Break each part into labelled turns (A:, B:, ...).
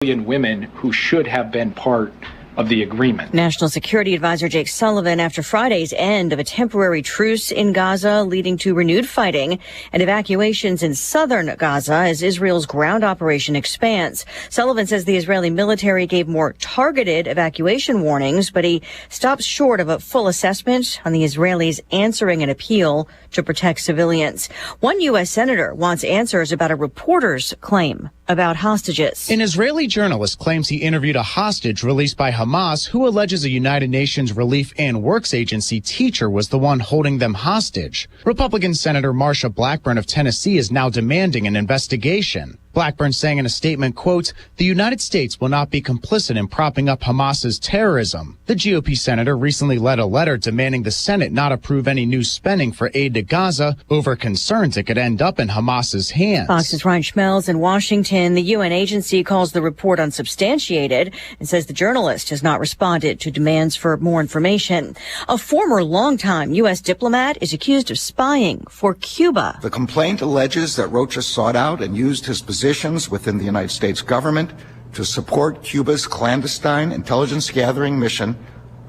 A: women who should have been part of the agreement.
B: National Security Advisor Jake Sullivan after Friday's end of a temporary truce in Gaza, leading to renewed fighting and evacuations in southern Gaza as Israel's ground operation expands. Sullivan says the Israeli military gave more targeted evacuation warnings, but he stops short of a full assessment on the Israelis answering an appeal to protect civilians. One U.S. senator wants answers about a reporter's claim about hostages.
C: An Israeli journalist claims he interviewed a hostage released by Hamas who alleges a United Nations Relief and Works Agency teacher was the one holding them hostage. Republican Senator Marsha Blackburn of Tennessee is now demanding an investigation. Blackburn saying in a statement, quote, "The United States will not be complicit in propping up Hamas's terrorism." The GOP senator recently led a letter demanding the Senate not approve any new spending for aid to Gaza over concerns it could end up in Hamas's hands.
B: Fox's Ryan Schmelz in Washington. The UN agency calls the report unsubstantiated and says the journalist has not responded to demands for more information. A former longtime U.S. diplomat is accused of spying for Cuba.
D: The complaint alleges that Rocha sought out and used his positions within the United States government to support Cuba's clandestine intelligence gathering mission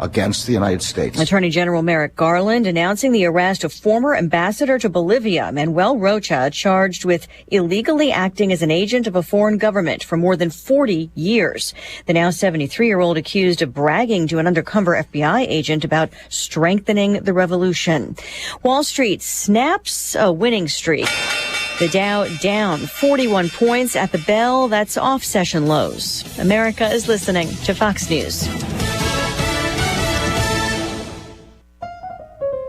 D: against the United States.
B: Attorney General Merrick Garland announcing the arrest of former ambassador to Bolivia, Manuel Rocha, charged with illegally acting as an agent of a foreign government for more than 40 years. The now 73-year-old accused of bragging to an undercover FBI agent about strengthening the revolution. Wall Street snaps a winning streak. The Dow down 41 points at the bell. That's off session lows. America is listening to Fox News.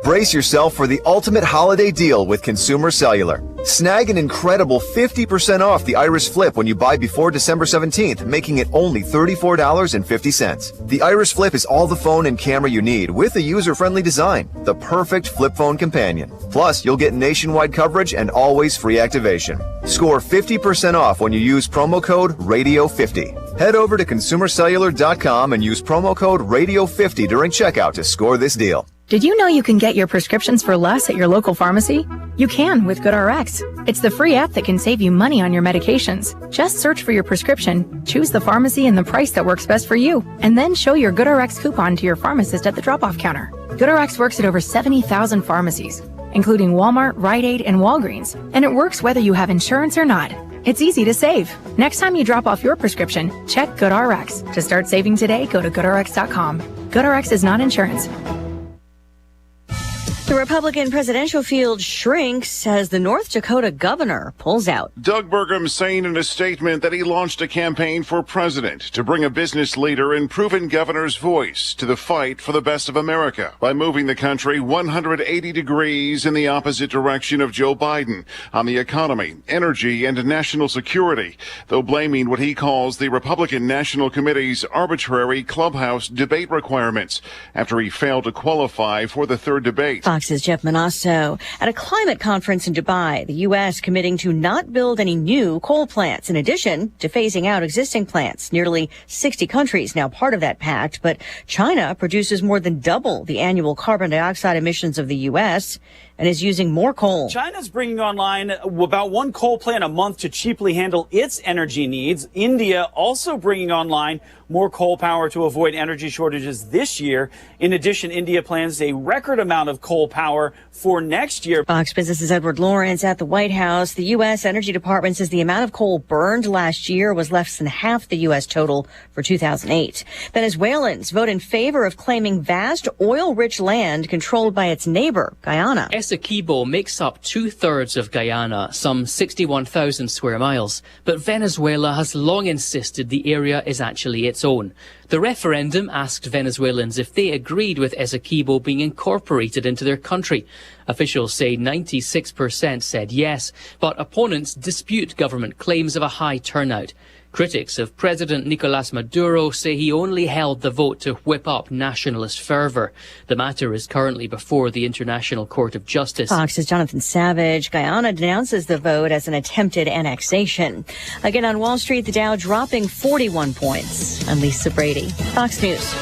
E: Brace yourself for the ultimate holiday deal with Consumer Cellular. Snag an incredible 50% off the Iris Flip when you buy before December 17th, making it only $34.50. The Iris Flip is all the phone and camera you need with a user-friendly design, the perfect flip phone companion. Plus, you'll get nationwide coverage and always free activation. Score 50% off when you use promo code RADIO50. Head over to consumercellular.com and use promo code RADIO50 during checkout to score this deal.
F: Did you know you can get your prescriptions for less at your local pharmacy? You can with GoodRx. It's the free app that can save you money on your medications. Just search for your prescription, choose the pharmacy and the price that works best for you, and then show your GoodRx coupon to your pharmacist at the drop-off counter. GoodRx works at over 70,000 pharmacies, including Walmart, Rite Aid, and Walgreens, and it works whether you have insurance or not. It's easy to save. Next time you drop off your prescription, check GoodRx. To start saving today, go to GoodRx.com. GoodRx is not insurance.
B: The Republican presidential field shrinks as the North Dakota governor pulls out.
G: Doug Burgum saying in a statement that he launched a campaign for president to bring a business leader and proven governor's voice to the fight for the best of America by moving the country 180 degrees in the opposite direction of Joe Biden on the economy, energy, and national security, though blaming what he calls the Republican National Committee's arbitrary clubhouse debate requirements after he failed to qualify for the third debate.
B: Fox's Jeff Manasso. At a climate conference in Dubai, the U.S. committing to not build any new coal plants, in addition to phasing out existing plants. Nearly 60 countries now part of that pact, but China produces more than double the annual carbon dioxide emissions of the U.S. and is using more coal.
H: China's bringing online about one coal plant a month to cheaply handle its energy needs. India also bringing online more coal power to avoid energy shortages this year. In addition, India plans a record amount of coal power for next year.
B: Fox Business's Edward Lawrence at the White House. The U.S. Energy Department says the amount of coal burned last year was less than half the U.S. total for 2008. Venezuelans vote in favor of claiming vast oil-rich land controlled by its neighbor, Guyana.
I: Essequibo makes up 2/3 of Guyana, some 61,000 square miles. But Venezuela has long insisted the area is actually its own. The referendum asked Venezuelans if they agreed with Essequibo being incorporated into their country. Officials say 96% said yes, but opponents dispute government claims of a high turnout. Critics of President Nicolas Maduro say he only held the vote to whip up nationalist fervor. The matter is currently before the International Court of Justice.
B: Fox's Jonathan Savage. Guyana denounces the vote as an attempted annexation. Again on Wall Street, the Dow dropping 41 points. I'm Lisa Brady, Fox News.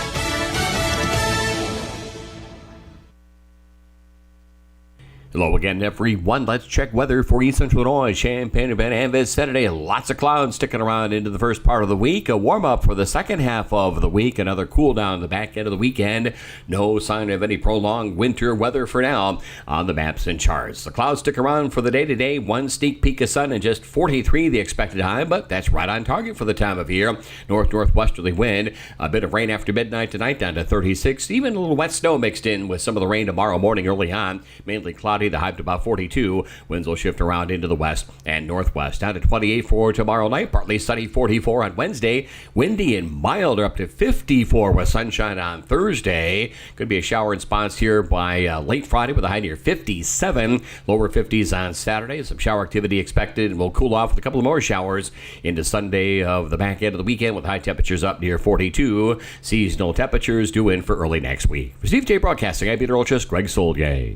J: Hello again, everyone. Let's check weather for East Central Illinois, Champaign-Urbana, and this Saturday. Lots of clouds sticking around into the first part of the week. A warm-up for the second half of the week. Another cool down in the back end of the weekend. No sign of any prolonged winter weather for now on the maps and charts. The clouds stick around for the day today. One sneak peek of sun and just 43 the expected high, but that's right on target for the time of year. North-northwesterly wind. A bit of rain after midnight tonight down to 36. Even a little wet snow mixed in with some of the rain tomorrow morning early on. Mainly cloudy. The high to about 42. Winds will shift around into the west and northwest. Down to 28 for tomorrow night. Partly sunny, 44 on Wednesday. Windy and milder up to 54 with sunshine on Thursday. Could be a shower in spots here by late Friday with a high near 57. Lower 50s on Saturday. Some shower activity expected, and we'll cool off with a couple of more showers into Sunday of the back end of the weekend with high temperatures up near 42. Seasonal temperatures due in for early next week. For Steve J. Broadcasting, I'm Peter Olchus, Greg Soldier.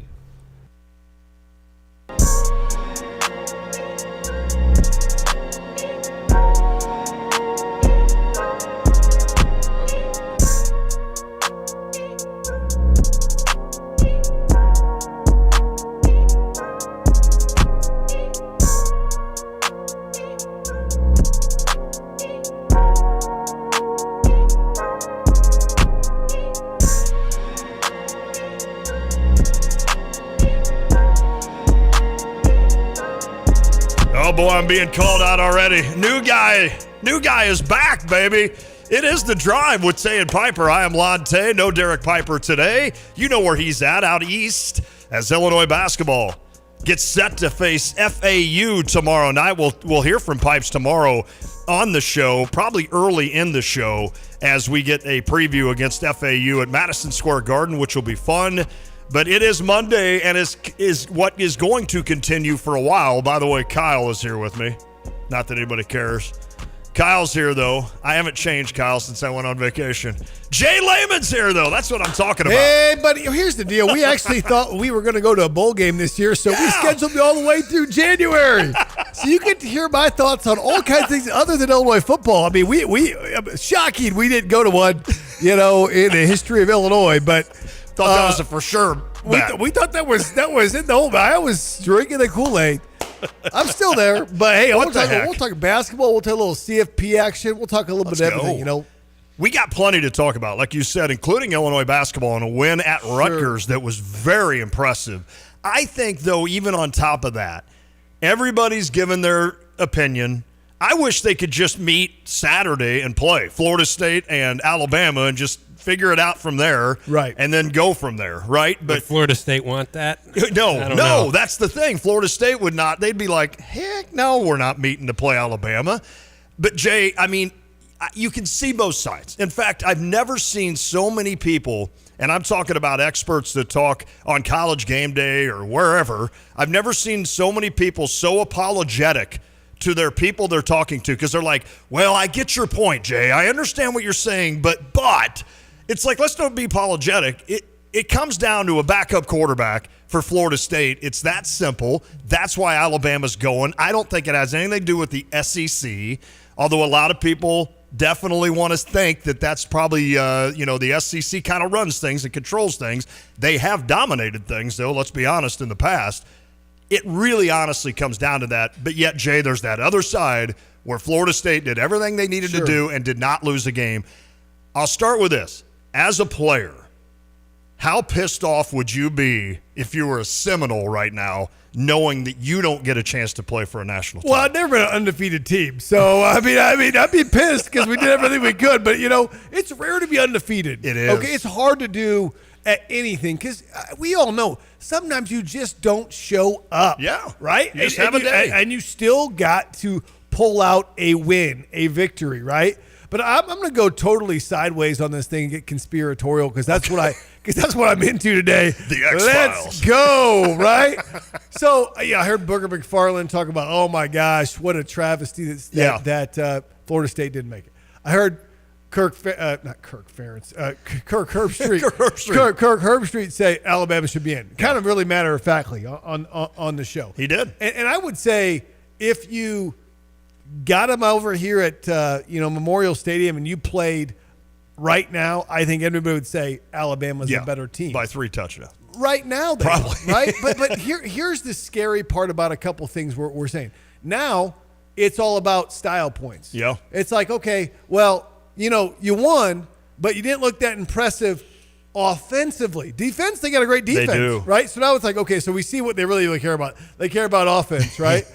K: Boy, I'm being called out already. New guy is back, baby. It is The Drive with Tay and Piper. I am Lon Tay. No Derek Piper today. You know where he's at, out east, as Illinois basketball gets set to face FAU tomorrow night. We'll hear from Pipes tomorrow on the show, probably early in the show, as we get a preview against FAU at Madison Square Garden, which will be fun. But it is Monday, and is what is going to continue for a while. By the way, Kyle is here with me. Not that anybody cares. Kyle's here, though. I haven't changed, Kyle, since I went on vacation. Jay Lehman's here, though. That's what I'm talking about.
L: Hey, buddy, here's the deal. We actually thought we were going to go to a bowl game this year, so we scheduled you all the way through January. So you get to hear my thoughts on all kinds of things other than Illinois football. I mean, we shocking we didn't go to one, in the history of Illinois, but
K: thought that was a for sure.
L: We thought that was in the whole. I was drinking the Kool-Aid. I'm still there, but hey, we'll talk basketball. We'll talk a little CFP action. We'll talk a little bit of everything.
K: We got plenty to talk about, like you said, including Illinois basketball and a win at Rutgers that was very impressive. I think, though, even on top of that, everybody's given their opinion. I wish they could just meet Saturday and play Florida State and Alabama and just figure it out from there,
L: right?
K: And then go from there, right?
M: But would Florida State want that?
K: No, that's the thing. Florida State would not. They'd be like, heck no, we're not meeting to play Alabama. But, Jay, I mean, you can see both sides. In fact, I've never seen so many people, and I'm talking about experts that talk on College Game Day or wherever, I've never seen so many people so apologetic to their people they're talking to, because they're like, well, I get your point, Jay. I understand what you're saying, but it's like, let's not be apologetic. It comes down to a backup quarterback for Florida State. It's that simple. That's why Alabama's going. I don't think it has anything to do with the SEC, although a lot of people definitely want to think that that's probably, the SEC kind of runs things and controls things. They have dominated things, though, let's be honest, in the past. It really honestly comes down to that. But yet, Jay, there's that other side where Florida State did everything they needed to do and did not lose a game. I'll start with this. As a player, how pissed off would you be if you were a Seminole right now, knowing that you don't get a chance to play for a national team?
L: Well, I've never been an undefeated team, so I mean, I'd be pissed because we did everything we could. But it's rare to be undefeated.
K: It is.
L: Okay, it's hard to do at anything because we all know sometimes you just don't show up.
K: Yeah,
L: right.
K: You just have a day,
L: and you still got to pull out a win, a victory, right? But I'm going to go totally sideways on this thing and get conspiratorial because that's what I'm into today.
K: The X-Files.
L: Let's go, right? So, I heard Booger McFarland talk about, oh, my gosh, what a travesty that Florida State didn't make it. I heard Kirk Herbstreit say Alabama should be in. Kind of really matter-of-factly on the show.
K: He did.
L: And I would say if you got him over here at Memorial Stadium and you played right now, I think everybody would say Alabama's a better team.
K: By 3 touchdowns.
L: right now.
K: Probably.
L: Right? But here's the scary part about a couple things we're saying. Now, it's all about style points.
K: Yeah.
L: It's like, okay, well, you won, but you didn't look that impressive offensively. Defense, they got a great defense.
K: They do.
L: Right? So now it's like, okay, so we see what they really care about. They care about offense, right?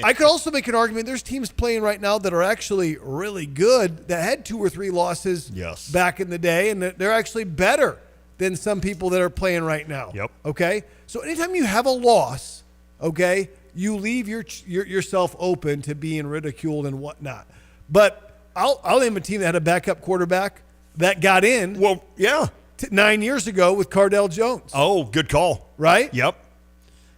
L: I could also make an argument. There's teams playing right now that are actually really good that had 2 or 3 losses back in the day, and they're actually better than some people that are playing right now.
K: Yep.
L: Okay? So anytime you have a loss, okay, you leave yourself open to being ridiculed and whatnot. But I'll name a team that had a backup quarterback that got in.
K: Well, yeah.
L: 9 years ago with Cardell Jones.
K: Oh, good call.
L: Right?
K: Yep.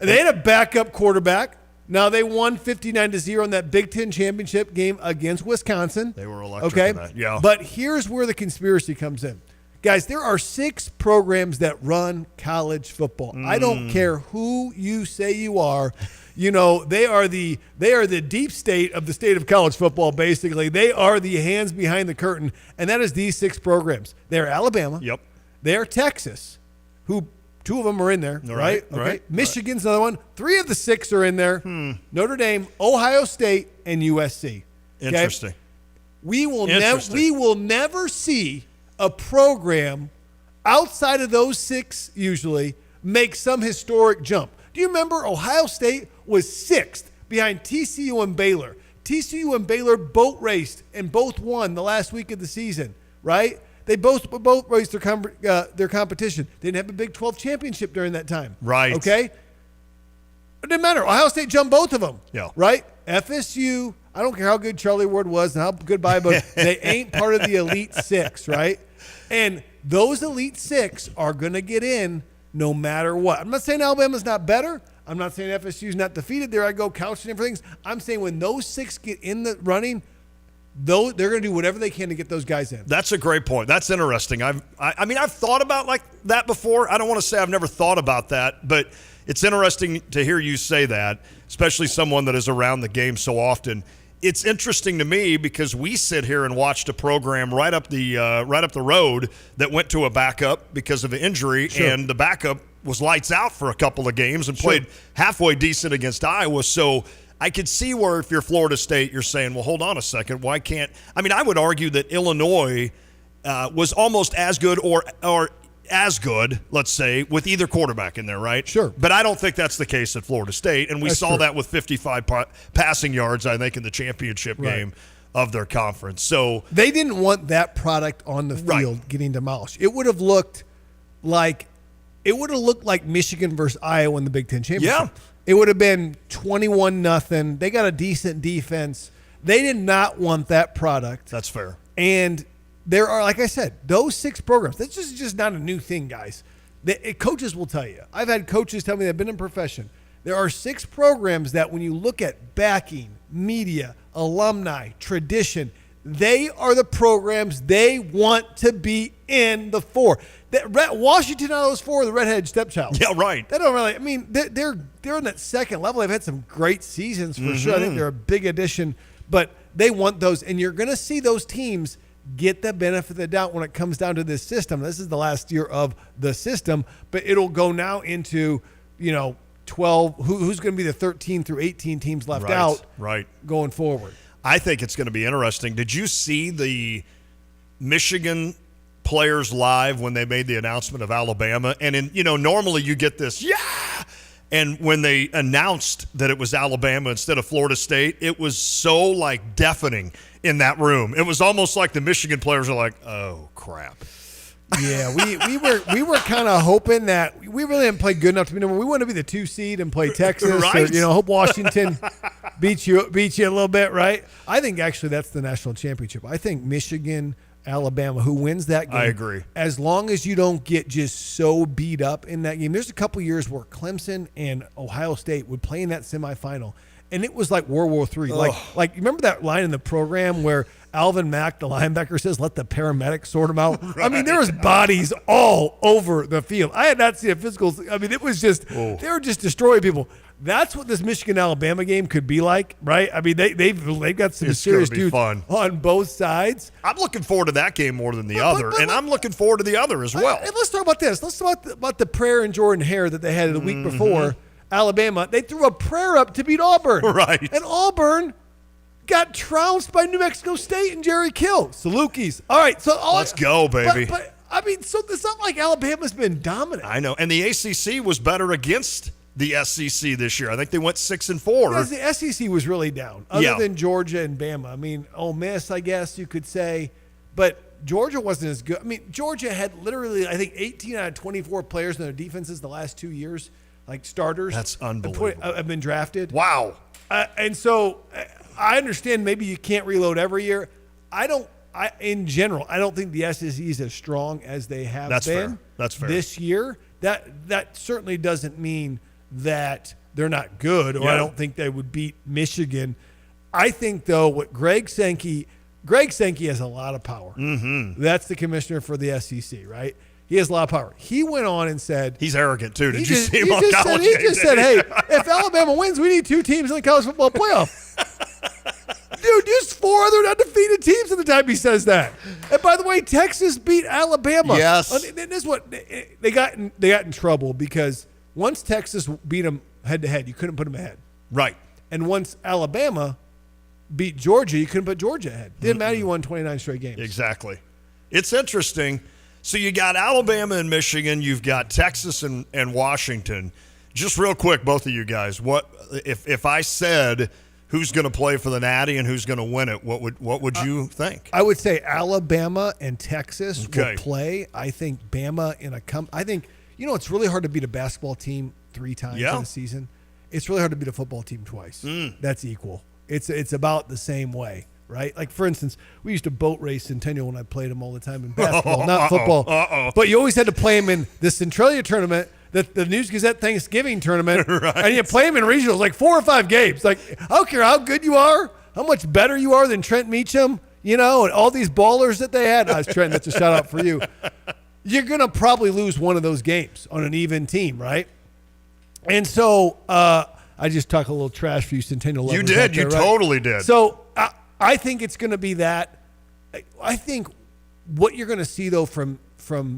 L: And they had a backup quarterback. Now they won 59-0 in that Big Ten championship game against Wisconsin.
K: They were electric
L: okay?
K: in that. Yeah.
L: But here's where the conspiracy comes in. Guys, there are 6 programs that run college football. I don't care who you say you are. They are the deep state of the state of college football, basically. They are the hands behind the curtain, and that is these 6 programs. They're Alabama.
K: Yep.
L: They're Texas, who 2 of them are in there, right? Okay.
K: Right.
L: Michigan's another one. 3 of the 6 are in there. Notre Dame, Ohio State, and USC. Okay?
K: Interesting.
L: We will never see a program outside of those 6 usually make some historic jump. Do you remember Ohio State was 6th behind TCU and Baylor? TCU and Baylor boat raced and both won the last week of the season, right? They both raced their competition. They didn't have a Big 12 championship during that time.
K: Right.
L: Okay? It didn't matter. Ohio State jumped both of them.
K: Yeah.
L: Right? FSU, I don't care how good Charlie Ward was and how good but they ain't part of the Elite 6, right? And those Elite 6 are going to get in no matter what. I'm not saying Alabama's not better. I'm not saying FSU's not defeated. There I go couching different things. I'm saying when those 6 get in the running, they're going to do whatever they can to get those guys in.
K: That's a great point. That's interesting. I mean, I've thought about like that before. I don't want to say I've never thought about that, but it's interesting to hear you say that, especially someone that is around the game so often. It's interesting to me because we sit here and watched a program right up the road that went to a backup because of an injury, and the backup was lights out for a couple of games and played halfway decent against Iowa. So I could see where if you're Florida State, you're saying, well, hold on a second. Why can't – I mean, I would argue that Illinois was almost as good or as good, let's say, with either quarterback in there, right?
L: Sure.
K: But I don't think that's the case at Florida State, and we saw that with 55 passing yards, I think, in the championship game of their conference. So
L: they didn't want that product on the field getting demolished. It would have looked like Michigan versus Iowa in the Big Ten championship.
K: Yeah.
L: It would have been 21-0. They got a decent defense. They did not want that product.
K: That's fair.
L: And there are, like I said, those 6 programs. That's just not a new thing, guys. Coaches will tell you. I've had coaches tell me they've been in profession. There are 6 programs that when you look at backing, media, alumni, tradition, they are the programs they want to be in the 4. Washington out of those 4 are the redheaded stepchild.
K: Yeah, right.
L: They don't really. I mean, they're in that second level. They've had some great seasons for sure. I think they're a big addition, but they want those, and you're going to see those teams get the benefit of the doubt when it comes down to this system. This is the last year of the system, but it'll go now into 12. Who's going to be the 13 through 18 teams left out?
K: Right.
L: Going forward.
K: I think it's going to be interesting. Did you see the Michigan players live when they made the announcement of Alabama? And normally you get this, and when they announced that it was Alabama instead of Florida State, it was so like deafening in that room. It was almost like the Michigan players are like, "Oh crap."
L: Yeah, we were kind of hoping that we really didn't play good enough to be number. We want to be the 2 seed and play Texas,
K: right?
L: Or hope Washington beats you a little bit, right? I think actually that's the national championship. I think Michigan, Alabama, who wins that game.
K: I agree.
L: As long as you don't get just so beat up in that game. There's a couple years where Clemson and Ohio State would play in that semifinal, and it was like World War III. Like you remember that line in the program where Alvin Mack, the linebacker, says, "Let the paramedics sort them out." Right. I mean, there was bodies all over the field. I had not seen a physical. I mean, it was just they were just destroying people. that's what this Michigan-Alabama game could be like, right? I mean, they've got some serious dudes
K: fun
L: on both sides.
K: I'm looking forward to that game more than the other, and I'm looking forward to the other as well.
L: And let's talk about this. Let's talk about the prayer and Jordan Hare that they had the week before Alabama. They threw a prayer up to beat Auburn.
K: Right.
L: And Auburn got trounced by New Mexico State and Jerry Kill. Salukis. All right. So
K: let's go, baby.
L: But I mean, so it's not like Alabama's been dominant.
K: I know. And the ACC was better against the SEC this year. I think they went 6-4.
L: Because the SEC was really down, other than Georgia and Bama. I mean, Ole Miss, I guess you could say. But Georgia wasn't as good. I mean, Georgia had literally, I think, 18 out of 24 players in their defenses the last 2 years, like starters.
K: That's unbelievable.
L: Have been drafted.
K: Wow.
L: And so I understand maybe you can't reload every year. In general, I don't think the SEC is as strong as they have been.
K: That's fair.
L: This year. That certainly doesn't mean that they're not good, or I don't think they would beat Michigan. I think, though, what Greg Sankey has a lot of power. Mm-hmm. That's the commissioner for the SEC, right? He has a lot of power. He went on and said...
K: He's arrogant, too. Did you see him on college
L: He just said, hey, if Alabama wins, we need 2 teams in the college football playoff. Dude, there's 4 other undefeated teams at the time he says that. And by the way, Texas beat Alabama.
K: Yes.
L: And this is what they got in trouble, because once Texas beat them head-to-head, you couldn't put them ahead.
K: Right.
L: And once Alabama beat Georgia, you couldn't put Georgia ahead. Didn't matter, you won 29 straight games.
K: Exactly. It's interesting. So you got Alabama and Michigan. You've got Texas and Washington. Just real quick, both of you guys, what if I said who's going to play for the Natty and who's going to win it, what would you think?
L: I would say Alabama and Texas will play. I think Bama I think, it's really hard to beat a basketball team 3 times in a season. It's really hard to beat a football team twice. That's equal. It's about the same way, right? Like, for instance, we used to boat race Centennial when I played them all the time in basketball, not football. But you always had to play them in the Centralia tournament, the News Gazette Thanksgiving tournament,
K: right.
L: And you play them in regionals, like 4 or 5 games. Like, I don't care how good you are, how much better you are than Trent Meacham, and all these ballers that they had. Trent, that's a shout out for you. You're going to probably lose one of those games on an even team, right? And so I just talk a little trash for you Centennial lovers.
K: You did.
L: Out there,
K: you
L: right?
K: totally did.
L: So I think it's going to be that. I think what you're going to see, though, from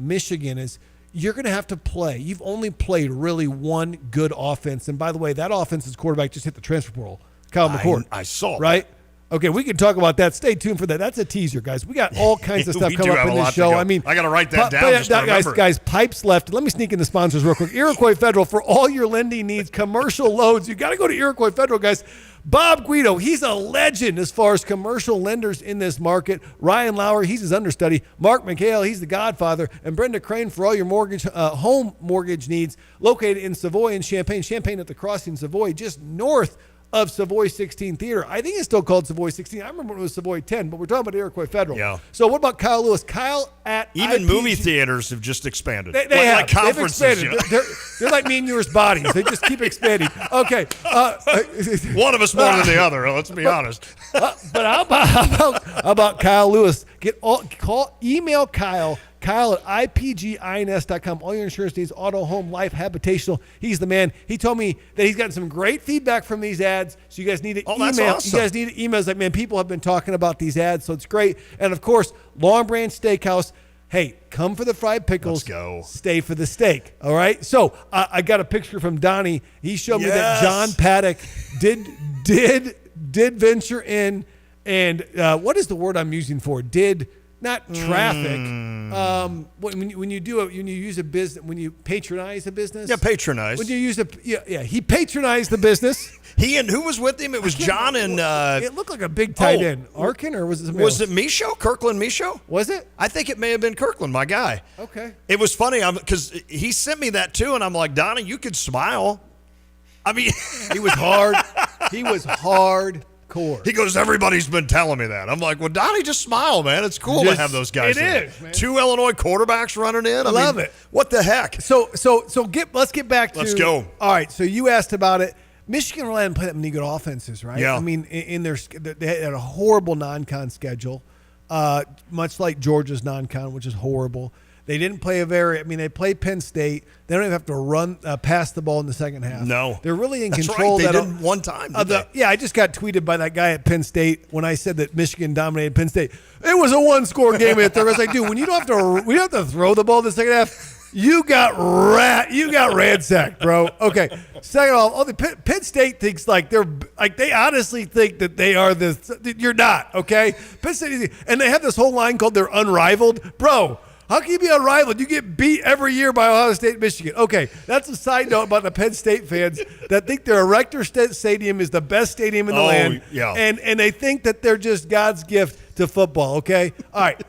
L: Michigan is you're going to have to play. You've only played really one good offense. And by the way, that offense's quarterback just hit the transfer portal, Kyle McCord.
K: I saw
L: right?
K: That.
L: Okay, we can talk about that. Stay tuned for that. That's a teaser, guys. We got all kinds of stuff coming up in this show. I mean,
K: I got to write that down just to remember.
L: Guys, pipes left. Let me sneak in the sponsors real quick. Iroquois Federal, for all your lending needs, commercial loans. You got to go to Iroquois Federal, guys. Bob Guido, he's a legend as far as commercial lenders in this market. Ryan Lauer, he's his understudy. Mark McHale, he's the godfather. And Brenda Crane for all your mortgage, home mortgage needs, located in Savoy and Champaign. Champaign at the Crossing Savoy, just north of Savoy 16 Theater. I think it's still called Savoy 16. I remember when it was Savoy 10, but we're talking about Iroquois Federal.
K: Yeah.
L: So what about Kyle Lewis? Kyle at
K: Even
L: IPG.
K: movie theaters have just expanded.
L: They have.
K: Like conferences.
L: They've expanded. They're like me and yours bodies. They just keep expanding. Okay.
K: One of us more than the other, let's be honest.
L: But how about Kyle Lewis? Email Kyle at IPGINS.com. All your insurance needs, auto, home, life, habitational. He's the man. He told me that he's gotten some great feedback from these ads. So you guys need to email.
K: That's awesome.
L: You guys need to email. Like, man, people have been talking about these ads, so it's great. And of course, Long Branch Steakhouse. Hey, come for the fried pickles.
K: Let's go.
L: Stay for the steak. All right. So I got a picture from Donnie. He showed me that John Paddock did venture in, and what is the word I'm using for? Not traffic. When you do it, when you use a business, when you patronize a business.
K: Yeah, patronize.
L: When you use he patronized the business.
K: He and who was with him? It was John and.
L: It looked like a big tight end. Arkin, or was it somebody else?
K: Was it Michaud? Kirkland Michaud?
L: Was it?
K: I think it may have been Kirkland, my guy.
L: Okay.
K: It was funny because he sent me that too, and I'm like, Donnie, you could smile. I mean,
L: he was hard. He was hard.
K: He goes, everybody's been telling me that. I'm like, well, Donnie, just smile, man. It's cool to have those guys.
L: It is, man.
K: 2 Illinois quarterbacks running in. I
L: love it.
K: What the heck?
L: So let's get back to.
K: Let's go.
L: All right. So you asked about it. Michigan really hadn't played that many good offenses, right?
K: Yeah.
L: I mean, they had a horrible non-con schedule, much like Georgia's non-con, which is horrible. They didn't play they played Penn State. They don't even have to run pass the ball in the second half.
K: No.
L: They're really in
K: That's
L: control.
K: right. They didn't one time, did they?
L: Yeah, I just got tweeted by that guy at Penn State when I said that Michigan dominated Penn State. It was a one-score game at third. I was like, dude, when you don't have to throw the ball in the second half, you got ransacked, bro. Okay. Second of all, Penn State thinks they honestly think that they are you're not, okay? Penn State, and they have this whole line called they're unrivaled. Bro, how can you be unrivaled? You get beat every year by Ohio State and Michigan. Okay, that's a side note about the Penn State fans that think their Erector Stadium is the best stadium in the land.
K: Yeah.
L: And they think that they're just God's gift to football, okay? All right,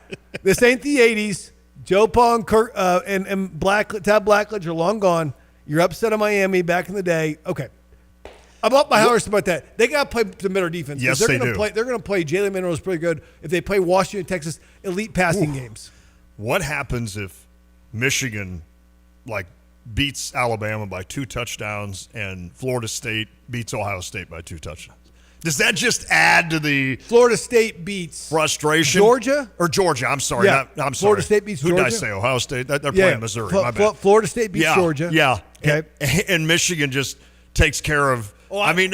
L: this ain't the 80s. Joe Paul and Tad Blackledge are long gone. You're upset at Miami back in the day. Okay. I'm up my horse about that. They got to play some better defense.
K: Yes,
L: they're
K: they
L: gonna
K: do.
L: They're going to play Jalen Monroe's pretty good. If they play Washington, Texas, elite passing games.
K: What happens if Michigan beats Alabama by 2 touchdowns and Florida State beats Ohio State by 2 touchdowns? Does that just add to the
L: Florida State beats
K: frustration?
L: Georgia?
K: I'm sorry.
L: Yeah.
K: I'm sorry.
L: Florida State beats
K: Who did I
L: Georgia?
K: say? Ohio State? They're playing Missouri. My bad.
L: Florida State beats Georgia.
K: Yeah.
L: Okay.
K: And Michigan just takes care of.
L: That'll be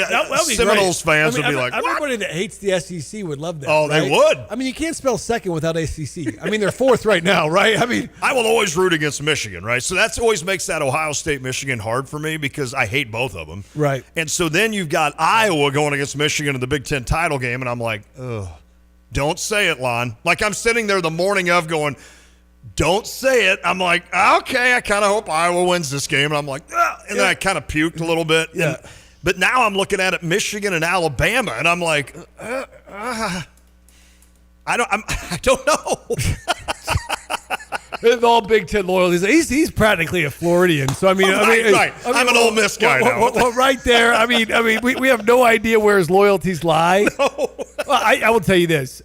K: Seminoles
L: great.
K: fans would be like, what?
L: Everybody that hates the SEC would love that.
K: Oh, they would.
L: I mean, you can't spell second without SEC. I mean, they're fourth right now, right? I mean,
K: I will always root against Michigan, right? So that always makes that Ohio State-Michigan hard for me because I hate both of them.
L: Right.
K: And so then you've got Iowa going against Michigan in the Big Ten title game, and I'm like, ugh, don't say it, Lon. Like I'm sitting there the morning of going, don't say it. I'm like, okay, I kind of hope Iowa wins this game. And I'm like, ugh. And then I kind of puked a little bit.
L: Yeah.
K: But now I'm looking at it, Michigan and Alabama, and I'm like, I don't know.
L: It's all Big Ten loyalties. He's practically a Floridian, so I mean,
K: right. I'm an Ole Miss guy now.
L: Well, right there. I mean, we have no idea where his loyalties lie. No. Well, I will tell you this: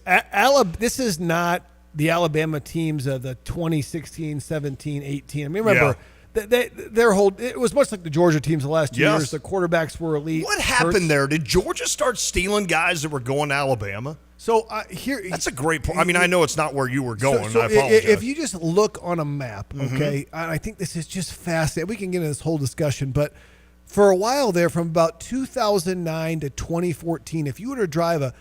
L: this is not the Alabama teams of the 2016, 17, 18. I mean, remember.
K: Yeah.
L: It was much like the Georgia teams the last 2
K: Yes.
L: years. The quarterbacks were elite.
K: What happened there? Did Georgia start stealing guys that were going to Alabama?
L: So that's
K: a great point. I mean, I know it's not where you were going.
L: So
K: I apologize.
L: if you just look on a map, okay, and I think this is just fascinating. We can get into this whole discussion, but for a while there, from about 2009 to 2014, if you were to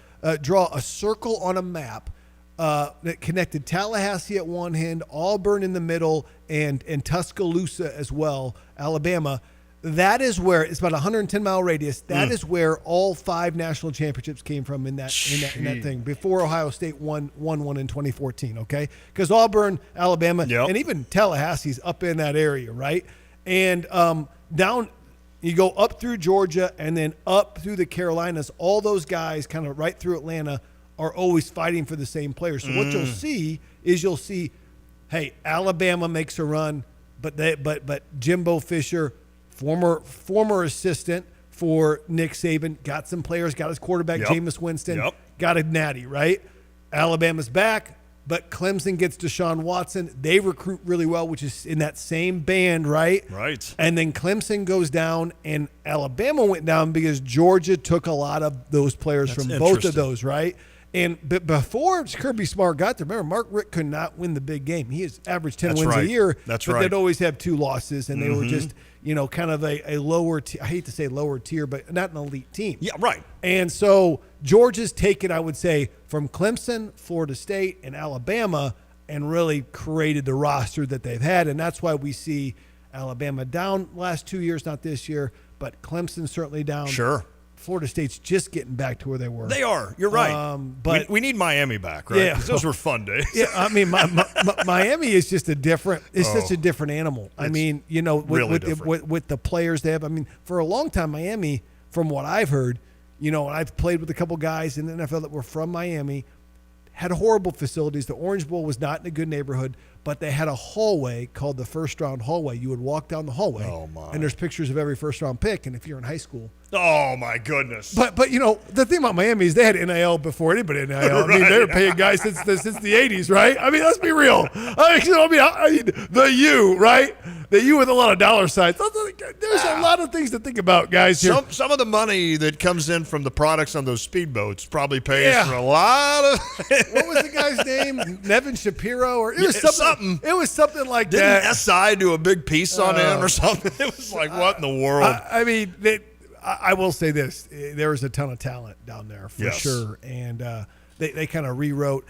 L: draw a circle on a map that connected Tallahassee at one end, Auburn in the middle, and Tuscaloosa as well, Alabama. That is where it's about a 110-mile radius. That is where all 5 national championships came from in that thing. Before Ohio State won one in 2014. Okay, because Auburn, Alabama, and even Tallahassee's up in that area, right? And down. You go up through Georgia and then up through the Carolinas. All those guys kind of right through Atlanta are always fighting for the same players. So what you'll see, hey, Alabama makes a run, but Jimbo Fisher, former assistant for Nick Saban, got some players, got his quarterback Jameis Winston, got a natty, right? Alabama's back, but Clemson gets Deshaun Watson. They recruit really well, which is in that same band, right?
K: Right.
L: And then Clemson goes down, and Alabama went down because Georgia took a lot of those players from both of those, right? And before Kirby Smart got there, remember, Mark Richt could not win the big game. He has averaged 10 wins a year.
K: That's
L: but
K: right.
L: they'd always have 2 losses, and they were just, kind of a lower I hate to say lower tier, but not an elite team.
K: Yeah, right.
L: And so Georgia's taken, I would say, from Clemson, Florida State, and Alabama and really created the roster that they've had. And that's why we see Alabama down last 2 years, not this year, but Clemson certainly down.
K: Sure.
L: Florida State's just getting back to where they were.
K: They are. You're right.
L: But
K: we need Miami back, right?
L: Yeah.
K: 'Cause those were fun days.
L: Yeah, I mean, Miami is just such a different animal. I mean, with the players they have. I mean, for a long time, Miami, from what I've heard, I've played with a couple guys in the NFL that were from Miami, had horrible facilities. The Orange Bowl was not in a good neighborhood, but they had a hallway called the first round hallway. You would walk down the hallway, and there's pictures of every first round pick. And if you're in high school,
K: oh my goodness!
L: But the thing about Miami is they had NIL before anybody had NIL. I mean, they were paying guys since the 80s, right? I mean, let's be real. I mean, the U, right? that you with a lot of dollar signs. There's a lot of things to think about, guys. Here.
K: Some of the money that comes in from the products on those speedboats probably pays for a lot of.
L: What was the guy's name? Nevin Shapiro, or it was something. It was something like
K: Didn't
L: that.
K: SI do a big piece on him or something? It was like, what in the world?
L: I mean, I will say this: there was a ton of talent down there for sure, and they kind of rewrote.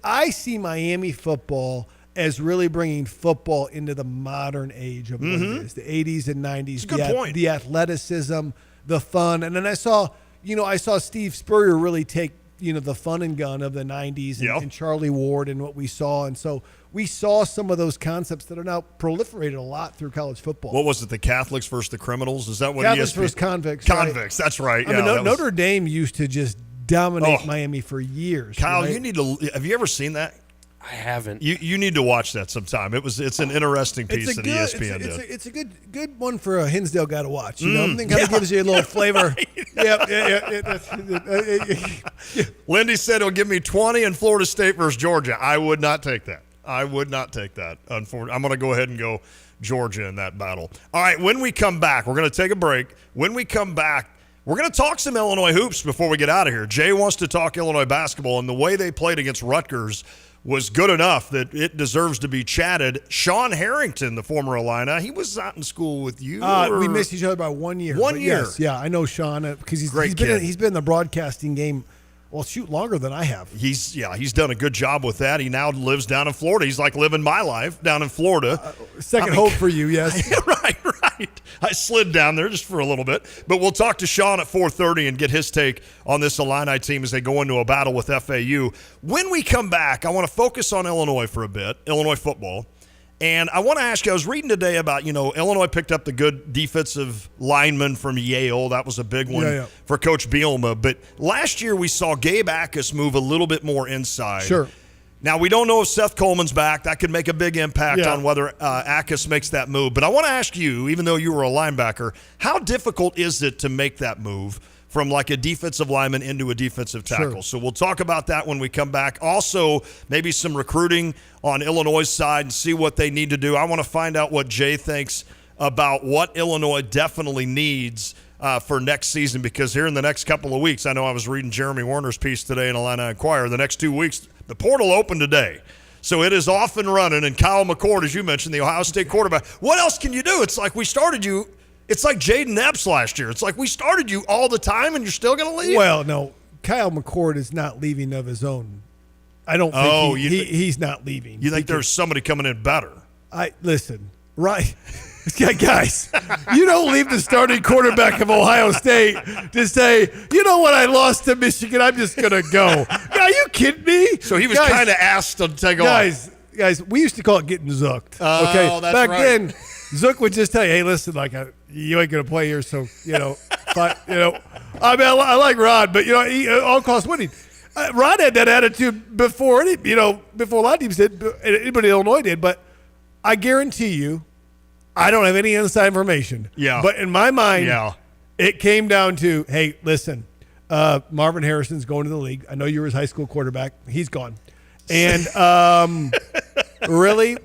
L: I see Miami football as really bringing football into the modern age of what it is, the 80s and 90s.
K: Good point.
L: The athleticism, the fun, and then I saw Steve Spurrier really take the fun and gun of the 90s and Charlie Ward and what we saw, and so we saw some of those concepts that are now proliferated a lot through college football.
K: What was it? The Catholics versus the criminals? Is that what
L: Catholics
K: ESPN?
L: versus convicts?
K: Convicts. Right? That's right.
L: I mean, Notre Dame used to just dominate Miami for years.
K: Kyle,
L: right?
K: you need to. Have you ever seen that?
M: I haven't.
K: You need to watch that sometime. It's an interesting piece that ESPN did.
L: It's a good one for a Hinsdale guy to watch. It kind of gives you a little flavor.
K: Lindy said he'll give me 20 in Florida State versus Georgia. I would not take that. Unfortunately, I'm going to go ahead and go Georgia in that battle. All right, when we come back, we're going to take a break. When we come back, we're going to talk some Illinois hoops before we get out of here. Jay wants to talk Illinois basketball, and the way they played against Rutgers was good enough that it deserves to be chatted. Sean Harrington, the former Illini, he was not in school with you.
L: We missed each other by 1 year.
K: 1 year.
L: Yes, yeah, I know Sean because he's
K: Great
L: been
K: kid.
L: he's been in the broadcasting game. Well, shoot, longer than I have.
K: He's done a good job with that. He now lives down in Florida. He's like living my life down in Florida.
L: Second hope for you, yes.
K: Right. I slid down there just for a little bit. But we'll talk to Sean at 4:30 and get his take on this Illini team as they go into a battle with FAU. When we come back, I want to focus on Illinois for a bit, Illinois football. And I want to ask you, I was reading today about, Illinois picked up the good defensive lineman from Yale. That was a big one for Coach Bielema. But last year we saw Gabe Ackus move a little bit more inside.
L: Sure.
K: Now, we don't know if Seth Coleman's back. That could make a big impact on whether Ackus makes that move. But I want to ask you, even though you were a linebacker, how difficult is it to make that move from like a defensive lineman into a defensive tackle?
L: Sure.
K: So we'll talk about that when we come back. Also, maybe some recruiting on Illinois' side and see what they need to do. I want to find out what Jay thinks about what Illinois definitely needs for next season, because here in the next couple of weeks, I know I was reading Jeremy Werner's piece today in Illini Inquirer, the next 2 weeks, the portal opened today. So it is off and running, and Kyle McCord, as you mentioned, the Ohio State quarterback. What else can you do? It's like we started you. It's like Jaden Epps last year. It's like we started you all the time, and you're still going to leave?
L: Well, no, Kyle McCord is not leaving of his own. I don't think he's not leaving.
K: You think there's somebody coming in better?
L: Listen, right. Yeah, guys, you don't leave the starting quarterback of Ohio State to say, you know what, I lost to Michigan, I'm just going to go. Are you kidding me?
K: So he was kind of asked to take off.
L: Guys, we used to call it getting zooked. Okay,
K: that's
L: back
K: right.
L: then, Zook would just tell you, hey, listen, you ain't going to play here, so, but, I mean, I like Rod, but, he all costs winning. Rod had that attitude before before a lot of teams did, anybody in Illinois did, but I guarantee you, I don't have any inside information.
K: Yeah.
L: But in my mind, it came down to, hey, listen, Marvin Harrison's going to the league. I know you were his high school quarterback. He's gone. And really,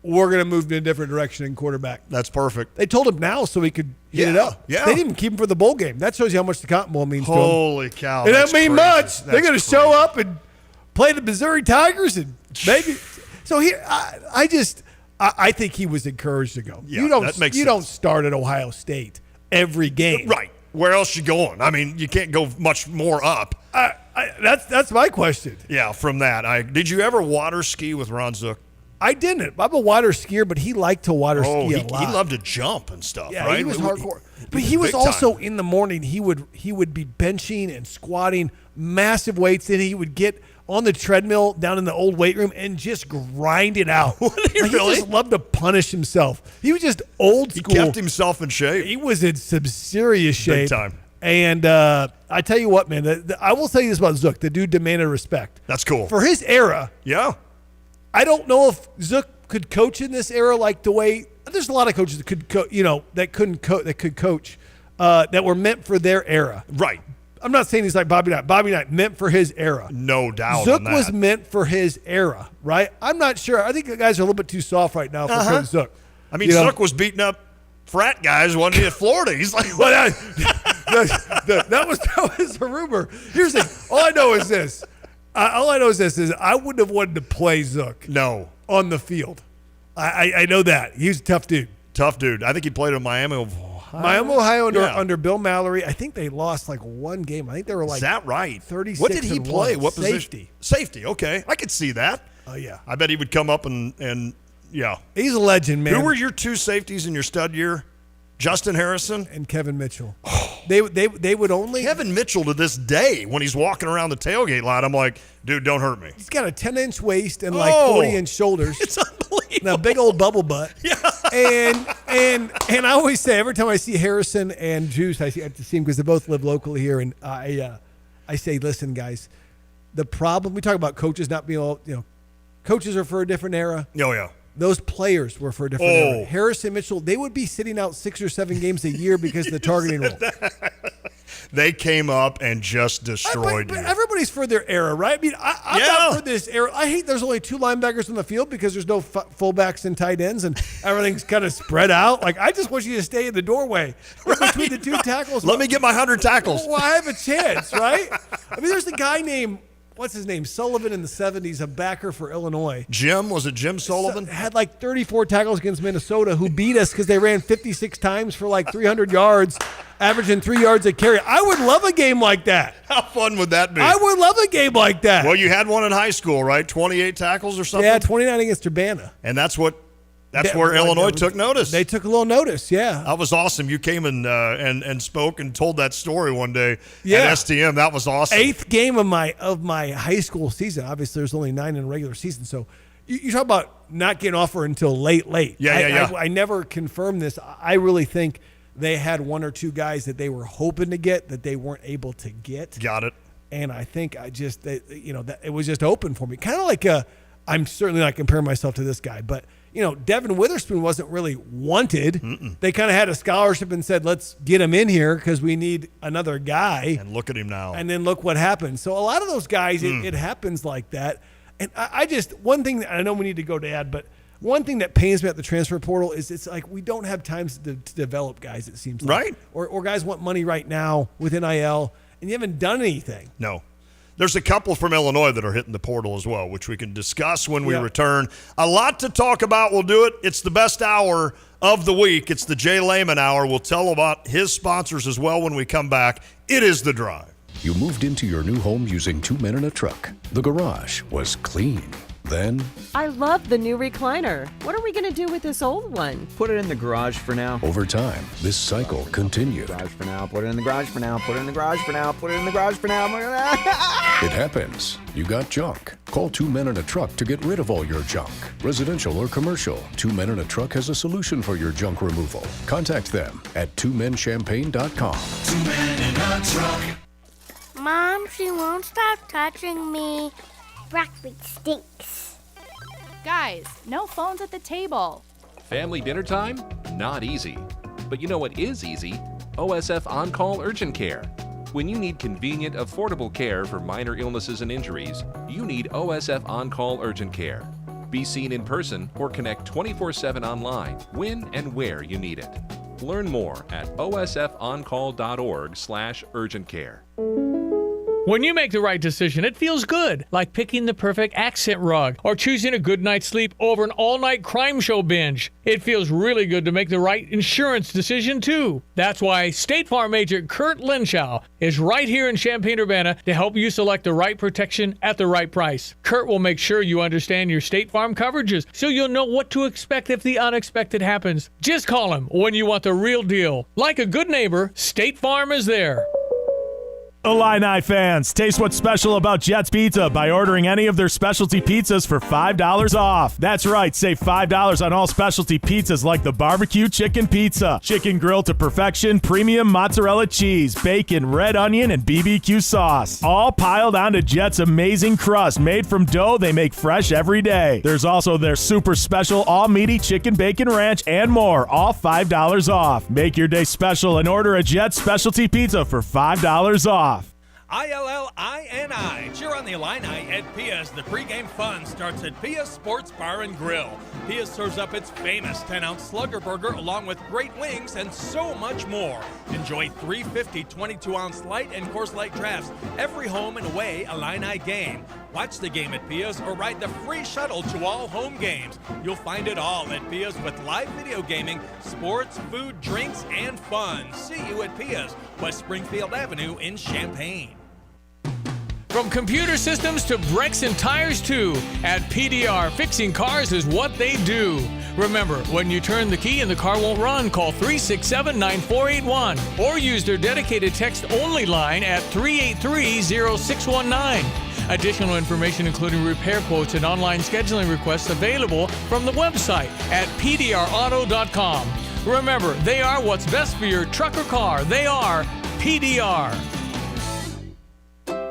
L: we're going to move in a different direction in quarterback.
K: That's perfect.
L: They told him now so he could get it up.
K: Yeah.
L: They didn't keep him for the bowl game. That shows you how much the Cotton Bowl means to him.
K: Holy cow.
L: It
K: that's
L: doesn't mean
K: crazy.
L: much. They're going to show up and play the Missouri Tigers and maybe. So here, I think he was encouraged to go.
K: Yeah,
L: you don't
K: that makes
L: you
K: sense.
L: don't start at Ohio State every game.
K: Right. Where else you going? I mean, you can't go much more up.
L: That's my question.
K: Yeah, from that. Did you ever water ski with Ron Zook?
L: I didn't. I'm a water skier, but he liked to water ski a lot.
K: He loved to jump and stuff,
L: Yeah,
K: right?
L: he was hardcore. But he was also in the morning. He would be benching and squatting massive weights, and he would get on the treadmill down in the old weight room and just grind it out.
K: He really?
L: He just loved to punish himself. He was just old school.
K: He kept himself in shape.
L: He was in some serious shape.
K: Big time.
L: And I tell you what, man, I will tell you this about Zook. The dude demanded respect.
K: That's cool.
L: For his era,
K: Yeah.
L: I don't know if Zook could coach in this era like the way – there's a lot of coaches that could coach that were meant for their era.
K: Right.
L: I'm not saying he's like Bobby Knight. Bobby Knight meant for his era.
K: No doubt
L: Zook
K: on that.
L: was meant for his era, right? I'm not sure. I think the guys are a little bit too soft right now for Coach Zook.
K: I mean, Zook was beating up frat guys one day at Florida. He's like,
L: well, that was a rumor. Here's the thing. All I know is this. Is I wouldn't have wanted to play Zook.
K: No.
L: On the field. I know that. He's a tough dude.
K: Tough dude. I think he played in Miami,
L: Ohio under Bill Mallory. I think they lost like one game. I think they were like,
K: is that right?
L: 36.
K: What did he play? What position?
L: Safety.
K: Safety. Okay, I could see that.
L: Oh yeah.
K: I bet he would come up and yeah.
L: He's a legend, man.
K: Who were your two safeties in your stud year? Justin Harrison
L: and Kevin Mitchell. They would only
K: Kevin Mitchell to this day when he's walking around the tailgate line. I'm like, dude, don't hurt me.
L: He's got a 10-inch waist and like 40-inch shoulders.
K: It's unbelievable.
L: And a big old bubble butt.
K: Yeah.
L: And I always say every time I see Harrison and Juice, I have to see him because they both live locally here, and I say, listen, guys, the problem we talk about coaches not being all coaches are for a different era.
K: Oh yeah.
L: Those players were for a different era. Harrison Mitchell, they would be sitting out 6 or 7 games a year because of the targeting rule.
K: They came up and just destroyed you.
L: But everybody's for their era, right? I mean, I'm not for this era. I hate there's only 2 linebackers on the field because there's no fullbacks and tight ends and everything's kind of spread out. Like, I just want you to stay in the doorway between the 2 tackles.
K: Let me get my 100 tackles.
L: Well, I have a chance, right? I mean, there's a guy named, what's his name? Sullivan in the 70s, a backer for Illinois.
K: Was it Jim Sullivan?
L: Had like 34 tackles against Minnesota, who beat us because they ran 56 times for like 300 yards, averaging 3 yards a carry. I would love a game like that.
K: How fun would that be?
L: I would love a game like that.
K: Well, you had one in high school, right? 28 tackles or something?
L: Yeah, 29 against Urbana.
K: And that's where Illinois took notice.
L: They took a little notice, yeah.
K: That was awesome. You came and spoke and told that story one day at STM. That was awesome.
L: 8th game of my high school season. Obviously, there's only 9 in a regular season. So you talk about not getting offer until late.
K: Yeah.
L: I never confirmed this. I really think they had 1 or 2 guys that they were hoping to get that they weren't able to get.
K: Got it.
L: And I think that it was just open for me. Kind of like I'm certainly not comparing myself to this guy, but Devin Witherspoon wasn't really wanted.
K: Mm-mm.
L: They kind of had a scholarship and said, let's get him in here because we need another guy.
K: And look at him now.
L: And then look what happened. So a lot of those guys, it happens like that. And I just, one thing that I know we need to go to Ad, but one thing that pains me at the transfer portal is it's like we don't have time to develop guys, it seems like.
K: Right.
L: Or guys want money right now with NIL, and you haven't done anything.
K: No. There's a couple from Illinois that are hitting the portal as well, which we can discuss when we return. A lot to talk about. We'll do it. It's the best hour of the week. It's the Jay Lehman Hour. We'll tell about his sponsors as well when we come back. It is The Drive.
M: You moved into your new home using 2 men and a truck. The garage was clean. Then,
N: I love the new recliner. What are we going to do with this old one?
O: Put it in the garage for now.
M: over time, this cycle continued.
O: Garage for now. Put it in the garage for now. Put it in the garage for now. Put it in the garage for now.
M: It happens. You got junk. Call 2 Men and a Truck to get rid of all your junk. Residential or commercial, 2 Men and a Truck has a solution for your junk removal. Contact them at 2menchampagne.com.
P: 2 Men and a Truck. Mom, she won't stop touching me. Broccoli stinks.
Q: Guys, no phones at the table.
R: Family dinner time? Not easy. But you know what is easy? OSF On-Call Urgent Care. When you need convenient, affordable care for minor illnesses and injuries, you need OSF On-Call Urgent Care. Be seen in person or connect 24/7 online when and where you need it. Learn more at osfoncall.org/urgentcare.
S: When you make the right decision, it feels good, like picking the perfect accent rug or choosing a good night's sleep over an all-night crime show binge. It feels really good to make the right insurance decision, too. That's why State Farm agent Kurt Lenschow is right here in Champaign-Urbana to help you select the right protection at the right price. Kurt will make sure you understand your State Farm coverages so you'll know what to expect if the unexpected happens. Just call him when you want the real deal. Like a good neighbor, State Farm is there.
T: Illini fans, taste what's special about Jets Pizza by ordering any of their specialty pizzas for $5 off. That's right, save $5 on all specialty pizzas like the barbecue chicken pizza, chicken grilled to perfection, premium mozzarella cheese, bacon, red onion, and BBQ sauce. All piled onto Jets' amazing crust made from dough they make fresh every day. There's also their super special all-meaty chicken bacon ranch and more, all $5 off. Make your day special and order a Jets specialty pizza for $5 off.
U: ILLINI. Cheer on the Illini at Pia's. The pregame fun starts at Pia's Sports Bar and Grill. Pia serves up its famous 10-ounce Slugger Burger along with great wings and so much more. Enjoy 350 22-ounce light and Coors Light drafts every home and away Illini game. Watch the game at Pia's or ride the free shuttle to all home games. You'll find it all at Pia's with live video gaming, sports, food, drinks, and fun. See you at Pia's, West Springfield Avenue in Champaign.
S: From computer systems to brakes and tires too, at PDR, fixing cars is what they do. Remember, when you turn the key and the car won't run, call 367-9481 or use their dedicated text-only line at 383-0619. Additional information including repair quotes and online scheduling requests available from the website at pdrauto.com. Remember, they are what's best for your truck or car. They are PDR.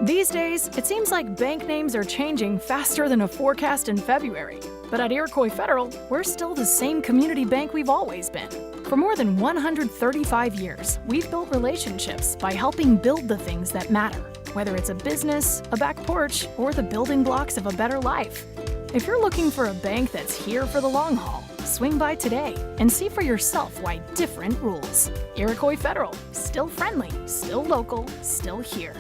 F: These days, it seems like bank names are changing faster than a forecast in February. But at Iroquois Federal, we're still the same community bank we've always been. For more than 135 years, we've built relationships by helping build the things that matter, whether it's a business, a back porch, or the building blocks of a better life. If you're looking for a bank that's here for the long haul, swing by today and see for yourself why different rules. Iroquois Federal, still friendly, still local, still here.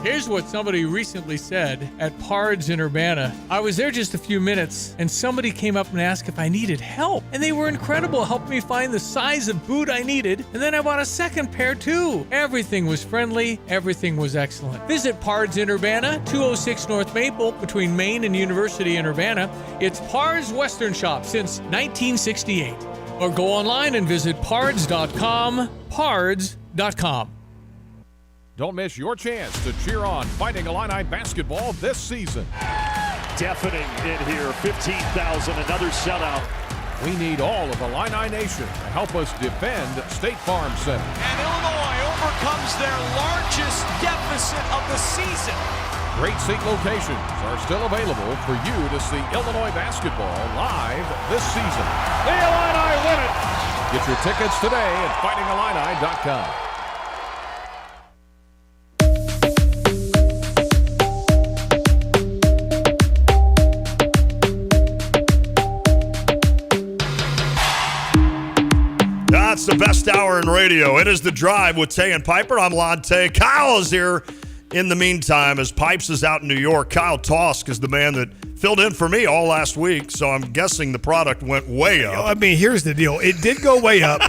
S: Here's what somebody recently said at Pards in Urbana. I was there just a few minutes, and somebody came up and asked if I needed help. And they were incredible, helping me find the size of boot I needed, and then I bought a second pair too. Everything was friendly, everything was excellent. Visit Pards in Urbana, 206 North Maple, between Main and University in Urbana. It's Pards Western Shop since 1968. Or go online and visit pards.com, pards.com.
V: Don't miss your chance to cheer on Fighting Illini basketball this season.
W: Deafening in here, 15,000, another sellout.
V: We need all of Illini Nation to help us defend State Farm Center.
X: And Illinois overcomes their largest deficit of the season.
V: Great seat locations are still available for you to see Illinois basketball live this season.
W: The Illini win it!
V: Get your tickets today at fightingillini.com.
K: That's the best hour in radio. It is The Drive with Tay and Piper. I'm Lon Tay. Kyle is here in the meantime as Pipes is out in New York. Kyle Tosk is the man that filled in for me all last week, so I'm guessing the product went way up.
L: I mean, here's the deal. It did go way up.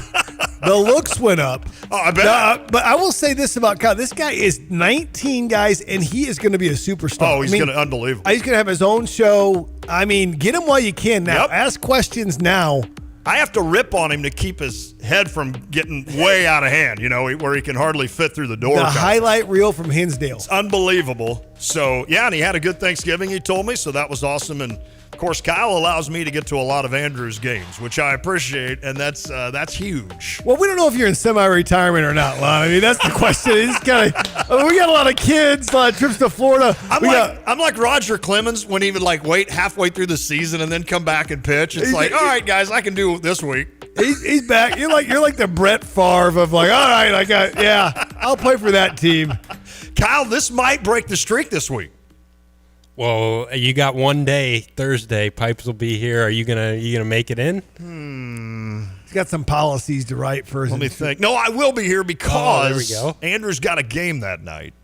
L: The looks went up.
K: Oh, I bet.
L: But I will say this about Kyle. This guy is 19, guys, and he is going to be a superstar.
K: Oh, he's going to unbelievable.
L: He's going to have his own show. I mean, get him while you can now. Yep. Ask questions now.
K: I have to rip on him to keep his head from getting way out of hand, you know, where he can hardly fit through the door.
L: The highlight reel from Hinsdale.
K: It's unbelievable. So, yeah, and he had a good Thanksgiving, he told me, so that was awesome. And, of course, Kyle allows me to get to a lot of Andrew's games, which I appreciate, and that's huge.
L: Well, we don't know if you're in semi-retirement or not, Lon. I mean, that's the question. It's we got a lot of kids, a lot of trips to Florida.
K: I'm like Roger Clemens when he would wait halfway through the season and then come back and pitch. It's all right, guys, I can do this week.
L: He's back. You're like the Brett Favre of all right, I'll play for that team.
K: Kyle, this might break the streak this week.
Y: Well, you got one day, Thursday. Pipes will be here. Are you gonna make it in?
L: He's got some policies to write first.
K: Let me think. No, I will be here because
Y: there we go.
K: Andrew's got a game that night.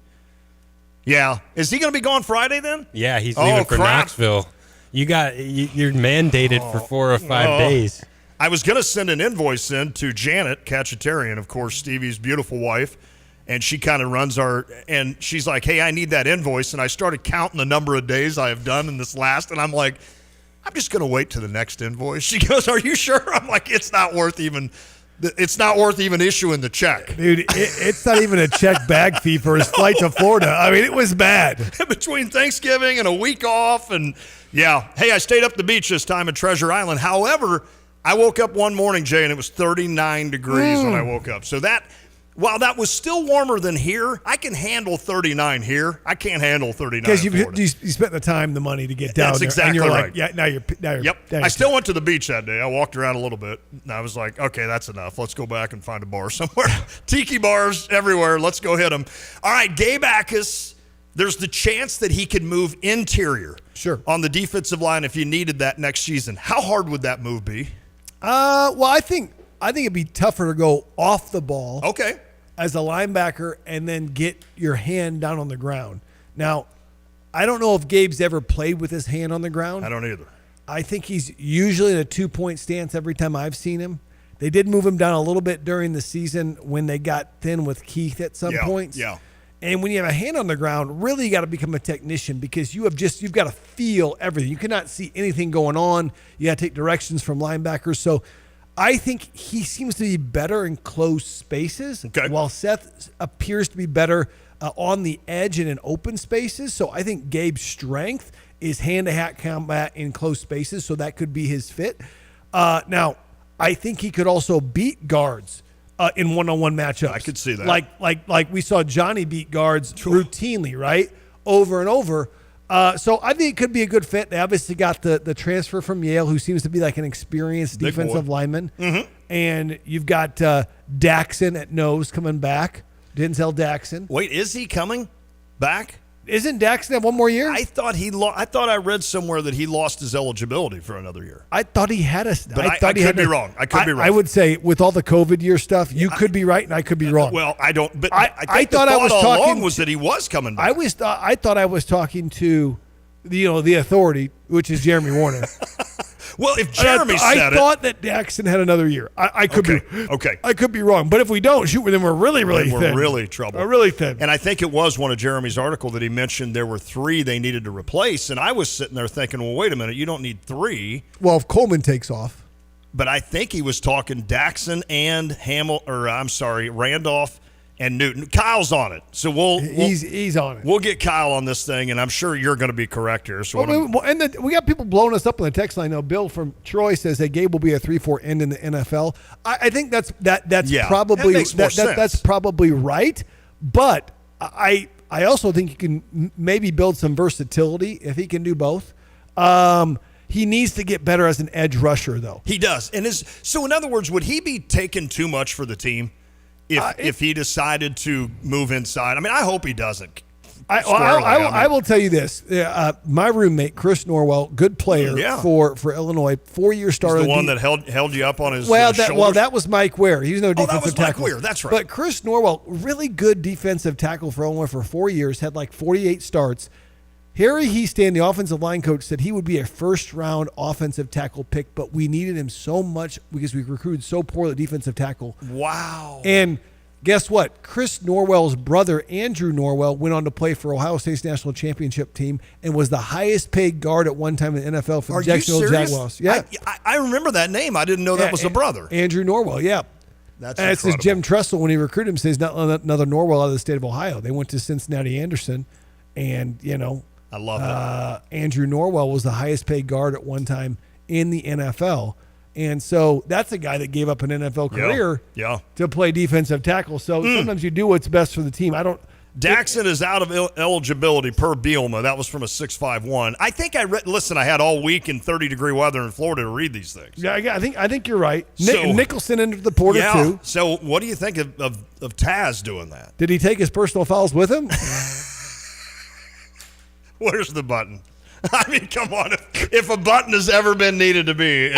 K: Yeah, is he going to be gone Friday then?
Y: Yeah, he's leaving for Knoxville. You're mandated for 4 or 5 days.
K: I was going to send an invoice in to Janet Cacciatarian, of course, Stevie's beautiful wife. And she kind of runs and she's like, hey, I need that invoice. And I started counting the number of days I have done in this last. And I'm like, I'm just going to wait to the next invoice. She goes, are you sure? I'm like, it's not worth even issuing the check.
L: Dude, it's not even a check bag fee for his flight to Florida. I mean, it was bad.
K: Between Thanksgiving and a week off. And yeah, hey, I stayed up the beach this time in Treasure Island. However, I woke up one morning, Jay, and it was 39 degrees when I woke up. So that while that was still warmer than here, I can handle 39 here. I can't handle 39
L: because
K: in Florida.
L: you spent the time, the money to get down
K: That's
L: there.
K: exactly
L: and you're
K: right.
L: Like, yeah, now you're.
K: Yep. I still went to the beach that day. I walked around a little bit, and I was like, okay, that's enough. Let's go back and find a bar somewhere. Tiki bars everywhere. Let's go hit them. All right, Gabe Akis. There's the chance that he could move interior on the defensive line if you needed that next season. How hard would that move be?
L: Well, I think it'd be tougher to go off the ball.
K: Okay.
L: As a linebacker and then get your hand down on the ground. Now, I don't know if Gabe's ever played with his hand on the ground.
K: I don't either.
L: I think he's usually in a 2-point stance every time I've seen him. They did move him down a little bit during the season when they got thin with Keith at some points.
K: Yeah.
L: And when you have a hand on the ground, really you got to become a technician because you've got to feel everything. You cannot see anything going on. You got to take directions from linebackers. So I think he seems to be better in closed spaces, while Seth appears to be better on the edge and in open spaces. So I think Gabe's strength is hand-to-hand combat in closed spaces, so that could be his fit. Now, I think he could also beat guards in one-on-one matchups.
K: I could see that.
L: Like we saw Johnny beat guards routinely, right? Over and over. So I think it could be a good fit. They obviously got the transfer from Yale, who seems to be like an experienced defensive lineman.
K: Mm-hmm.
L: And you've got Daxon at nose coming back. Denzel Daxon.
K: Wait, is he coming back?
L: Isn't Daxon have one more year?
K: I thought I thought I read somewhere that he lost his eligibility for another year.
L: I thought he had
K: I could be wrong. I could be wrong.
L: I would say with all the COVID year stuff, you could be right and I could be wrong.
K: Well, I don't. But
L: I thought I was
K: all
L: talking
K: along was that he was coming back.
L: I thought I was talking to, the authority, which is Jeremy Warner.
K: Well, if Jeremy said
L: I thought that Daxon had another year. I could be
K: okay.
L: I could be wrong, but if we don't, then we're really thin.
K: We're really trouble.
L: We're really thin.
K: And I think it was one of Jeremy's article that he mentioned there were 3 they needed to replace, and I was sitting there thinking, well, wait a minute, you don't need 3.
L: Well, if Coleman takes off,
K: but I think he was talking Daxon and Randolph and Newton. Kyle's on it, so
L: he's on it.
K: We'll get Kyle on this thing, and I'm sure you're going to be correct here. So
L: we got people blowing us up on the text line now. Bill from Troy says that Gabe will be a 3-4 end in the NFL. I think that's probably that's probably right, but I also think you can maybe build some versatility if he can do both. He needs to get better as an edge rusher, though.
K: He does, so in other words, would he be taking too much for the team? If he decided to move inside, I mean, I hope he doesn't.
L: I will tell you this: my roommate Chris Norwell, good player for Illinois, 4-year starter.
K: He's the one that held you up on his
L: shoulders.
K: Well,
L: that was Mike Ware. He's no defensive
K: that was
L: tackle.
K: Mike Ware. That's right.
L: But Chris Norwell, really good defensive tackle for Illinois for 4 years, had like 48 starts. Harry Heastan, the offensive line coach, said he would be a first-round offensive tackle pick, but we needed him so much because we recruited so poorly defensive tackle.
K: Wow.
L: And guess what? Chris Norwell's brother, Andrew Norwell, went on to play for Ohio State's national championship team and was the highest-paid guard at one time in the NFL for the Jacksonville Jaguars. Yeah,
K: I remember that name. I didn't know that was a brother.
L: Andrew Norwell, yeah.
K: That's
L: and it says Jim Tressel, when he recruited him, says not another Norwell out of the state of Ohio. They went to Cincinnati Anderson, and,
K: I love that.
L: Andrew Norwell was the highest paid guard at one time in the NFL. And so that's a guy that gave up an NFL career to play defensive tackle. So sometimes you do what's best for the team.
K: Daxon is out of eligibility per Bielema. That was from a 6.51. I think I had all week in 30-degree weather in Florida to read these things.
L: Yeah, I think you're right. Nicholson entered the portal too.
K: So what do you think of Taz doing that?
L: Did he take his personal fouls with him?
K: Where's the button? I mean, come on. If a button has ever been needed to be.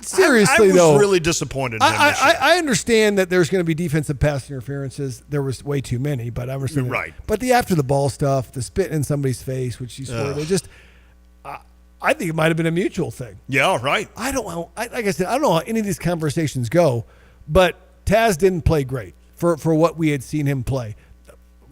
L: Seriously,
K: I was really disappointed.
L: I understand that there's going to be defensive pass interferences. There was way too many, but I understand.
K: Right.
L: But the after the ball stuff, the spit in somebody's face, which you swear, they just. I think it might have been a mutual thing.
K: Yeah, right.
L: I don't know. Like I said, I don't know how any of these conversations go, but Taz didn't play great for what we had seen him play.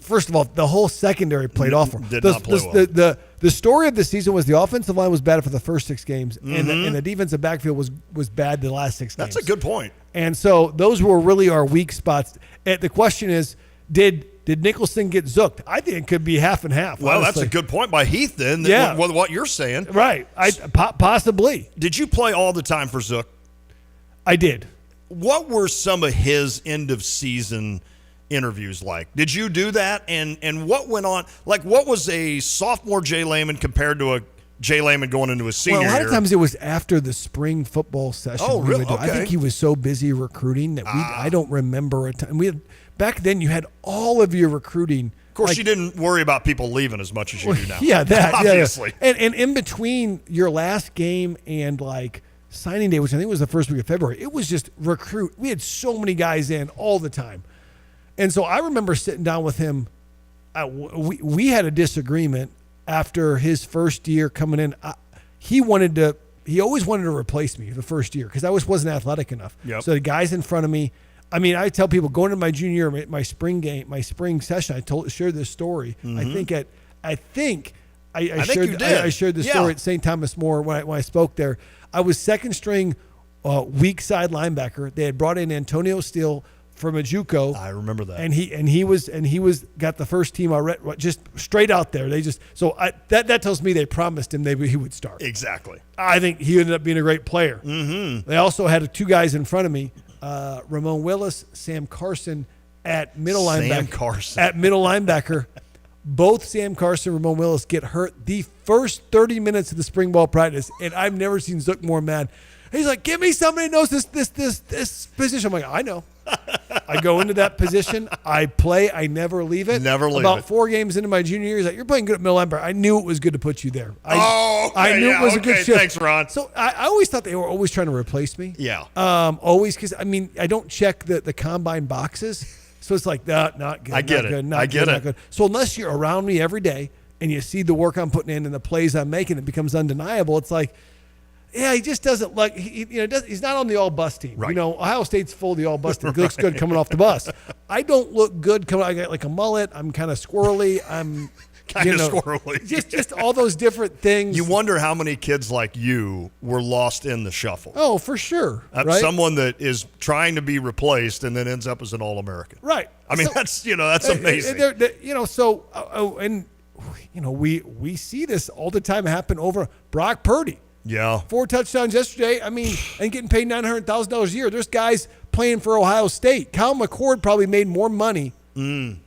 L: First of all, the whole secondary played awful.
K: Did not play well.
L: The story of the season was the offensive line was bad for the first 6 games, and the defensive backfield was bad the last 6 games.
K: That's a good point.
L: And so those were really our weak spots. And the question is, did did Nicholson get zooked? I think it could be half and half.
K: Well,
L: honestly.
K: that's a good point by Heath then.
L: Yeah.
K: What you're saying.
L: Right. Possibly.
K: Did you play all the time for Zook?
L: I did.
K: What were some of his end-of-season interviews like? Did you do that? And what went on? Like, what was a sophomore Jay Lehman compared to a Jay Lehman going into his senior year?
L: Well, a lot of times it was after the spring football session.
K: Oh, really?
L: I think he was so busy recruiting that I don't remember a time. Back then, you had all of your recruiting.
K: Of course, you didn't worry about people leaving as much as you do now.
L: Yeah, that
K: obviously.
L: Yeah. And in between your last game and like signing day, which I think was the first week of February, it was just recruit. We had so many guys in all the time, and so I remember sitting down with him. We had a disagreement after his first year coming in. He always wanted to replace me the first year because I wasn't athletic enough.
K: Yep.
L: So the guys in front of me. I mean, I tell people going into my junior year, my spring session, I shared this story.
K: Mm-hmm.
L: I shared this story at St. Thomas More when I spoke there. I was second string weak side linebacker. They had brought in Antonio Steele from a JUCO.
K: I remember that.
L: And he was got the first team already, just straight out there. That tells me they promised him he would start.
K: Exactly.
L: I think he ended up being a great player.
K: Mm-hmm.
L: They also had two guys in front of me. Ramon Willis, Sam Carson at middle linebacker. Both Sam Carson and Ramon Willis get hurt the first 30 minutes of the spring ball practice, and I've never seen Zook more mad. He's like, "Give me somebody who knows this position." I'm like, "I know." I go into that position. I play. I never leave it. About 4 games into my junior year, he's like, "You're playing good at middle linebacker." I knew it was good to put you there. I knew it was a good shift.
K: Thanks, Ron.
L: So I always thought they were always trying to replace me.
K: Yeah.
L: Always, because I don't check the combine boxes, so it's like not good.
K: I get it. I get it.
L: Good. So unless you're around me every day and you see the work I'm putting in and the plays I'm making, it becomes undeniable. It's like, yeah, he just doesn't look. He's not on the all bus team.
K: Right.
L: Ohio State's full of the all bus team. He looks good coming off the bus. I don't look good coming. I got like a mullet. I'm kind of squirrely. I'm
K: kind of squirrely.
L: Just all those different things.
K: You wonder how many kids like you were lost in the shuffle.
L: Oh, for sure. Right?
K: Someone that is trying to be replaced and then ends up as an All-American.
L: Right.
K: I mean, that's amazing. We see this all the time happen over Brock Purdy. Yeah.
L: 4 touchdowns yesterday. I mean, and getting paid $900,000 a year. There's guys playing for Ohio State. Kyle McCord probably made more money than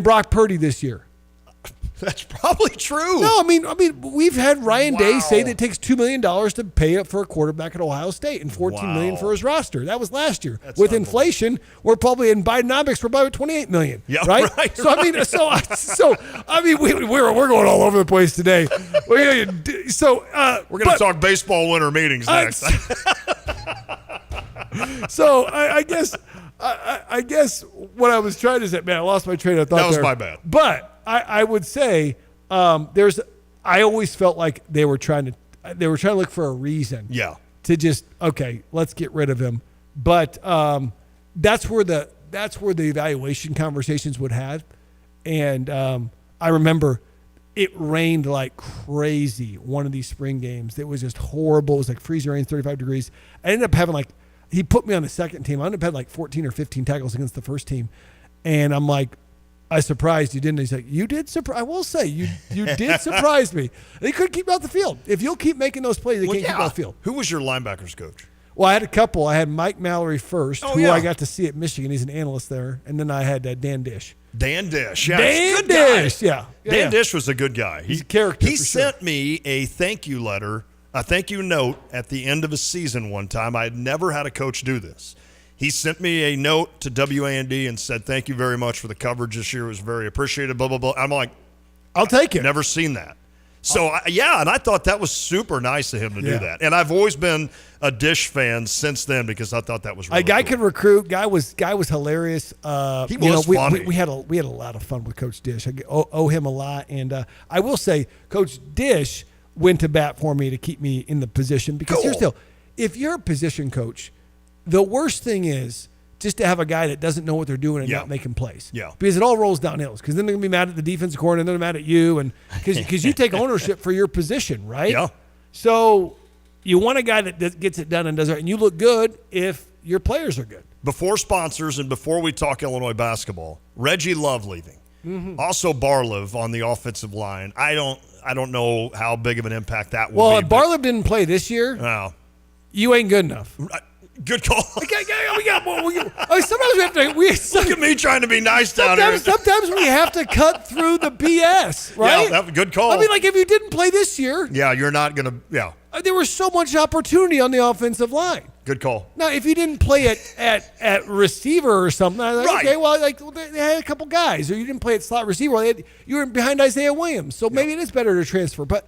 L: Brock Purdy this year.
K: That's probably true.
L: No, I mean, we've had Ryan Day say that it takes $2 million to pay up for a quarterback at Ohio State and $14 million for his roster. That was last year. With inflation, we're probably in Bidenomics. We're probably $28 million.
K: Yeah,
L: right. So we're going all over the place today. We're going
K: to talk baseball winter meetings next.
L: So I guess what I was trying to say, man, I lost my train of thought.
K: That was my bad.
L: But I would say I always felt like they were trying to look for a reason.
K: Yeah.
L: To just, okay, let's get rid of him. But that's where the evaluation conversations would have. And I remember it rained like crazy one of these spring games. It was just horrible. It was like freezing rain, 35 degrees. I ended up having he put me on the second team. I ended up having like 14 or 15 tackles against the first team. And I'm like, I surprised you didn't. He's like, you did surprise. I will say, you did surprise me. They couldn't keep me off the field. If you'll keep making those plays, they can't keep you off the field.
K: Who was your linebackers coach?
L: Well, I had a couple. I had Mike Mallory first, I got to see at Michigan. He's an analyst there. And then I had Dan Dish.
K: Dan Dish. Yeah,
L: Dan Dish. Yeah.
K: Dan Dish was a good guy.
L: He's a character.
K: He sent me a thank you letter, a thank you note at the end of a season one time. I had never had a coach do this. He sent me a note to WAND and said, "Thank you very much for the coverage this year. It was very appreciated, blah, blah, blah." I'm like,
L: I'll take it.
K: Never seen that. So, and I thought that was super nice of him to do that. And I've always been a Dish fan since then because I thought that was really
L: guy
K: cool.
L: could recruit. Guy was hilarious.
K: He was funny.
L: We had a lot of fun with Coach Dish. I owe him a lot. And I will say, Coach Dish went to bat for me to keep me in the position because here's the deal. If you're a position coach, the worst thing is just to have a guy that doesn't know what they're doing and not making plays.
K: Yeah.
L: Because it all rolls downhill. Because then they're going to be mad at the defensive coordinator and they're mad at you. And because you take ownership for your position, right?
K: Yeah.
L: So you want a guy that gets it done and does it. And you look good if your players are good.
K: Before sponsors and before we talk Illinois basketball, Reggie Love leaving. Also, Barliv on the offensive line. I don't know how big of an impact that will
L: Well,
K: be.
L: if Barliv didn't play this year, you ain't good enough.
K: Good call.
L: Sometimes we have to.
K: Look at me trying to be nice down here.
L: Sometimes we have to cut through the BS, right?
K: Yeah, good call.
L: I mean, like if you didn't play this year,
K: yeah, you're not gonna. Yeah,
L: there was so much opportunity on the offensive line.
K: Good call.
L: Now, if you didn't play at receiver or something, I was like,
K: Right.
L: okay, well, like they had a couple guys, or you didn't play at slot receiver. You were behind Isaiah Williams, so maybe it is better to transfer. But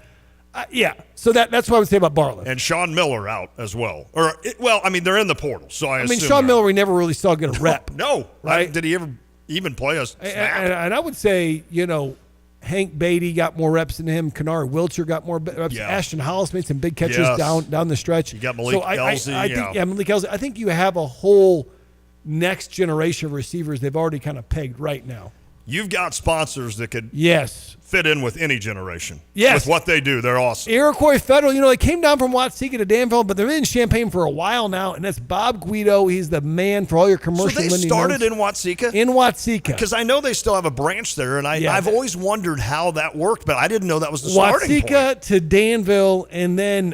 L: yeah, so that's what I would say about Barliv.
K: And Sean Miller out as well. They're in the portal, so I assume
L: Sean Miller, we never really saw get a rep.
K: No,
L: right?
K: Did he ever even play a snap?
L: And I would say, Hank Beatty got more reps than him. Kennard Wilcher got more reps.
K: Yeah.
L: Ashton Hollis made some big catches down the stretch.
K: You got Malik Elzy.
L: I think Malik Elzy. I think you have a whole next generation of receivers they've already kind of pegged right now.
K: You've got sponsors that could fit in with any generation.
L: Yes.
K: With what they do, they're awesome.
L: Iroquois Federal, they came down from Watsika to Danville, but they're in Champaign for a while now, and that's Bob Guido. He's the man for all your commercial
K: So they
L: lending
K: started
L: loans.
K: in Watsika?
L: In Watsika.
K: Because I know they still have a branch there, and I've always wondered how that worked, but I didn't know that was the starting point.
L: Watsika to Danville, and then,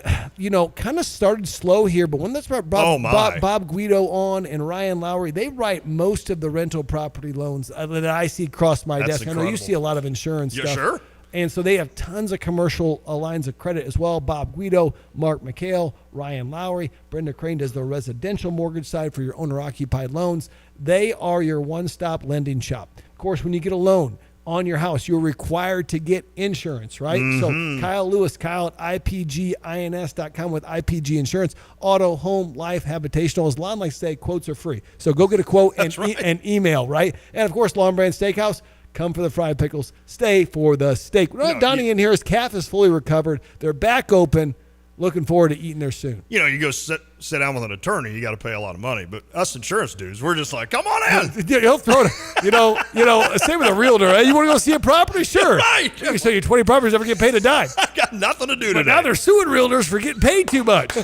L: kind of started slow here, but when that's brought Bob Guido on and Ryan Lowry, they write most of the rental property loans that I see cross my desk.
K: Incredible.
L: I know you see a lot of insurance stuff.
K: Sure.
L: And so they have tons of commercial lines of credit as well. Bob Guido, Mark McHale, Ryan Lowry, Brenda Crane does the residential mortgage side for your owner-occupied loans. They are your one-stop lending shop. Of course, when you get a loan on your house, you're required to get insurance, right? So Kyle Lewis, Kyle at IPGINS.com with IPG Insurance. Auto, home, life, habitational. As Lon likes to say, quotes are free. So go get a quote and email, right? And, of course, Long Branch Steakhouse. Come for the fried pickles. Stay for the steak. Donnie in here. His calf is fully recovered. They're back open. Looking forward to eating there soon.
K: You go sit down with an attorney, you got to pay a lot of money. But us insurance dudes, we're just like, come on in.
L: He'll throw it. Same with a realtor. Hey, you want to go see a property? Sure.
K: Right.
L: You can sell you 20 properties, never get paid a dime.
K: I got nothing to do
L: But
K: today.
L: now they're suing realtors for getting paid too much.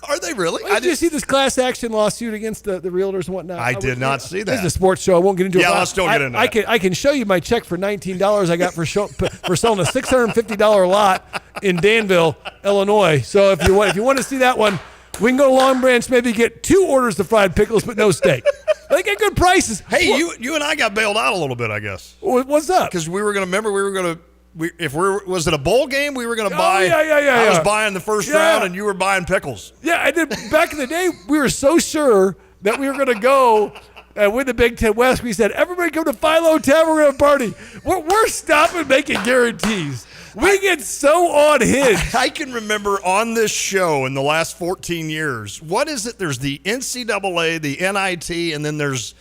K: Are they really?
L: Did you see this class action lawsuit against the realtors and whatnot?
K: I did not see that.
L: This is a sports show. I won't get into it.
K: Yeah, let's don't get into that.
L: I can show you my check for $19 I got for selling a $650 lot in Danville, Illinois. So if you want to see that one, we can go to Long Branch, maybe get 2 orders of fried pickles, but no steak. They get good prices.
K: Hey, you and I got bailed out a little bit, I guess.
L: What's up?
K: Because we were going to was it a bowl game? We were going to buy.
L: I
K: was buying the first round, and you were buying pickles.
L: Yeah, I did. Back in the day, we were so sure that we were going to go and win the Big Ten West. We said, everybody come to Philo Tavern, we're going to party. We're stopping making guarantees. We get so unhinged.
K: I can remember on this show in the last 14 years, what is it? There's the NCAA, the NIT, and then there's,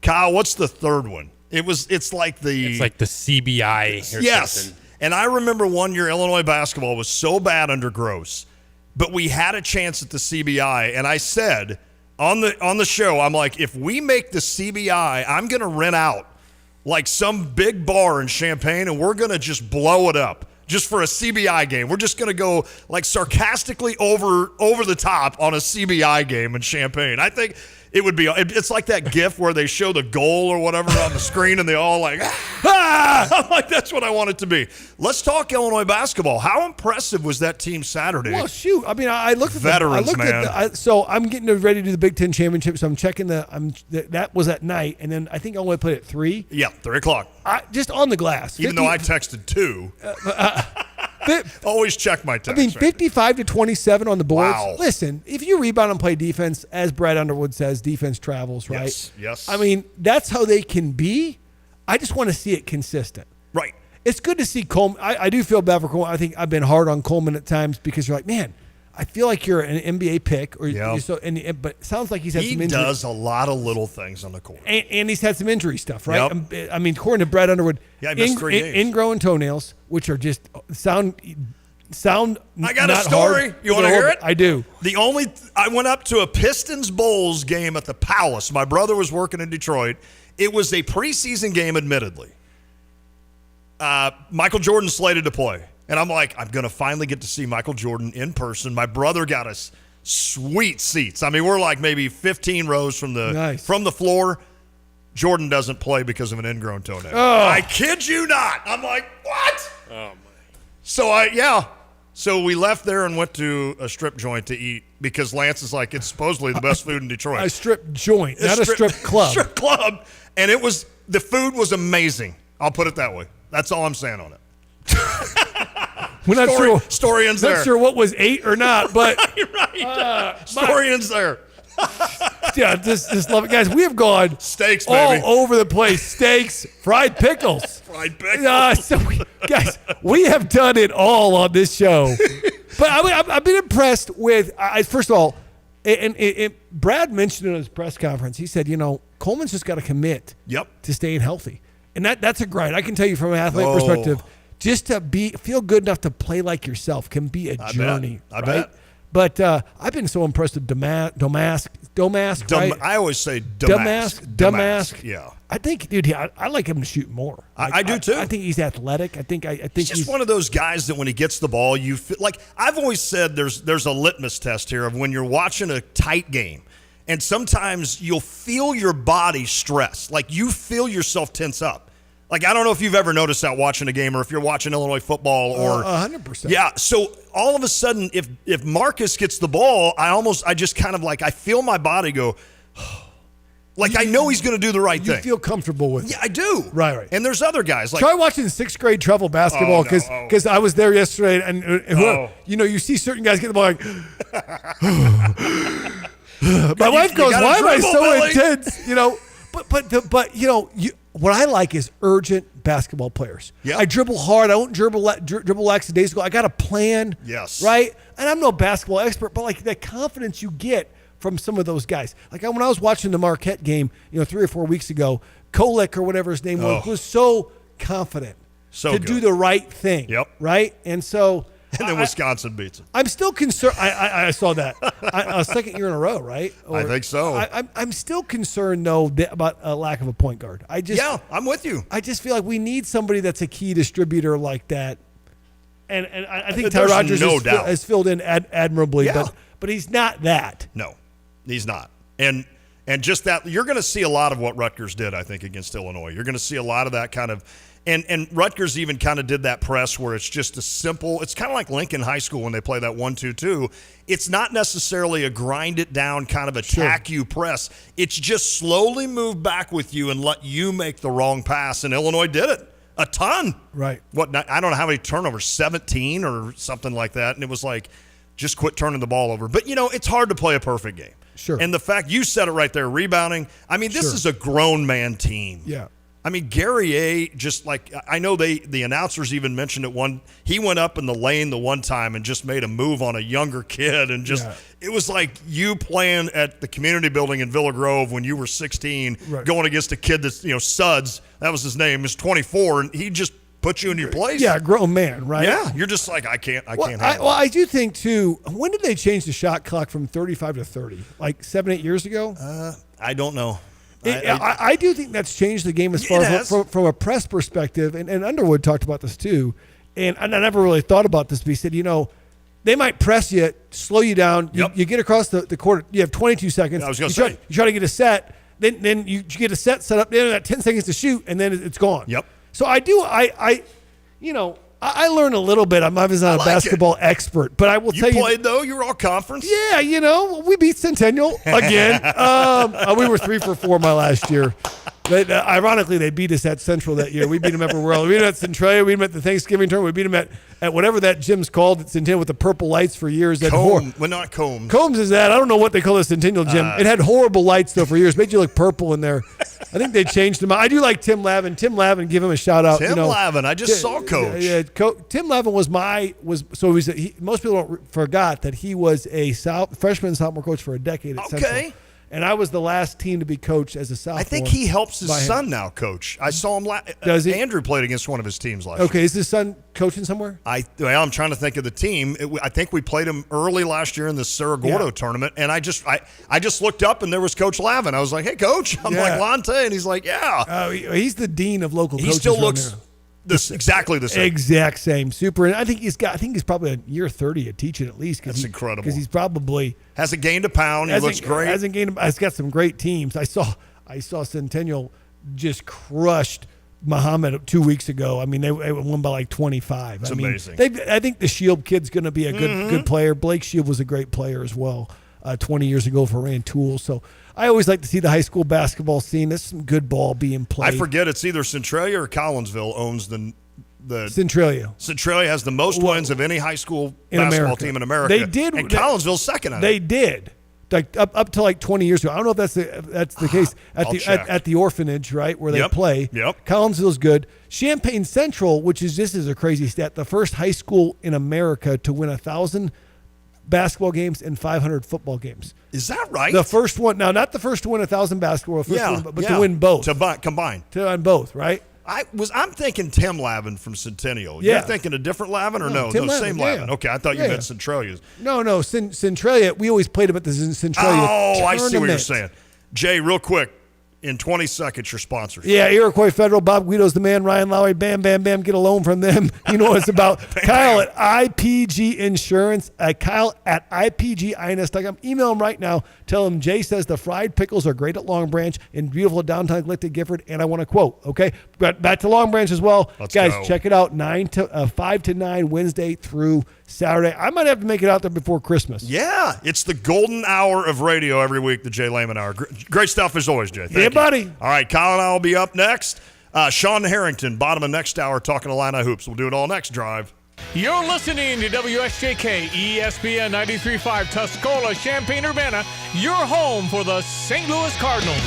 K: Kyle, what's the third one? It's like the
Y: CBI or something.
K: And I remember one year Illinois basketball was so bad under Gross, but we had a chance at the CBI, and I said on the show, I'm like, if we make the CBI, I'm going to rent out like some big bar in Champaign, and we're going to just blow it up just for a CBI game. We're just going to go like sarcastically over the top on a CBI game in Champaign. I think it would be, it's like that GIF where they show the goal or whatever on the screen and they all like, I'm like, that's what I want it to be. Let's talk Illinois basketball. How impressive was that team Saturday?
L: Well, shoot. I mean, I looked at
K: veterans,
L: so I'm getting ready to do the Big Ten championship. So I'm checking that was at night, and then I think I only played at 3.
K: Yeah, 3 o'clock.
L: Just on the glass.
K: Even though I texted 2. Always check my text.
L: I mean, 55-27 on the boards.
K: Wow.
L: Listen, if you rebound and play defense, as Brad Underwood says, defense travels, right?
K: Yes.
L: I mean, that's how they can be. I just want to see it consistent.
K: Right.
L: It's good to see Coleman. I do feel bad for Coleman. I think I've been hard on Coleman at times because you're like, man, I feel like you're an NBA pick, but it sounds like he's had some injuries.
K: He does a lot of little things on the court.
L: And he's had some injury stuff, right?
K: Yep.
L: I mean, according to Brad Underwood,
K: he missed 3 games.
L: Ingrowing toenails, which are just sound.
K: I got
L: not
K: a story.
L: Hard.
K: You want to hear it?
L: I do.
K: I went up to a Pistons Bulls game at the Palace. My brother was working in Detroit. It was a preseason game, admittedly. Michael Jordan slated to play. And I'm like, I'm going to finally get to see Michael Jordan in person. My brother got us sweet seats. I mean, we're like maybe 15 rows from the floor. Jordan doesn't play because of an ingrown toenail.
L: Oh.
K: I kid you not. I'm like, what?
Y: Oh, my.
K: So we left there and went to a strip joint to eat because Lance is like, it's supposedly the best food in Detroit.
L: A strip joint, not a strip club.
K: Strip club. And the food was amazing. I'll put it that way. That's all I'm saying on it.
L: We're not sure.
K: Story ends there.
L: Not sure what was 8 or not, but
K: right. Story ends there.
L: Yeah, just love it, guys. We have gone
K: steaks,
L: all over the place. Steaks, fried pickles, guys, we have done it all on this show. But I've been impressed with. First of all, and Brad mentioned it in his press conference. He said, Coleman's just got to commit. To staying healthy, and that's a grind. I can tell you from an athlete perspective. Just to feel good enough to play like yourself can be a journey. I bet. But I've been so impressed with Domask, right?
K: I always say Domask. Yeah.
L: I think, dude, I like him to shoot more.
K: I do too.
L: I think he's athletic. I think
K: he's just one of those guys that when he gets the ball, you feel like I've always said there's a litmus test here of when you're watching a tight game. And sometimes you'll feel your body stress. Like you feel yourself tense up. Like, I don't know if you've ever noticed that watching a game or if you're watching Illinois football or
L: 100%.
K: Yeah. So all of a sudden, if Marcus gets the ball, I just kind of like, I feel my body go, like I know he's going to do the right thing.
L: You feel comfortable with it.
K: Yeah, I do.
L: Right.
K: And there's other guys like.
L: Try watching 6th grade travel basketball because I was there yesterday and you see certain guys get the ball like. My wife goes, why am I so intense? But what I like is urgent basketball players.
K: Yeah.
L: I dribble hard. I won't dribble lackadaisical. I got a plan.
K: Yes.
L: Right? And I'm no basketball expert, but like the confidence you get from some of those guys. Like when I was watching the Marquette game, 3 or 4 weeks ago, Kolek or whatever his name was so confident to do the right thing.
K: Yep.
L: Right? And so.
K: And then Wisconsin beats him.
L: I'm still concerned. I saw that. A second year in a row, right?
K: I think so.
L: I'm still concerned, though, about a lack of a point guard.
K: I'm with you.
L: I just feel like we need somebody that's a key distributor like that. And I think Ty Rodgers has filled in admirably, but he's not that.
K: No, he's not. And just that, you're going to see a lot of what Rutgers did, I think, against Illinois. You're going to see a lot of that kind of. And Rutgers even kind of did that press where it's just a simple – it's kind of like Lincoln High School when they play that 1-2-2. It's not necessarily a grind-it-down kind of attack you press. It's just slowly move back with you and let you make the wrong pass. And Illinois did it a ton.
L: Right.
K: I don't know how many turnovers, 17 or something like that. And it was like just quit turning the ball over. But, it's hard to play a perfect game.
L: Sure.
K: And the fact – you said it right there, rebounding. I mean, this is a grown man team.
L: Yeah.
K: I mean, Guerrier, just like I know the announcers even mentioned it he went up in the lane the one time and just made a move on a younger kid and it was like you playing at the community building in Villa Grove when you were 16 going against a kid that's, Suds, that was his name, is 24 and he just put you in your place.
L: Yeah, grown man, right?
K: Yeah, you're just like, I can't handle it.
L: Well, I do think too, when did they change the shot clock from 35 to 30? Like 7-8 years ago?
K: I don't know.
L: I do think that's changed the game as far as from a press perspective, and Underwood talked about this too, and I never really thought about this, but he said, they might press you, slow you down, you get across the court, you have 22 seconds,
K: I was going to say.
L: You try to get a set, then you get a set up, then you got 10 seconds to shoot, and then it's gone.
K: Yep.
L: So I learned a little bit. I'm obviously not a basketball expert, but I will tell you.
K: You played, though? You were all conference?
L: Yeah, we beat Centennial again. We were 3 for 4 my last year. Ironically, they beat us at Central that year. We beat them everywhere. We beat them at Centralia. We beat them at the Thanksgiving tournament. We beat them at whatever that gym's called at Centennial with the purple lights for years.
K: Well, not Combs.
L: Combs is that. I don't know what they call the Centennial gym. It had horrible lights, though, for years. Made you look purple in there. I think they changed them. I do like Tim Lavin. Tim Lavin, give him a shout out.
K: Tim Lavin. I just saw Coach.
L: Yeah, Tim Lavin was most people forgot that he was a freshman sophomore coach for a decade at Central. And I was the last team to be coached as a sophomore.
K: I think he helps his son now coach. I saw him
L: Does he?
K: Andrew played against one of his teams last year.
L: Okay, is his son coaching somewhere?
K: I'm trying to think of the team. I think we played him early last year in the Cerro Gordo tournament, and I just looked up and there was Coach Lavin. I was like, "Hey, Coach!" I'm like Lante, and he's like, "Yeah."
L: He's the dean of local coaches.
K: He still looks exactly the same.
L: Exact same. Super. And I think he's probably a year 30 of teaching at least.
K: That's incredible.
L: Because he's probably
K: hasn't gained a pound. He looks great.
L: He's got some great teams. I saw Centennial just crushed Muhammad 2 weeks ago. I mean, they won by like 25.
K: It's amazing.
L: I think the Shield kid's going to be a good player. Blake Shield was a great player as well 20 years ago for Rantoul. So I always like to see the high school basketball scene. There's some good ball being played.
K: I forget it's either Centralia or Collinsville owns the
L: Centralia.
K: Centralia has the most wins of any high school basketball team in America.
L: They did,
K: and Collinsville's second.
L: They did. Like up to like 20 years ago. I don't know if that's the case at the orphanage, right, where they play.
K: Yep.
L: Collinsville's good. Champaign Central, which is this is a crazy stat, the first high school in America to win 1,000 basketball games and 500 football games.
K: Is that right?
L: The first one. Now, not the first to win 1,000 basketball, but to win both.
K: Combined.
L: To win both, right?
K: I'm thinking Tim Lavin from Centennial.
L: Yeah.
K: You're thinking a different Lavin or no?
L: Tim
K: Same
L: Lavin,
K: Lavin. Okay, I thought you meant Centralia's.
L: No, Centralia. We always played them at the Centralia tournament.
K: I see what you're saying. Jay, real quick, in 20 seconds, your sponsors.
L: Yeah, Iroquois Federal, Bob Guido's the man, Ryan Lowry, bam, get a loan from them. You know what it's about. Kyle at IPG Insurance, Kyle at IPGINS.com. Email him right now. Tell him Jay says the fried pickles are great at Long Branch in beautiful downtown Glickton, Gifford, and I want to quote, okay? But back to Long Branch as well. Guys, check it out, 5 to 9 Wednesday through Saturday. I might have to make it out there before Christmas.
K: Yeah, it's the golden hour of radio every week, the Jay Lehman Hour. Great stuff as always, Jay. Thank you,
L: buddy.
K: All right, Kyle and I will be up next. Sean Harrington, bottom of next hour, talking Illini hoops. We'll do it all next drive.
S: You're listening to WSJK ESPN 93.5 Tuscola, Champaign-Urbana, your home for the St. Louis Cardinals.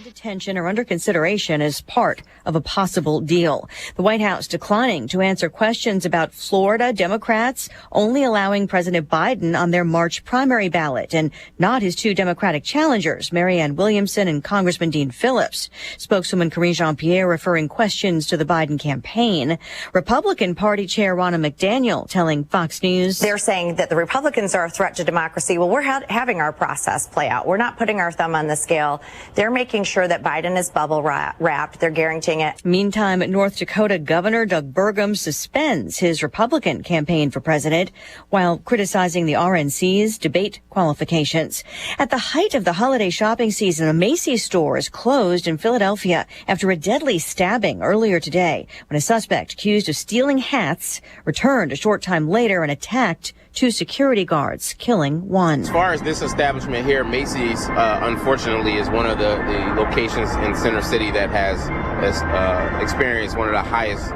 B: Detention or under consideration as part of a possible deal. The White House declining to answer questions about Florida Democrats only allowing President Biden on their March primary ballot and not his two Democratic challengers, Marianne Williamson and Congressman Dean Phillips. Spokeswoman Karine Jean-Pierre referring questions to the Biden campaign. Republican Party Chair Ronna McDaniel telling Fox News.
A: They're saying that the Republicans are a threat to democracy. Well, we're having our process play out. We're not putting our thumb on the scale. They're making sure that Biden is bubble wrapped. They're guaranteeing it.
B: Meantime, North Dakota Governor Doug Burgum suspends his Republican campaign for president while criticizing the RNC's debate qualifications. At the height of the holiday shopping season, a Macy's store is closed in Philadelphia after a deadly stabbing earlier today when a suspect accused of stealing hats returned a short time later and attacked two security guards, killing one.
C: As far as this establishment here, Macy's, unfortunately, is one of the locations in Center City that has experienced one of the highest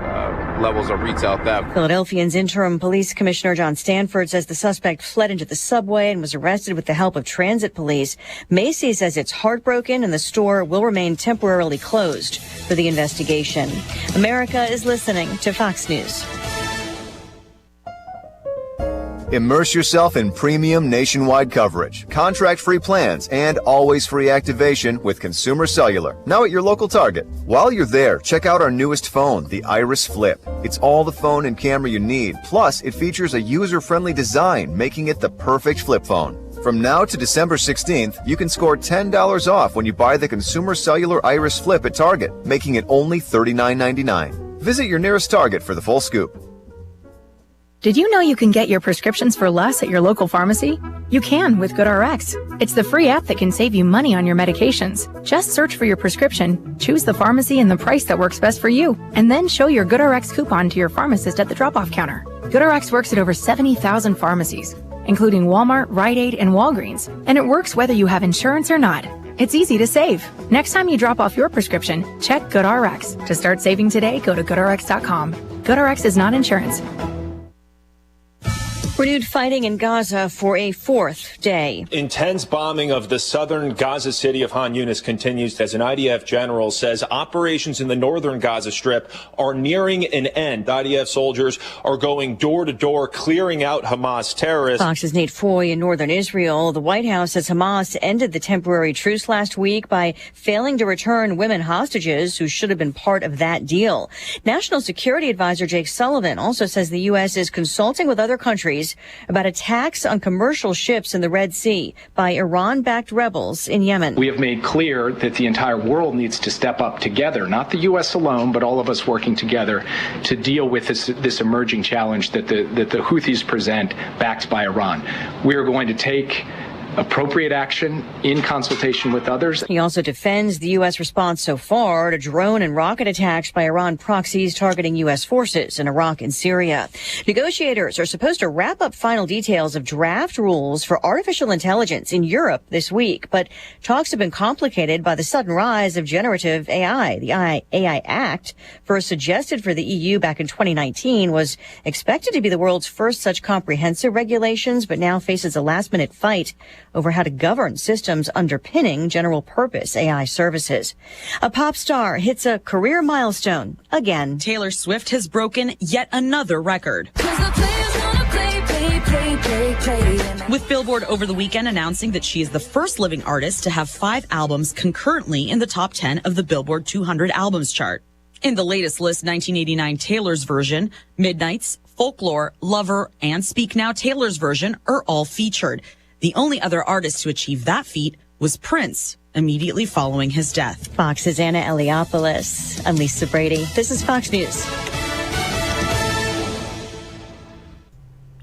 C: levels of retail theft.
B: Philadelphians interim police commissioner John Stanford says the suspect fled into the subway and was arrested with the help of transit police. Macy's says it's heartbroken and the store will remain temporarily closed for the investigation. America is listening to Fox News.
D: Immerse yourself in premium nationwide coverage, contract-free plans, and always free activation with Consumer Cellular, now at your local Target. While you're there, check out our newest phone, the Iris Flip. It's all the phone and camera you need, plus it features a user-friendly design, making it the perfect flip phone. From now to December 16th, you can score $10 off when you buy the Consumer Cellular Iris Flip at Target, making it only $39.99. Visit your nearest Target for the full scoop.
F: Did you know you can get your prescriptions for less at your local pharmacy? You can with GoodRx. It's the free app that can save you money on your medications. Just search for your prescription, choose the pharmacy and the price that works best for you, and then show your GoodRx coupon to your pharmacist at the drop-off counter. GoodRx works at over 70,000 pharmacies, including Walmart, Rite Aid, and Walgreens, and it works whether you have insurance or not. It's easy to save. Next time you drop off your prescription, check GoodRx. To start saving today, go to GoodRx.com. GoodRx is not insurance.
B: Renewed fighting in Gaza for a fourth day.
E: Intense bombing of the southern Gaza city of Han Yunis continues as an IDF general says operations in the northern Gaza Strip are nearing an end. IDF soldiers are going door to door, clearing out Hamas terrorists.
B: Fox's Nate Foy in northern Israel. The White House says Hamas ended the temporary truce last week by failing to return women hostages who should have been part of that deal. National Security Advisor Jake Sullivan also says the U.S. is consulting with other countries about attacks on commercial ships in the Red Sea by Iran-backed rebels in Yemen.
G: We have made clear that the entire world needs to step up together, not the U.S. alone, but all of us working together to deal with this emerging challenge that the Houthis present, backed by Iran. We are going to take appropriate action in consultation with others.
B: He also defends the U.S. response so far to drone and rocket attacks by Iran proxies targeting U.S. forces in Iraq and Syria. Negotiators are supposed to wrap up final details of draft rules for artificial intelligence in Europe this week, but talks have been complicated by the sudden rise of generative AI. The AI Act, first suggested for the EU back in 2019, was expected to be the world's first such comprehensive regulations, but now faces a last-minute fight over how to govern systems underpinning general-purpose AI services. A pop star hits a career milestone again.
H: Taylor Swift has broken yet another record, with Billboard over the weekend announcing that she is the first living artist to have 5 albums concurrently in the top 10 of the Billboard 200 albums chart. In the latest list, 1989 Taylor's version, Midnight's, Folklore, Lover, and Speak Now Taylor's version are all featured. The only other artist to achieve that feat was Prince, immediately following his death.
B: Fox's Anna Eliopoulos. I'm Lisa Brady. This is Fox News.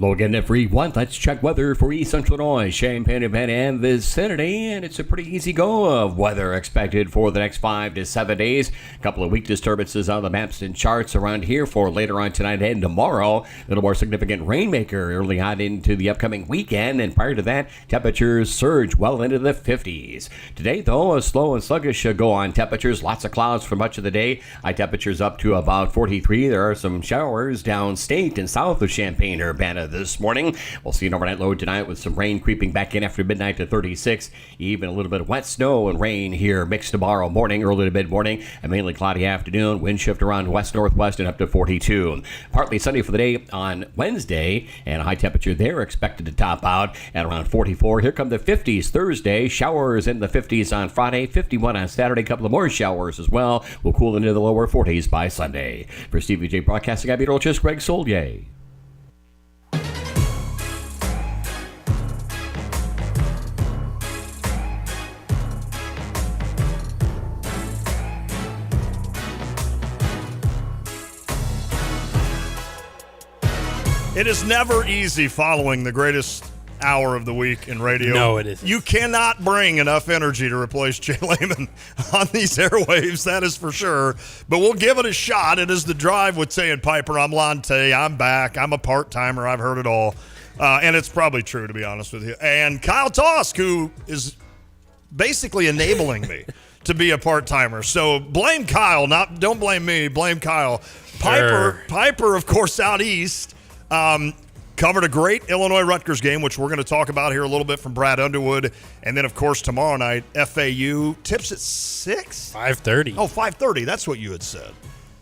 I: Logan at 3-1. Let's check weather for East Central Illinois, Champaign-Urbana, and vicinity. And it's a pretty easy go of weather expected for the next 5 to 7 days. A couple of weak disturbances on the maps and charts around here for later on tonight and tomorrow. A little more significant rainmaker early on into the upcoming weekend. And prior to that, temperatures surge well into the 50s. Today, though, a slow and sluggish go on temperatures. Lots of clouds for much of the day. High temperatures up to about 43. There are some showers downstate and south of Champaign-Urbana this morning. We'll see an overnight low tonight with some rain creeping back in after midnight to 36. Even a little bit of wet snow and rain here mixed tomorrow morning, early to mid-morning. A mainly cloudy afternoon. Wind shift around west-northwest and up to 42. Partly sunny for the day on Wednesday, and a high temperature there expected to top out at around 44. Here come the 50s Thursday. Showers in the 50s on Friday. 51 on Saturday. A couple of more showers as well. We'll cool into the lower 40s by Sunday. For Stevie J Broadcasting, I'm meteorologist Greg Solier.
K: It is never easy following the greatest hour of the week in radio.
Y: No, it isn't.
K: You cannot bring enough energy to replace Jay Lehman on these airwaves, that is for sure. But we'll give it a shot. It is The Drive with Tay and Piper. I'm Lon Tay. I'm back. I'm a part-timer. I've heard it all. And it's probably true, to be honest with you. And Kyle Tosk, who is basically enabling me to be a part-timer. So blame Kyle. Don't blame me. Blame Kyle. Piper, of course, out east. Covered a great Illinois-Rutgers game, which we're going to talk about here a little bit from Brad Underwood. And then, of course, tomorrow night, FAU tips at 6?
Y: 5:30.
K: Oh, 5:30. That's what you had said.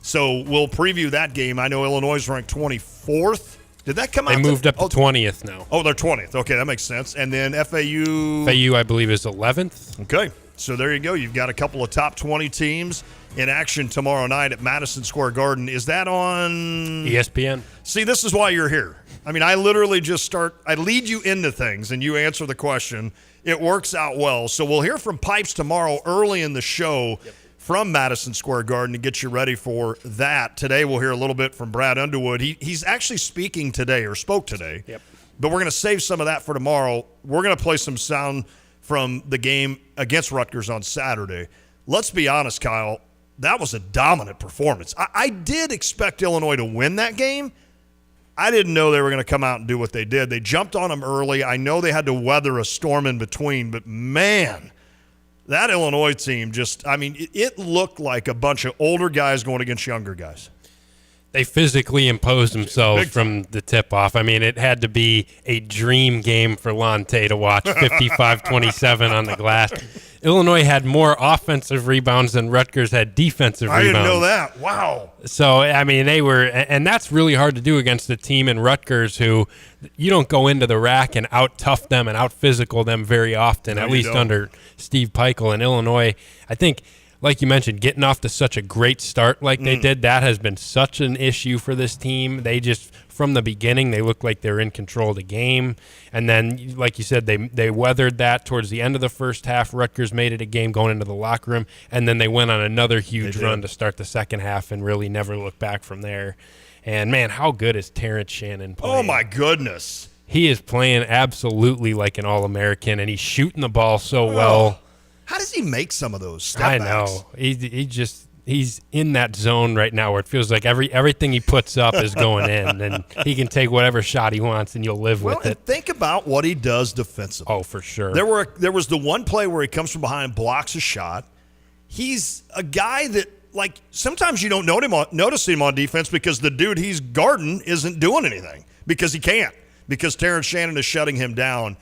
K: So we'll preview that game. I know Illinois is ranked 24th. Did that come out?
Y: They moved up to 20th now.
K: Oh, they're 20th. Okay, that makes sense. And then FAU,
Y: I believe, is 11th.
K: Okay, so there you go. You've got a couple of top 20 teams in action tomorrow night at Madison Square Garden. Is that on
Y: ESPN?
K: See, this is why you're here. I mean, I literally just I lead you into things and you answer the question. It works out well. So we'll hear from Pipes tomorrow early in the show from Madison Square Garden to get you ready for that. Today we'll hear a little bit from Brad Underwood. He's actually speaking today, or spoke today.
Y: Yep.
K: But we're going to save some of that for tomorrow. We're going to play some sound from the game against Rutgers on Saturday. Let's be honest, Kyle. That was a dominant performance. I did expect Illinois to win that game. I didn't know they were going to come out and do what they did. They jumped on them early. I know they had to weather a storm in between, but man, that Illinois team it looked like a bunch of older guys going against younger guys.
Y: They physically imposed themselves from the tip-off. I mean, it had to be a dream game for Lonte to watch, 55-27 on the glass. Illinois had more offensive rebounds than Rutgers had defensive rebounds.
K: I didn't know that. Wow.
Y: So, I mean, they were – and that's really hard to do against a team in Rutgers who you don't go into the rack and out-tough them and out-physical them very often, at least under Steve Peichel. And Illinois, I think – like you mentioned, getting off to such a great start like they did, that has been such an issue for this team. They just, from the beginning, they looked like they're in control of the game. And then, like you said, they weathered that towards the end of the first half. Rutgers made it a game going into the locker room. And then they went on another huge run to start the second half and really never looked back from there. And, man, how good is Terrence Shannon playing?
K: Oh, my goodness.
Y: he is playing absolutely like an All-American, and he's shooting the ball so well.
K: How does he make some of those step
Y: I
K: backs?
Y: know. He's in that zone right now where it feels like everything he puts up is going in, and he can take whatever shot he wants, and you'll live with
K: And
Y: it.
K: think about what he does defensively.
Y: Oh, for sure.
K: There was the one play where he comes from behind and blocks a shot. He's a guy that, like, sometimes you don't notice him on defense because the dude he's guarding isn't doing anything because he can't, because Terrence Shannon is shutting him down.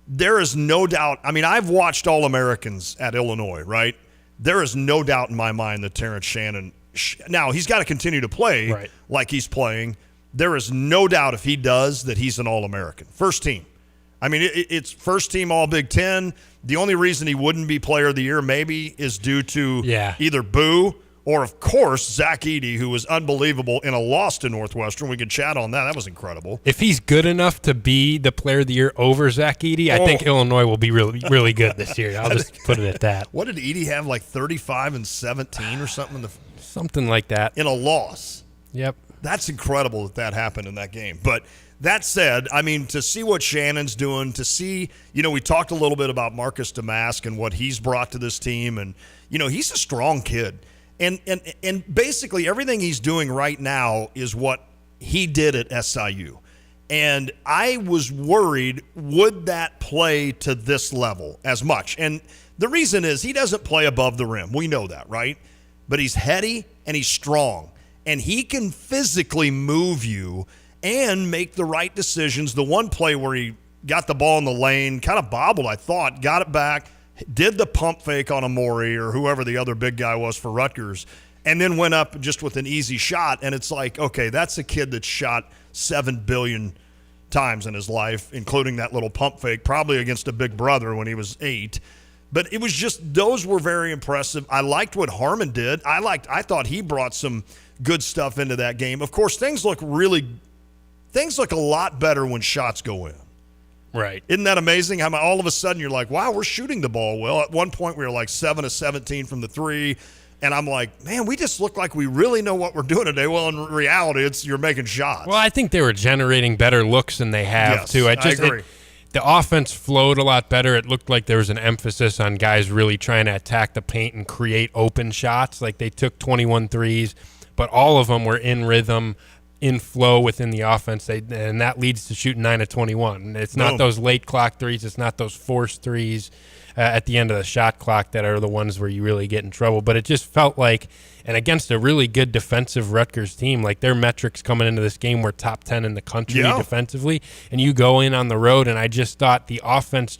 K: There is no doubt. I mean, I've watched All-Americans at Illinois, right? There is no doubt in my mind that Terrence Shannon now, he's got to continue to play like he's playing. There is no doubt if he does that he's an All-American. First team. I mean, it's first team All-Big Ten. The only reason he wouldn't be Player of the Year maybe is due to either Boo or, of course, Zach Edey, who was unbelievable in a loss to Northwestern. We could chat on that. That was incredible.
Y: If he's good enough to be the Player of the Year over Zach Edey, I think Illinois will be really, really good this year. I'll just put it at that.
K: What did Edey have, like 35 and 17 or something?
Y: Something like that.
K: In a loss.
Y: Yep.
K: That's incredible that happened in that game. But that said, I mean, to see what Shannon's doing, to see, we talked a little bit about Marcus Damask and what he's brought to this team. And, he's a strong kid. And basically everything he's doing right now is what he did at SIU. And I was worried, would that play to this level as much? And the reason is he doesn't play above the rim. We know that, right? But he's heady and he's strong. And he can physically move you and make the right decisions. The one play where he got the ball in the lane, kind of bobbled, I thought, got it back, did the pump fake on Amori or whoever the other big guy was for Rutgers, and then went up just with an easy shot. And it's like, okay, that's a kid that shot 7 billion times in his life, including that little pump fake, probably against a big brother when he was 8. But it was just, those were very impressive. I liked what Harmon did. I thought he brought some good stuff into that game. Of course, things look a lot better when shots go in.
Y: Right.
K: Isn't that amazing? How all of a sudden you're like, wow, we're shooting the ball well. At one point we were like 7 of 17 from the 3. And I'm like, man, we just look like we really know what we're doing today. Well, in reality, you're making shots.
Y: Well, I think they were generating better looks than they have, too. I agree. The offense flowed a lot better. It looked like there was an emphasis on guys really trying to attack the paint and create open shots. Like they took 21 threes, but all of them were in rhythm, in flow within the offense, and that leads to shooting 9 of 21. It's not those late clock threes. It's not those forced threes at the end of the shot clock that are the ones where you really get in trouble. But it just felt like, and against a really good defensive Rutgers team, like their metrics coming into this game were top 10 in the country defensively, and you go in on the road, and I just thought the offense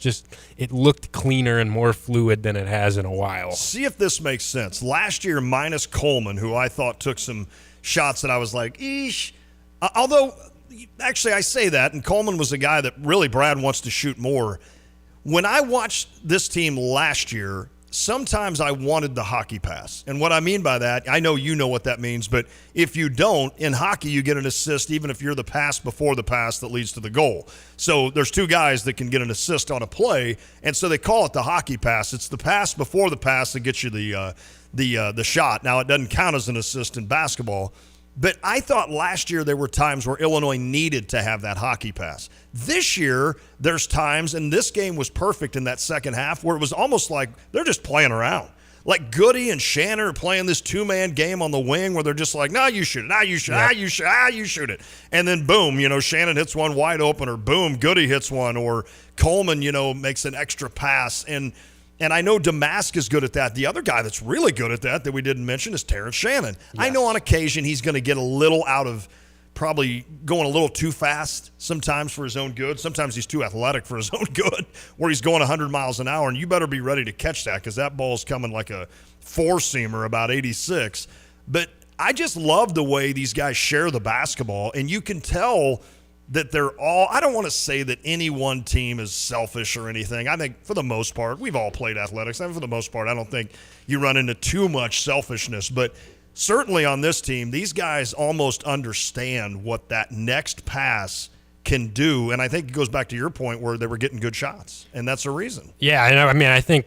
Y: it looked cleaner and more fluid than it has in a while.
K: See if this makes sense. Last year, minus Coleman, who I thought took some shots that I was like, eesh. Although, actually, I say that, and Coleman was a guy that really Brad wants to shoot more. When I watched this team last year, sometimes I wanted the hockey pass. And what I mean by that, I know you know what that means, but if you don't, in hockey you get an assist even if you're the pass before the pass that leads to the goal. So there's two guys that can get an assist on a play, and so they call it the hockey pass. It's the pass before the pass that gets you the shot. Now, it doesn't count as an assist in basketball, but I thought last year there were times where Illinois needed to have that hockey pass. This year, there's times, and this game was perfect in that second half, where it was almost like they're just playing around. Like Goody and Shannon are playing this two-man game on the wing where they're just like, no, you shoot it, you shoot it, you shoot it, you shoot it. And then boom, Shannon hits one wide open, or boom, Goody hits one, or Coleman, makes an extra pass. And I know Damask is good at that. The other guy that's really good at that we didn't mention is Terrence Shannon. Yes. I know on occasion he's going to get a little out of probably going a little too fast sometimes for his own good. Sometimes he's too athletic for his own good, where he's going 100 miles an hour, and you better be ready to catch that because that ball's coming like a four-seamer about 86. But I just love the way these guys share the basketball, and you can tell that they're all, I don't want to say that any one team is selfish or anything. I think for the most part, we've all played athletics, and for the most part, I don't think you run into too much selfishness. But certainly on this team, these guys almost understand what that next pass can do. And I think it goes back to your point where they were getting good shots, and that's the reason.
Y: Yeah, I think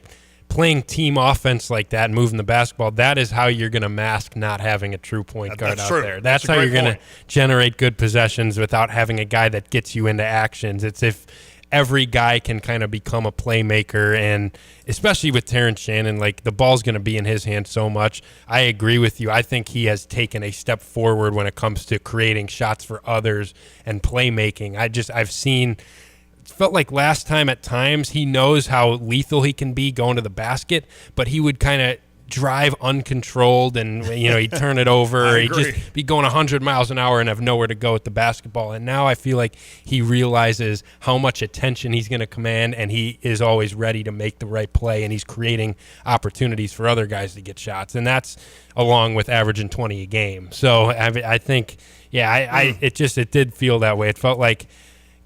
Y: playing team offense like that and moving the basketball, that is how you're going to mask not having a true point guard out there. That's how you're going to generate good possessions without having a guy that gets you into actions. It's if every guy can kind of become a playmaker, and especially with Terrence Shannon, like the ball's going to be in his hands so much. I agree with you. I think he has taken a step forward when it comes to creating shots for others and playmaking. I've seen, it felt like last time at times he knows how lethal he can be going to the basket, but he would kind of drive uncontrolled and he'd turn it over or he'd just be going 100 miles an hour and have nowhere to go with the basketball. And now I feel like he realizes how much attention he's going to command, and he is always ready to make the right play, and he's creating opportunities for other guys to get shots, and that's along with averaging 20 a game. So I think it did feel that way. It felt like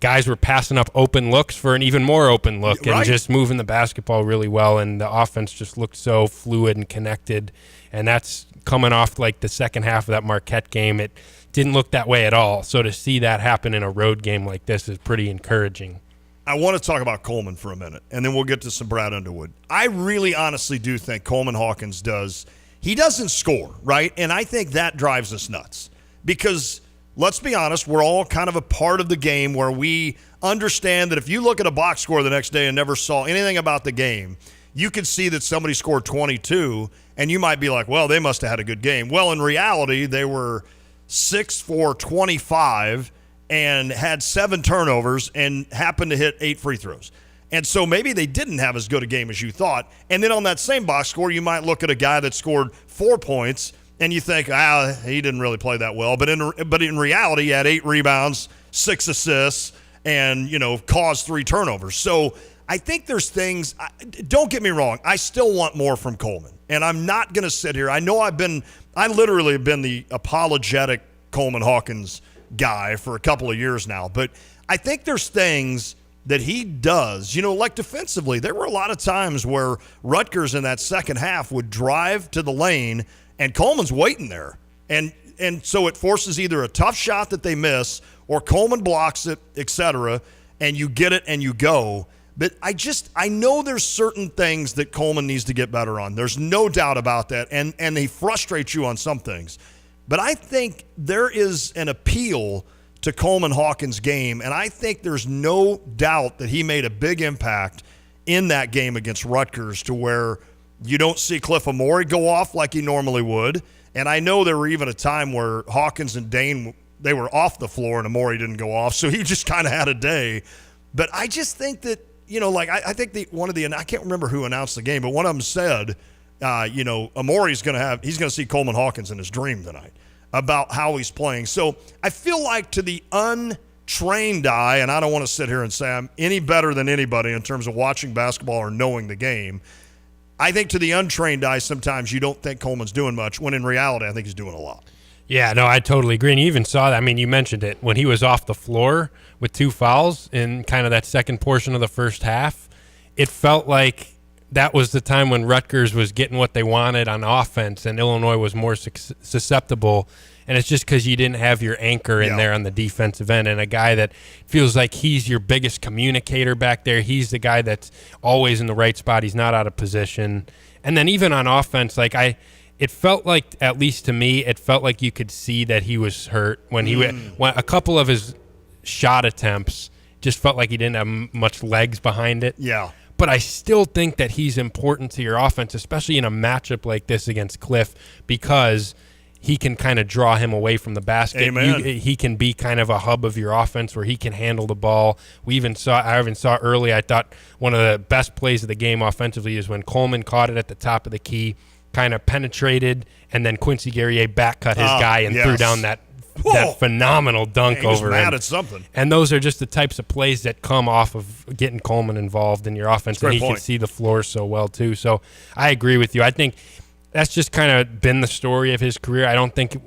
Y: guys were passing up open looks for an even more open look and just moving the basketball really well, and the offense just looked so fluid and connected, and that's coming off like the second half of that Marquette game. It didn't look that way at all, so to see that happen in a road game like this is pretty encouraging.
K: I want to talk about Coleman for a minute, and then we'll get to some Brad Underwood. I really honestly do think Coleman Hawkins doesn't score, right? And I think that drives us nuts because – let's be honest, we're all kind of a part of the game where we understand that if you look at a box score the next day and never saw anything about the game, you could see that somebody scored 22, and you might be like, well, they must have had a good game. Well, in reality, they were 6 for 25 and had 7 turnovers and happened to hit 8 free throws. And so maybe they didn't have as good a game as you thought. And then on that same box score, you might look at a guy that scored 4 points and you think, he didn't really play that well. But in reality, he had 8 rebounds, 6 assists, and, caused 3 turnovers. So I think there's things – don't get me wrong. I still want more from Coleman. And I'm not going to sit here. I know I literally have been the apologetic Coleman Hawkins guy for a couple of years now. But I think there's things that he does. Like defensively, there were a lot of times where Rutgers in that second half would drive to the lane – and Coleman's waiting there. And so it forces either a tough shot that they miss or Coleman blocks it, etc., and you get it and you go. But I know there's certain things that Coleman needs to get better on. There's no doubt about that. And he frustrates you on some things. But I think there is an appeal to Coleman Hawkins' game, and I think there's no doubt that he made a big impact in that game against Rutgers to where you don't see Cliff Amore go off like he normally would. And I know there were even a time where Hawkins and Dane, they were off the floor and Amore didn't go off. So he just kind of had a day. But I just think that, I think I can't remember who announced the game, but one of them said, Amore's he's going to see Coleman Hawkins in his dream tonight about how he's playing. So I feel like to the untrained eye, and I don't want to sit here and say I'm any better than anybody in terms of watching basketball or knowing the game, I think to the untrained eye, sometimes you don't think Coleman's doing much, when in reality, I think he's doing a lot.
Y: Yeah, no, I totally agree. And you even saw that. I mean, you mentioned it. When he was off the floor with 2 fouls in kind of that second portion of the first half, it felt like that was the time when Rutgers was getting what they wanted on offense and Illinois was more susceptible. And it's just because you didn't have your anchor in there on the defensive end, and a guy that feels like he's your biggest communicator back there. He's the guy that's always in the right spot. He's not out of position. And then even on offense, it felt like, at least to me, it felt like you could see that he was hurt when when a couple of his shot attempts just felt like he didn't have much legs behind it.
K: Yeah.
Y: But I still think that he's important to your offense, especially in a matchup like this against Cliff, because he can kind of draw him away from the basket.
K: Amen.
Y: He can be kind of a hub of your offense where he can handle the ball. I even saw early, I thought one of the best plays of the game offensively is when Coleman caught it at the top of the key, kind of penetrated, and then Quincy Guerrier back cut his guy and threw down that phenomenal dunk over him.
K: He was mad at something.
Y: And those are just the types of plays that come off of getting Coleman involved in your offense, and he can see the floor so well too. So I agree with you. I think that's just kind of been the story of his career. I don't think,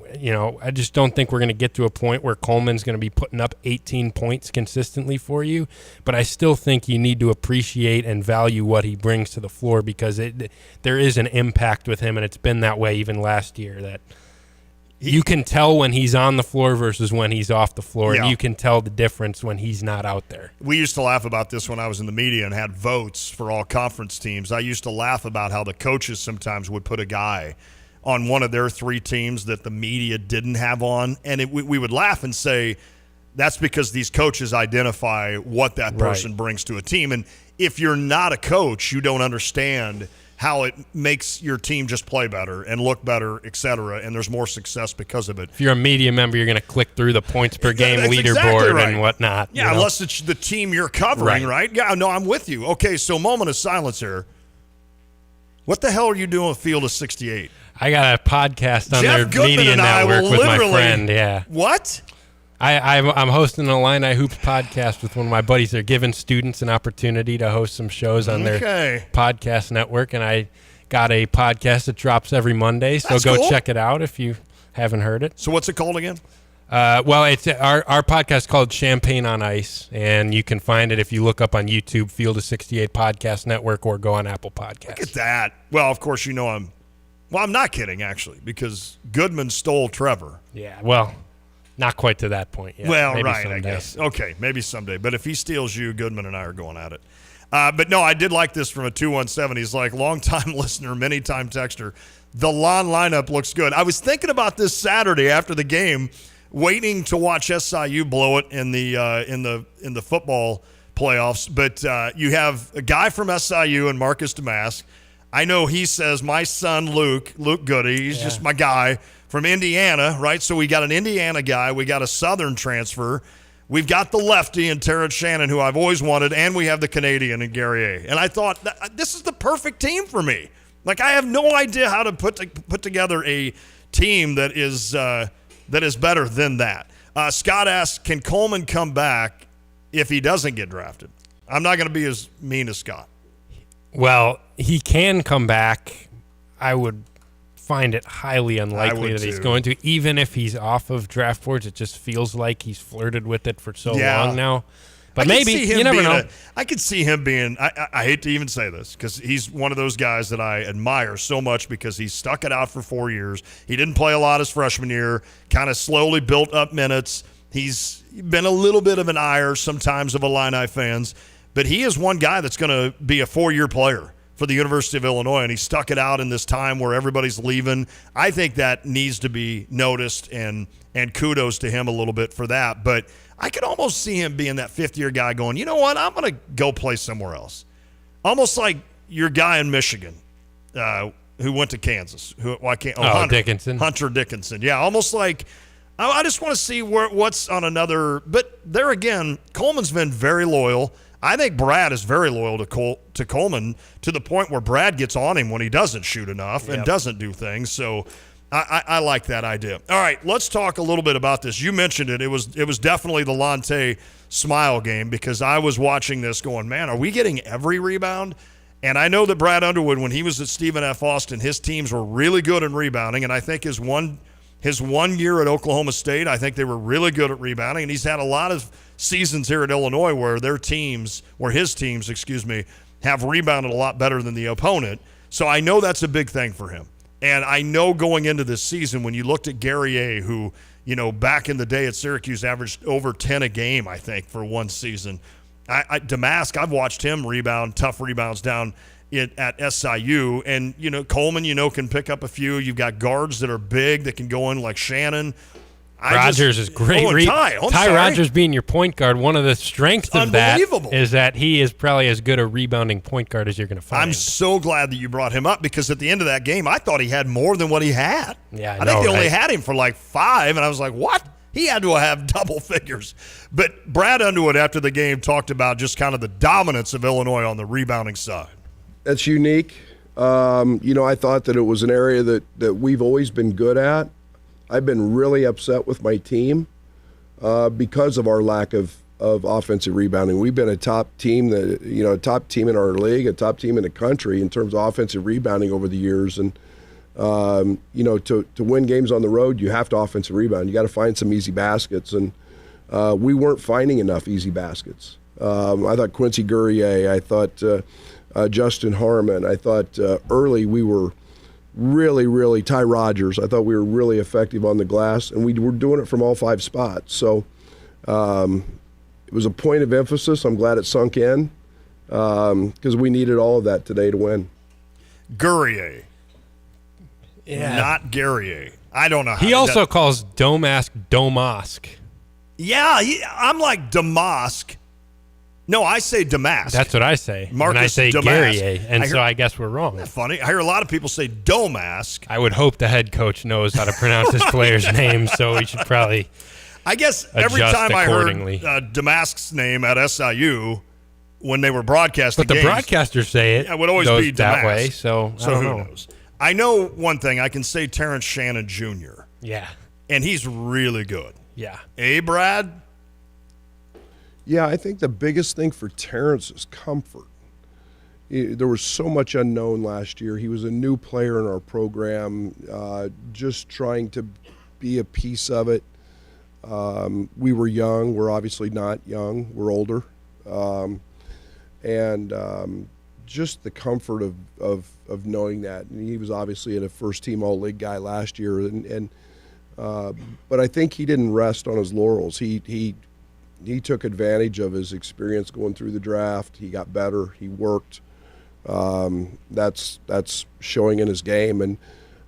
Y: I just don't think we're going to get to a point where Coleman's going to be putting up 18 points consistently for you. But I still think you need to appreciate and value what he brings to the floor, because there is an impact with him, and it's been that way even last year. You can tell when he's on the floor versus when he's off the floor,
K: Yeah.
Y: and you can tell the difference when he's not out there.
K: We used to laugh about this when I was in the media and had votes for all conference teams. I used to laugh about how the coaches sometimes would put a guy on one of their 3 teams that the media didn't have on, and we would laugh and say, that's because these coaches identify what that person brings to a team. And if you're not a coach, you don't understand how it makes your team just play better and look better, et cetera, and there's more success because of it.
Y: If you're a media member, you're going to click through the points per game
K: That's
Y: leaderboard
K: exactly right.
Y: and whatnot.
K: Yeah, unless it's the team you're covering, right? Yeah, no, I'm with you. Okay, so moment of silence here. What the hell are you doing with Field of 68?
Y: I got a podcast on
K: Jeff
Y: their
K: Goodman
Y: media
K: and I
Y: network
K: will
Y: with my
K: literally-
Y: friend. Yeah.
K: What?
Y: I'm hosting an Illini Hoops podcast with one of my buddies. They're giving students an opportunity to host some shows on their podcast network, and I got a podcast that drops every Monday, so
K: That's
Y: go
K: cool.
Y: check it out if you haven't heard it.
K: So what's it called again?
Y: Well, it's our podcast is called Champagne on Ice, and you can find it if you look up on YouTube, Field of 68 Podcast Network, or go on Apple Podcasts.
K: Look at that. Well, of course, you know I'm not kidding, actually, because Goodman stole Trevor.
Y: Yeah, well, not quite to that point yet.
K: Well,
Y: Maybe
K: right,
Y: someday.
K: I guess. Okay, maybe someday. But if he steals you, Goodman and I are going at it. But no, I did like this from a 217. He's like, long-time listener, many-time texter. The Lon lineup looks good. I was thinking about this Saturday after the game, waiting to watch SIU blow it in the football playoffs. But you have a guy from SIU and Marcus Damask. I know he says, my son Luke Goody, he's just my guy from Indiana, right? So we got an Indiana guy. We got a Southern transfer. We've got the lefty in Terrence Shannon, who I've always wanted, and we have the Canadian in Gary A. And I thought, this is the perfect team for me. Like, I have no idea how to put together a team that is better than that. Scott asks, can Coleman come back if he doesn't get drafted? I'm not going to be as mean as Scott.
Y: Well, he can come back. I would find it highly unlikely that he's going to. Even if he's off of draft boards, it just feels like he's flirted with it for so long now. But maybe, you never know.
K: I could see him being, I hate to even say this, because he's one of those guys that I admire so much because he stuck it out for 4 years. He didn't play a lot his freshman year, kind of slowly built up minutes. He's been a little bit of an ire sometimes of Illini fans, but he is one guy that's going to be a 4-year player for the University of Illinois, and he stuck it out in this time where everybody's leaving. I think that needs to be noticed, and kudos to him a little bit for that. But I could almost see him being that 5th-year guy going, you know what, I'm going to go play somewhere else. Almost like your guy in Michigan who went to Kansas.
Y: Dickinson.
K: Hunter Dickinson. Yeah, almost like I just want to see what's on another. But there again, Coleman's been very loyal. I think Brad is very loyal to Coleman to the point where Brad gets on him when he doesn't shoot enough and doesn't do things. So I like that idea. All right, let's talk a little bit about this. You mentioned it. It was definitely the Lonte smile game because I was watching this going, man, are we getting every rebound? And I know that Brad Underwood, when he was at Stephen F. Austin, his teams were really good in rebounding, and I think his one year at Oklahoma State, I think they were really good at rebounding, and he's had a lot of seasons here at Illinois where his teams, have rebounded a lot better than the opponent. So I know that's a big thing for him. And I know going into this season, when you looked at Gary A., who, back in the day at Syracuse averaged over 10 a game, I think, for one season. Damask, I've watched him rebound, tough rebounds down at SIU. And, Coleman, can pick up a few. You've got guards that are big that can go in like Shannon.
Y: Rogers is great. Ty Rogers being your point guard, one of the strengths of that is that he is probably as good a rebounding point guard as you're going to find.
K: I'm so glad that you brought him up because at the end of that game, I thought he had more than what he had.
Y: Yeah,
K: I think they only had him for like 5, and I was like, what? He had to have double figures. But Brad Underwood, after the game, talked about just kind of the dominance of Illinois on the rebounding side.
J: That's unique. I thought that it was an area that we've always been good at. I've been really upset with my team because of our lack of offensive rebounding. We've been a top team a top team in our league, a top team in the country in terms of offensive rebounding over the years. And to win games on the road, you have to offensive rebound. You got to find some easy baskets, and we weren't finding enough easy baskets. I thought Quincy Guerrier, I thought Justin Harmon, I thought early we were really, Ty Rogers, I thought we were really effective on the glass, and we were doing it from all 5 spots. So it was a point of emphasis. I'm glad it sunk in because we needed all of that today to win.
K: Guerrier.
Y: Yeah.
K: Not Guerrier. I don't know how.
Y: He also calls Domask Domask.
K: Yeah, I'm like Damask. No, I say Damask.
Y: That's what I say.
K: Marcus
Y: and I say
K: Damask.
Y: Guerrier, and so I guess we're wrong.
K: Isn't that funny? I hear a lot of people say Domask.
Y: I would hope the head coach knows how to pronounce his player's name, so we should probably
K: I guess every time I
Y: accordingly.
K: heard Damask's name at SIU when they were broadcasting
Y: But the
K: games,
Y: broadcasters say it.
K: it would always
Y: goes
K: be
Y: that
K: Damask.
Y: way, so I
K: who
Y: don't know.
K: knows? I know one thing. I can say Terrence Shannon Jr.
Y: Yeah.
K: And he's really good.
Y: Yeah.
K: Brad?
J: Yeah, I think the biggest thing for Terrence is comfort. There was so much unknown last year. He was a new player in our program, just trying to be a piece of it. We were young. We're obviously not young. We're older. Just the comfort of knowing that. And he was obviously a first-team All-League guy last year. But I think he didn't rest on his laurels. He took advantage of his experience going through the draft. He got better. He worked. That's showing in his game. And,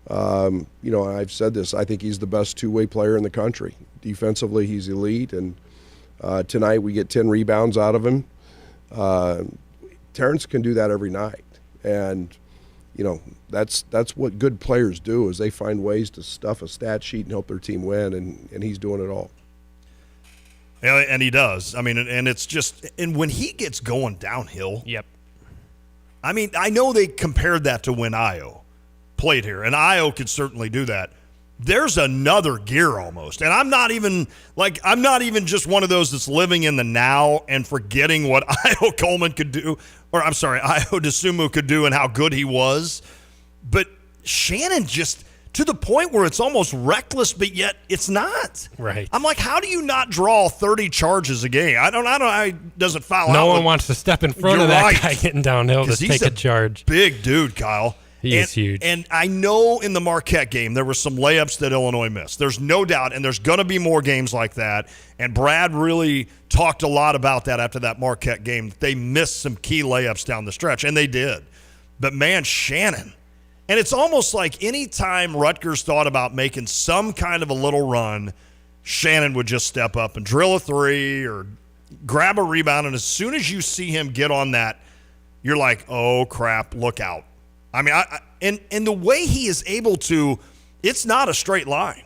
J: I've said this. I think he's the best two-way player in the country. Defensively, he's elite. And tonight we get 10 rebounds out of him. Terrence can do that every night. And, that's what good players do is they find ways to stuff a stat sheet and help their team win, and he's doing it all.
K: Yeah, and he does. I mean, and it's just – and when he gets going downhill –
Y: Yep.
K: I mean, I know they compared that to when Io played here, and Io could certainly do that. There's another gear almost. And I'm not even just one of those that's living in the now and forgetting what Io Coleman could do, or I'm sorry, Io DeSumo could do and how good he was. But Shannon just to the point where it's almost reckless, but yet it's not.
Y: Right.
K: I'm like, how do you not draw 30 charges a game? I don't doesn't foul out.
Y: No one wants to step in front of that guy getting downhill to take a charge.
K: Big dude, Kyle.
Y: He is huge.
K: And I know in the Marquette game, there were some layups that Illinois missed. There's no doubt, and there's going to be more games like that. And Brad really talked a lot about that after that Marquette game. They missed some key layups down the stretch, and they did. But, man, Shannon. And it's almost like any time Rutgers thought about making some kind of a little run, Shannon would just step up and drill a three or grab a rebound. And as soon as you see him get on that, you're like, oh, crap, look out. I mean, and the way he is able to, it's not a straight line.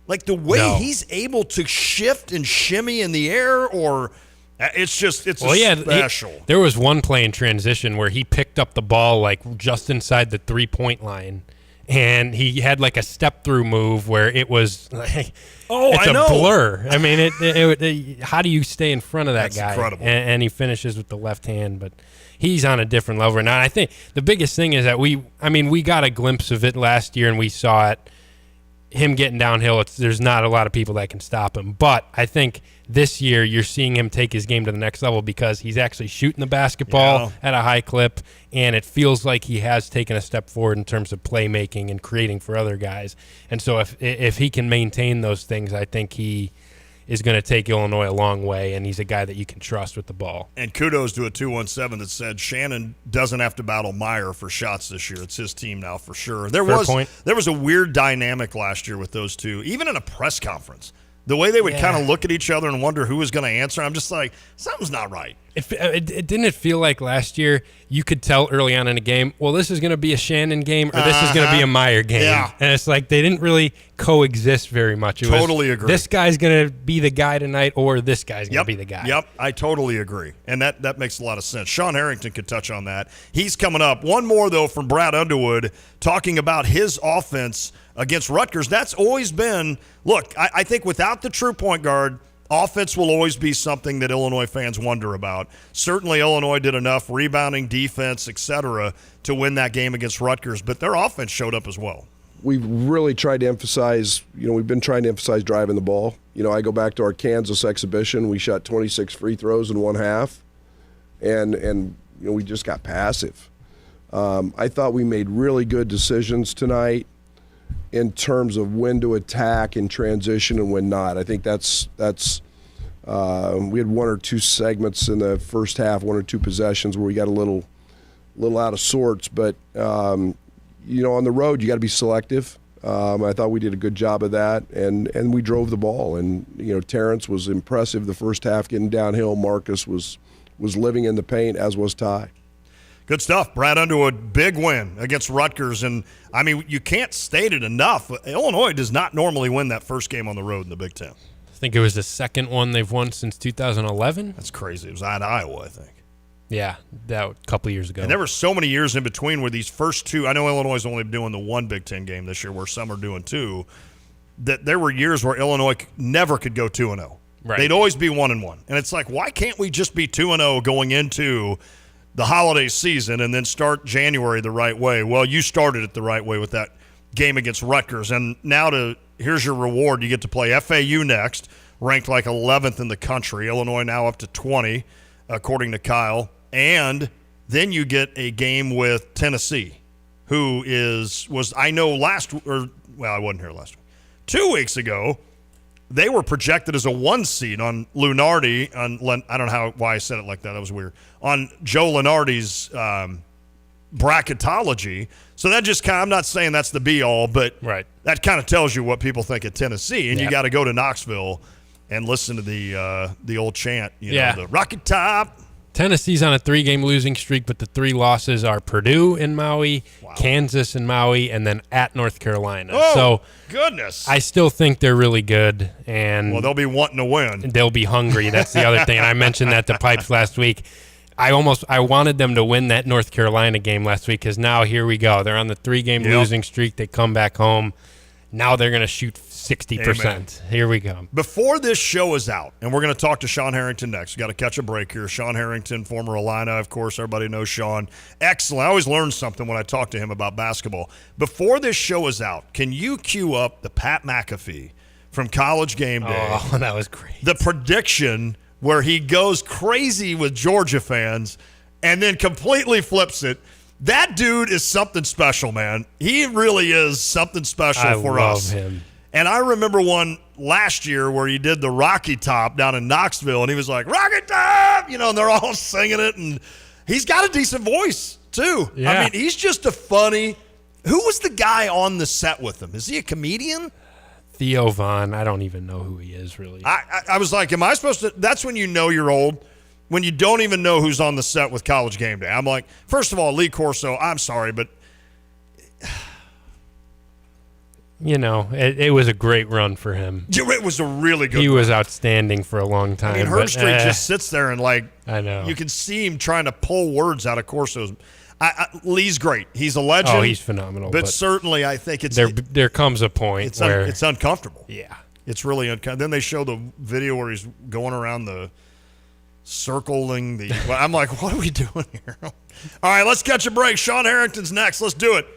K: Like the way he's able to shift and shimmy in the air, or it's special.
Y: There was one play in transition where he picked up the ball like just inside the 3-point line, and he had like a step through move where it was like, it's a blur. I mean, how do you stay in front of that guy?
K: Incredible.
Y: And he finishes with the left hand, but he's on a different level right now. And I think the biggest thing is that we got a glimpse of it last year, and we saw it. Him getting downhill, there's not a lot of people that can stop him. But I think this year you're seeing him take his game to the next level because he's actually shooting the basketball at a high clip, and it feels like he has taken a step forward in terms of playmaking and creating for other guys. And so if he can maintain those things, I think he is going to take Illinois a long way, and he's a guy that you can trust with the ball.
K: And kudos to a 217 that said Shannon doesn't have to battle Meyer for shots this year. It's his team now for sure. There was a weird dynamic last year with those two, even in a press conference. The way they would kind of look at each other and wonder who was going to answer, I'm just like, something's not right.
Y: Didn't it feel like last year you could tell early on in a game, well, this is going to be a Shannon game or this is going to be a Meyer game.
K: Yeah.
Y: And it's like they didn't really coexist very much. It
K: Totally
Y: was,
K: agree.
Y: This guy's going to be the guy tonight or this guy's going to be the guy.
K: Yep, I totally agree. And that makes a lot of sense. Sean Harrington could touch on that. He's coming up. One more, though, from Brad Underwood talking about his offense against Rutgers. That's always been, look, I think without the true point guard, offense will always be something that Illinois fans wonder about. Certainly Illinois did enough rebounding, defense, etc., to win that game against Rutgers, but their offense showed up as well.
J: We've really tried to emphasize, we've been trying to emphasize driving the ball. I go back to our Kansas exhibition. We shot 26 free throws in one half, and we just got passive. I thought we made really good decisions tonight in terms of when to attack in transition and when not. I think that's we had one or two segments in the first half, one or two possessions where we got a little out of sorts. But on the road you got to be selective. I thought we did a good job of that, and we drove the ball. And Terrence was impressive the first half, getting downhill. Marcus was living in the paint, as was Ty.
K: Good stuff. Brad Underwood, a big win against Rutgers. And, I mean, you can't state it enough. Illinois does not normally win that first game on the road in the Big Ten.
Y: I think it was the second one they've won since 2011.
K: That's crazy. It was at Iowa, I think.
Y: Yeah, that a couple years ago.
K: And there were so many years in between where these first two – I know Illinois is only doing the one Big Ten game this year where some are doing two. That there were years where Illinois never could go 2-0.
Y: Right.
K: They'd always be 1-1. And it's like, why can't we just be 2-0 going into – the holiday season and then start January the right way? Well, you started it the right way with that game against Rutgers. And now here's your reward. You get to play FAU next, ranked like 11th in the country. Illinois now up to 20, according to Kyle. And then you get a game with Tennessee, who I wasn't here last week. 2 weeks ago, they were projected as a 1 seed on Lunardi. I don't know why I said it like that. That was weird. On Joe Lunardi's bracketology. So that just I'm not saying that's the be-all, but that kind of tells you what people think of Tennessee. And you got to go to Knoxville and listen to the old chant, the Rocket Top.
Y: Tennessee's on a 3-game losing streak, but the 3 losses are Purdue in Maui, Kansas in Maui, and then at North Carolina.
K: Oh,
Y: so
K: goodness.
Y: I still think they're really good. And
K: they'll be wanting to win.
Y: They'll be hungry. That's the other thing. And I mentioned that to Pipes last week. I wanted them to win that North Carolina game last week because now here we go. They're on the 3-game losing streak. They come back home. Now they're going to shoot 60%.
K: Amen.
Y: Here we go.
K: Before this show is out, and we're going to talk to Sean Harrington next. We've got to catch a break here. Sean Harrington, former Illini, of course. Everybody knows Sean. Excellent. I always learn something when I talk to him about basketball. Before this show is out, can you cue up the Pat McAfee from College Game Day?
Y: Oh, that was great.
K: The prediction where he goes crazy with Georgia fans and then completely flips it. That dude is something special, man. He really is something special for us.
Y: I love him.
K: And I remember one last year where he did the Rocky Top down in Knoxville, and he was like, Rocky Top! And they're all singing it, and he's got a decent voice, too.
Y: Yeah.
K: I mean, he's just a funny – who was the guy on the set with him? Is he a comedian?
Y: Theo Vaughn. I don't even know who he is, really.
K: I was like, am I supposed to – that's when you know you're old. When you don't even know who's on the set with College Game Day. I'm like, first of all, Lee Corso, I'm sorry, but
Y: it was a great run for him.
K: It was a really good run.
Y: He was outstanding for a long time.
K: I mean, Herbstreit just sits there and
Y: I know.
K: You can see him trying to pull words out of Corso's. Lee's great. He's a legend.
Y: Oh, he's phenomenal.
K: But certainly I think it's
Y: there comes a point where
K: it's uncomfortable.
Y: Yeah.
K: It's really uncomfortable. Then they show the video where he's going around circling the I'm like, what are we doing here? All right, let's catch a break. Sean Harrington's next. Let's do it.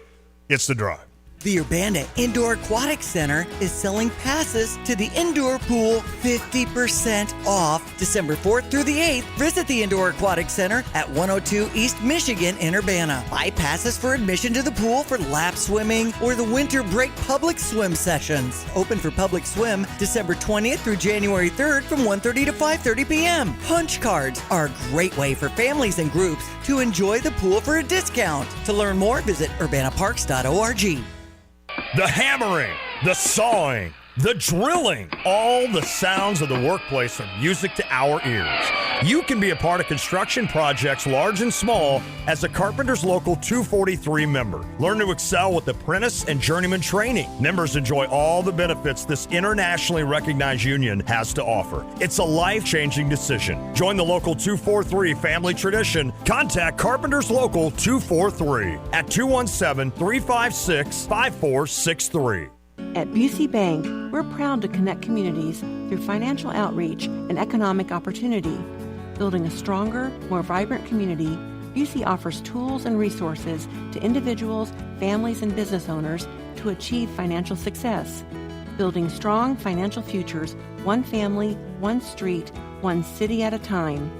K: It's The Drive.
M: The Urbana Indoor Aquatic Center is selling passes to the indoor pool 50% off December 4th through the 8th. Visit the Indoor Aquatic Center at 102 East Michigan in Urbana. Buy passes for admission to the pool for lap swimming or the winter break public swim sessions. Open for public swim December 20th through January 3rd from 1:30 to 5:30 p.m. Punch cards are a great way for families and groups to enjoy the pool for a discount. To learn more, visit urbanaparks.org.
K: The hammering, the sawing, the drilling, all the sounds of the workplace are music to our ears. You can be a part of construction projects large and small as a Carpenters Local 243 member. Learn to excel with apprentice and journeyman training. Members enjoy all the benefits this internationally recognized union has to offer. It's a life-changing decision. Join the Local 243 family tradition. Contact Carpenters Local 243 at 217-356-5463.
N: At Busey Bank, we're proud to connect communities through financial outreach and economic opportunity. Building a stronger, more vibrant community, Busey offers tools and resources to individuals, families, and business owners to achieve financial success. Building strong financial futures, one family, one street, one city at a time.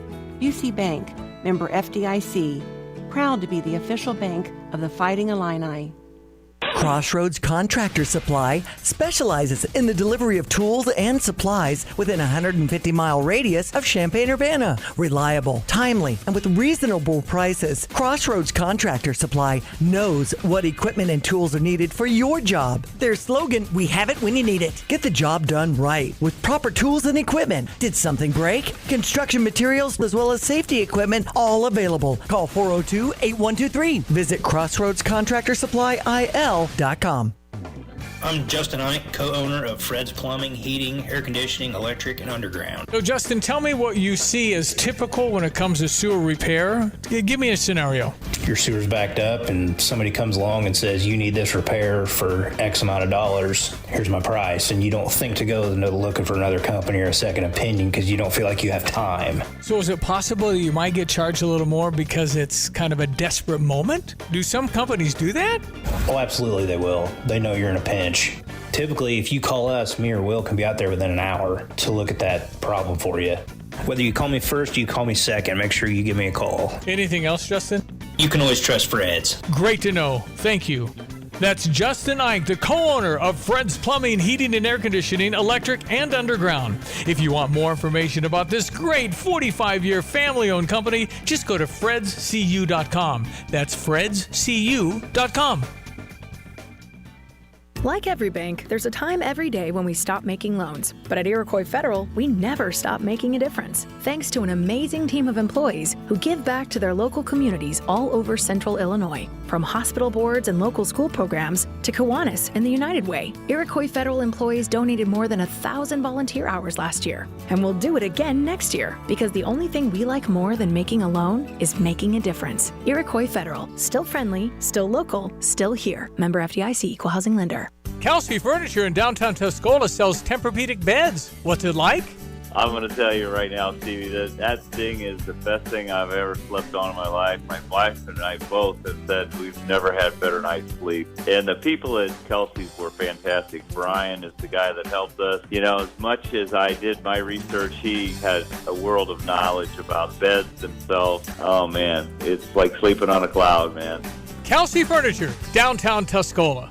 N: Busey Bank, member FDIC. proud to be the official bank of the Fighting Illini.
M: Crossroads Contractor Supply specializes in the delivery of tools and supplies within a 150-mile radius of Champaign-Urbana. Reliable, timely, and with reasonable prices, Crossroads Contractor Supply knows what equipment and tools are needed for your job. Their slogan, we have it when you need it. Get the job done right with proper tools and equipment. Did something break? Construction materials as well as safety equipment, all available. Call 402-8123. Visit CrossroadsContractorSupplyIL.com.
O: I'm Justin Ike, co-owner of Fred's Plumbing, Heating, Air Conditioning, Electric, and Underground.
S: So, Justin, tell me what you see as typical when it comes to sewer repair. Give me a scenario.
O: Your sewer's backed up and somebody comes along and says, you need this repair for X amount of dollars. Here's my price. And you don't think to go looking for another company or a second opinion because you don't feel like you have time.
S: So is it possible that you might get charged a little more because it's kind of a desperate moment? Do some companies do that?
O: Oh, absolutely they will. They know you're in a pinch. Typically, if you call us, me or Will can be out there within an hour to look at that problem for you. Whether you call me first or you call me second, make sure you give me a call.
S: Anything else, Justin?
O: You can always trust Fred's.
S: Great to know. Thank you. That's Justin Ike, the co-owner of Fred's Plumbing, Heating, and Air Conditioning, Electric, and Underground. If you want more information about this great 45-year family-owned company, just go to fredscu.com. That's fredscu.com.
F: Like every bank, there's a time every day when we stop making loans. But at Iroquois Federal, we never stop making a difference. Thanks to an amazing team of employees who give back to their local communities all over Central Illinois. From hospital boards and local school programs to Kiwanis and the United Way, Iroquois Federal employees donated more than 1,000 volunteer hours last year. And we'll do it again next year, because the only thing we like more than making a loan is making a difference. Iroquois Federal, still friendly, still local, still here. Member FDIC, Equal Housing Lender.
S: Kelsey Furniture in downtown Tuscola sells Tempur-Pedic beds. What's it like?
P: I'm going to tell you right now, Stevie, that thing is the best thing I've ever slept on in my life. My wife and I both have said we've never had better night's sleep. And the people at Kelsey's were fantastic. Brian is the guy that helped us. You know, as much as I did my research, he has a world of knowledge about beds themselves. Oh, man, it's like sleeping on a cloud, man.
S: Kelsey Furniture, downtown Tuscola.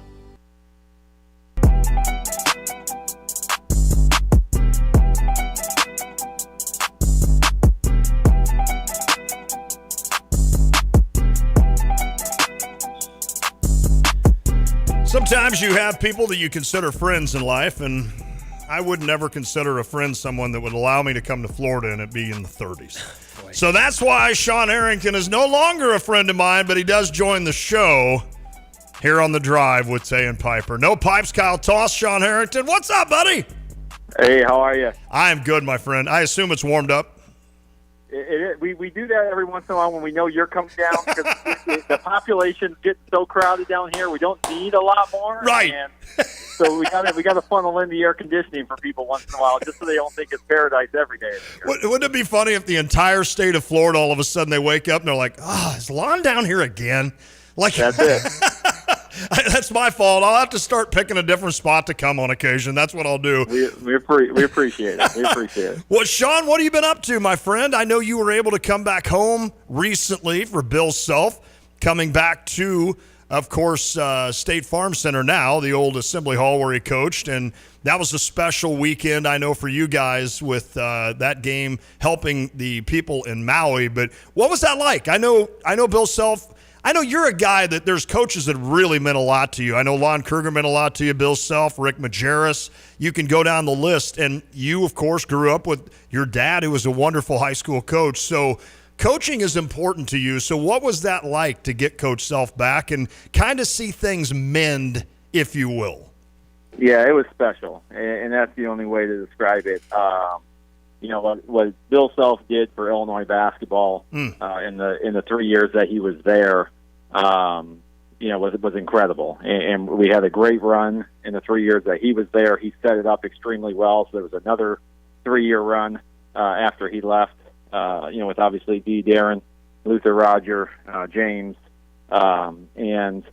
K: Sometimes you have people that you consider friends in life, and I would never consider a friend someone that would allow me to come to Florida and it be in the 30s. So that's why Sean Harrington is no longer a friend of mine, but he does join the show here on The Drive with Tay and Piper. No pipes, Kyle Toss, Sean Harrington. What's up, buddy?
Q: Hey, how are you?
K: I am good, my friend. I assume it's warmed up.
Q: We do that every once in a while when we know you're coming down because the population's getting so crowded down here. We don't need a lot more,
K: right?
Q: And so we got to funnel in the air conditioning for people once in a while, just so they don't think it's paradise every day.
K: Wouldn't it be funny if the entire state of Florida all of a sudden they wake up and they're like, is Lon down here again? Like
Q: that's it.
K: That's my fault. I'll have to start picking a different spot to come on occasion. That's what I'll do.
Q: We appreciate it. We appreciate it.
K: Well, Sean, what have you been up to, my friend? I know you were able to come back home recently for Bill Self, coming back to, of course, State Farm Center now, the old Assembly Hall where he coached. And that was a special weekend, I know, for you guys with that game helping the people in Maui. But what was that like? I know Bill Self. I know you're a guy that there's coaches that really meant a lot to you. I know Lon Kruger meant a lot to you, Bill Self, Rick Majerus. You can go down the list. And you, of course, grew up with your dad, who was a wonderful high school coach. So coaching is important to you. So what was that like to get Coach Self back and kind of see things mend, if you will?
Q: Yeah, it was special, and that's the only way to describe it. You know, what Bill Self did for Illinois basketball in the 3 years that he was there, you know, was incredible. And we had a great run in the 3 years that he was there. He set it up extremely well. So there was another 3-year run after he left, you know, with obviously D. Darren, Luther, Roger, James, and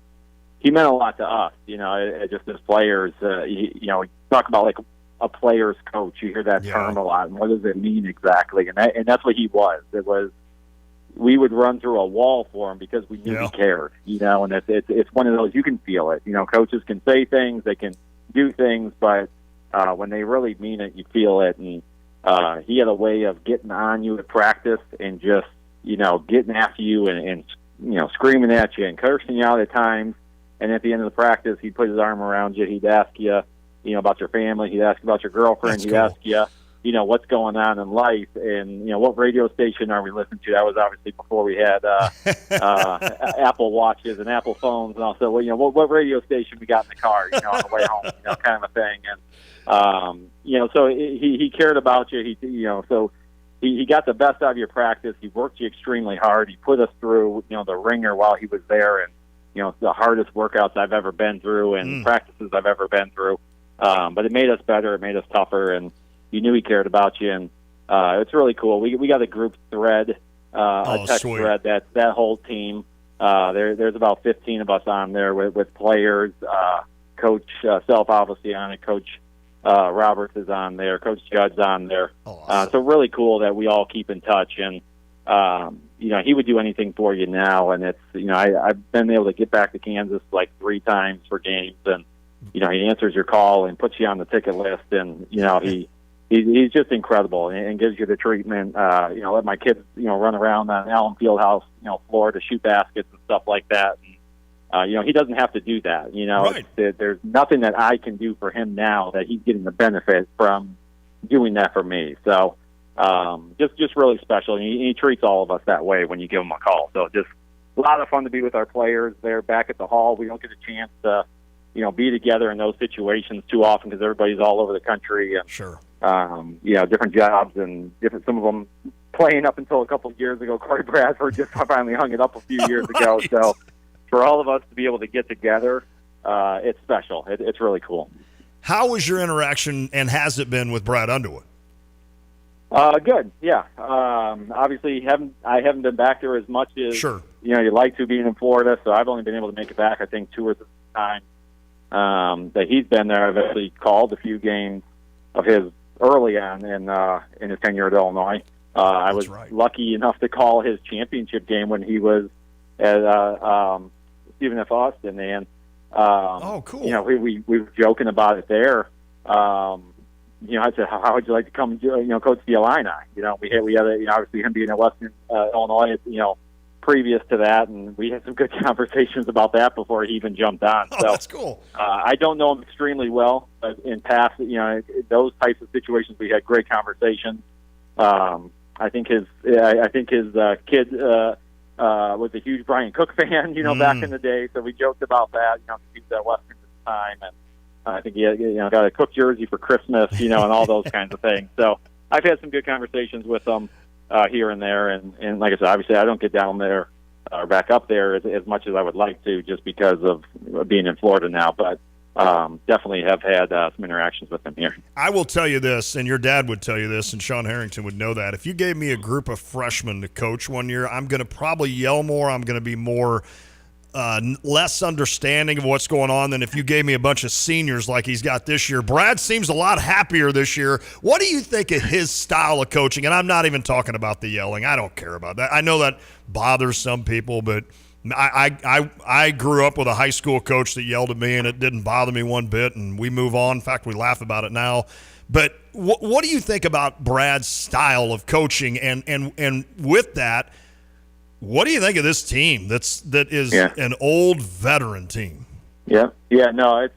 Q: he meant a lot to us, you know, just as players. You know, talk about like a player's coach. You hear that term a lot. And what does it mean exactly? And that's what he was. It was we would run through a wall for him because we knew he cared, and it's one of those, you can feel it. Coaches can say things, they can do things, but when they really mean it, you feel it. And he had a way of getting on you at practice and just, getting after you and screaming at you and cursing you out at times. And at the end of the practice, he'd put his arm around you. He'd ask you, about your family. He'd ask about your girlfriend. He'd ask you, what's going on in life, and what radio station are we listening to? That was obviously before we had Apple Watches and Apple phones, and also, what radio station we got in the car, on the way home, kind of a thing. And so he cared about you. He got the best out of your practice. He worked you extremely hard. He put us through, the ringer while he was there, and the hardest workouts I've ever been through and practices I've ever been through. But it made us better. It made us tougher, and you knew he cared about you, and it's really cool. We got a group thread, a text thread that whole team. There's about 15 of us on there with players. Coach Self obviously on it. Coach Roberts is on there. Coach Judd's on there. So really cool that we all keep in touch, and he would do anything for you now. And it's I've been able to get back to Kansas like 3 times for games, and he answers your call and puts you on the ticket list, and he's just incredible and gives you the treatment. Let my kids, run around on Allen Fieldhouse, floor to shoot baskets and stuff like that. And, he doesn't have to do that.
K: Right.
Q: There's nothing that I can do for him now that he's getting the benefit from doing that for me. So just really special. And he treats all of us that way when you give him a call. So just a lot of fun to be with our players there back at the hall. We don't get a chance to, be together in those situations too often because everybody's all over the country. And,
K: sure.
Q: Different jobs and some of them playing up until a couple of years ago. Corey Bradford just finally hung it up a few years ago.
K: Yes.
Q: So for all of us to be able to get together, it's special. It's really cool.
K: How was your interaction, and has it been, with Brad Underwood?
Q: Good. Yeah. Obviously, I haven't been back there as much as you'd like to, being in Florida. So I've only been able to make it back, I think, 2 or 3 times that he's been there. I've actually called a few games of his early on in his tenure at Illinois. I was lucky enough to call his championship game when he was at Stephen F. Austin, and
K: cool.
Q: We were joking about it there. I said, how would you like to come, coach the Illini? We had obviously him being at Western Illinois, previous to that, and we had some good conversations about that before he even jumped on.
K: So that's cool.
Q: I don't know him extremely well, but in past, those types of situations, we had great conversations. I think his kid was a huge Brian Cook fan, back in the day. So we joked about that. He was at Western at the time, and I think he got a Cook jersey for Christmas, and all those kinds of things. So I've had some good conversations with him here and there, and like I said, obviously I don't get down there or back up there as much as I would like to, just because of being in Florida now. But definitely have had some interactions with him here.
K: I will tell you this, and your dad would tell you this, and Sean Harrington would know that. If you gave me a group of freshmen to coach one year, I'm going to probably yell more. I'm going to be more less understanding of what's going on than if you gave me a bunch of seniors like he's got this year. Brad seems a lot happier this year. What do you think of his style of coaching? And I'm not even talking about the yelling. I don't care about that. I know that bothers some people, but I grew up with a high school coach that yelled at me, and it didn't bother me one bit, and we move on. In fact, we laugh about it now. But what do you think about Brad's style of coaching? And with that, what do you think of this team that is an old veteran team?
Q: No, it's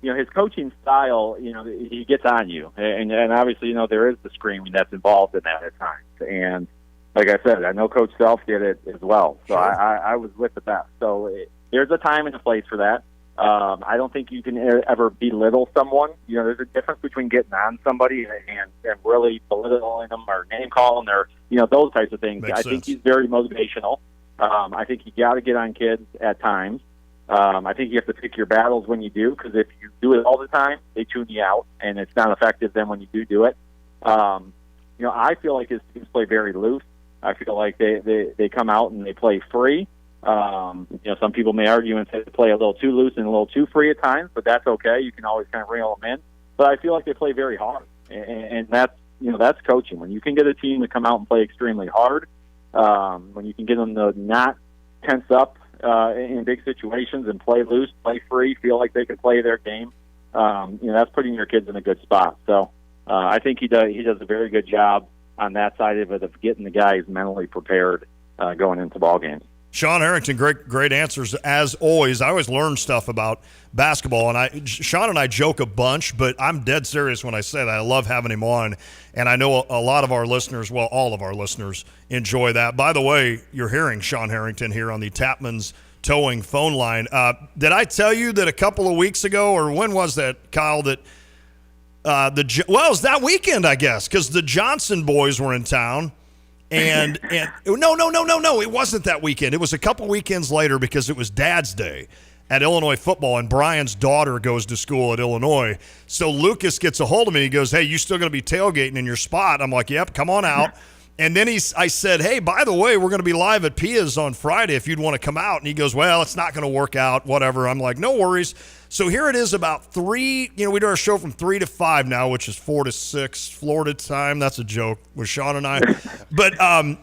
Q: his coaching style. He gets on you, and obviously there is the screaming that's involved in that at times. And like I said, I know Coach Self did it as well, so I was with the best. So there's a time and a place for that. I don't think you can ever belittle someone. There's a difference between getting on somebody and really belittling them or name calling or those types of things. I think he's very motivational. I think you got to get on kids at times. I think you have to pick your battles when you do, because if you do it all the time, they tune you out, and it's not effective then when you do it. I feel like his teams play very loose. I feel like they come out and they play free. Some people may argue and say they play a little too loose and a little too free at times, but that's okay. You can always kind of reel them in. But I feel like they play very hard, and that's coaching. When you can get a team to come out and play extremely hard, when you can get them to not tense up in big situations and play loose, play free, feel like they can play their game. That's putting your kids in a good spot. So I think he does a very good job on that side of it, of getting the guys mentally prepared going into ball games.
K: Sean Harrington, great answers as always. I always learn stuff about basketball, and Sean and I joke a bunch, but I'm dead serious when I say that. I love having him on, and I know a lot of our listeners, well, all of our listeners, enjoy that. By the way, you're hearing Sean Harrington here on the Tapman's Towing phone line. Did I tell you that a couple of weeks ago, or when was that, Kyle, that it was that weekend, I guess, because the Johnson boys were in town. And no, it wasn't that weekend. It was a couple weekends later because it was Dad's Day at Illinois football, and Brian's daughter goes to school at Illinois. So Lucas gets a hold of me. He goes, "Hey, you still going to be tailgating in your spot?" I'm like, "Yep, come on out." And then I said, "Hey, by the way, we're going to be live at Pia's on Friday if you'd want to come out." And he goes, "Well, it's not going to work out, whatever." I'm like, "No worries." So here it is about 3, we do our show from 3 to 5 now, which is 4 to 6 Florida time. That's a joke with Sean and I. But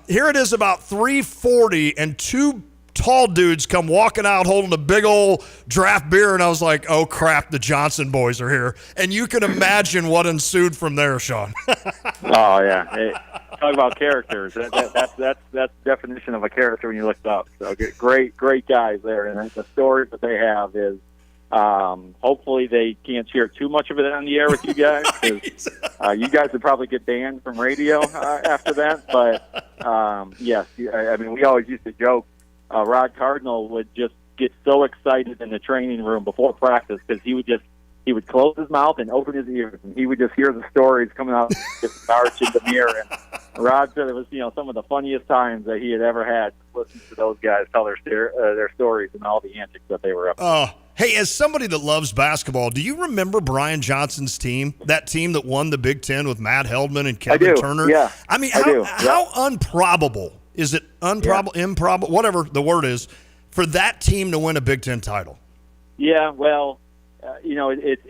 K: here it is about 3:40, and 2 tall dudes come walking out holding a big old draft beer, and I was like, oh, crap, the Johnson boys are here. And you can imagine what ensued from there, Sean.
Q: Oh, yeah. Hey, talk about characters. That's the definition of a character when you look it up. So great guys there. And the story that they have is, hopefully they can't share too much of it on the air with you guys, because you guys would probably get banned from radio after that. But yes, I mean, we always used to joke. Rod Cardinal would just get so excited in the training room before practice because he would close his mouth and open his ears, and he would just hear the stories coming out just march in the mirror. And Rod said it was some of the funniest times that he had ever had listening to those guys tell their stories and all the antics that they were up to.
K: Hey, as somebody that loves basketball, do you remember Brian Johnson's team, that team that won the Big Ten with Matt Heldman and Kevin Turner?
Q: Yeah,
K: I mean, how improbable is it? Improbable, whatever the word is, for that team to win a Big Ten title?
Q: Yeah, well,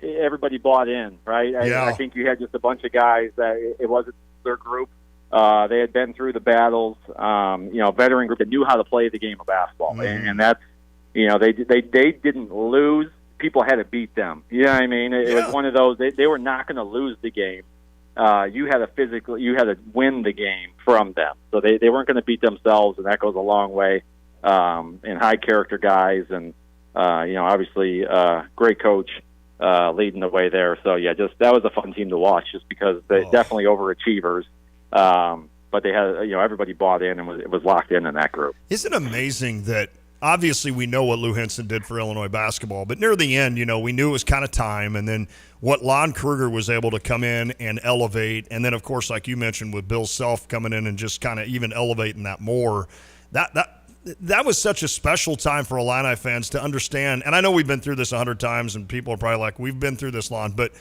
Q: everybody bought in, right? I think you had just a bunch of guys that it wasn't their group. They had been through the battles, veteran group that knew how to play the game of basketball, and that's. They didn't lose. People had to beat them. You know what I mean? It was one of those. They were not going to lose the game. You had to win the game from them. So they weren't going to beat themselves, and that goes a long way. And high character guys, and obviously great coach leading the way there. So yeah, that was a fun team to watch, just because they definitely overachievers. But they had everybody bought in and it was locked in that group.
K: Isn't it amazing that? Obviously, we know what Lou Henson did for Illinois basketball, but near the end, we knew it was kind of time, and then what Lon Kruger was able to come in and elevate, and then, of course, like you mentioned, with Bill Self coming in and just kind of even elevating that more, that was such a special time for Illini fans to understand, and I know we've been through this 100 times, and people are probably like, we've been through this, Lon, but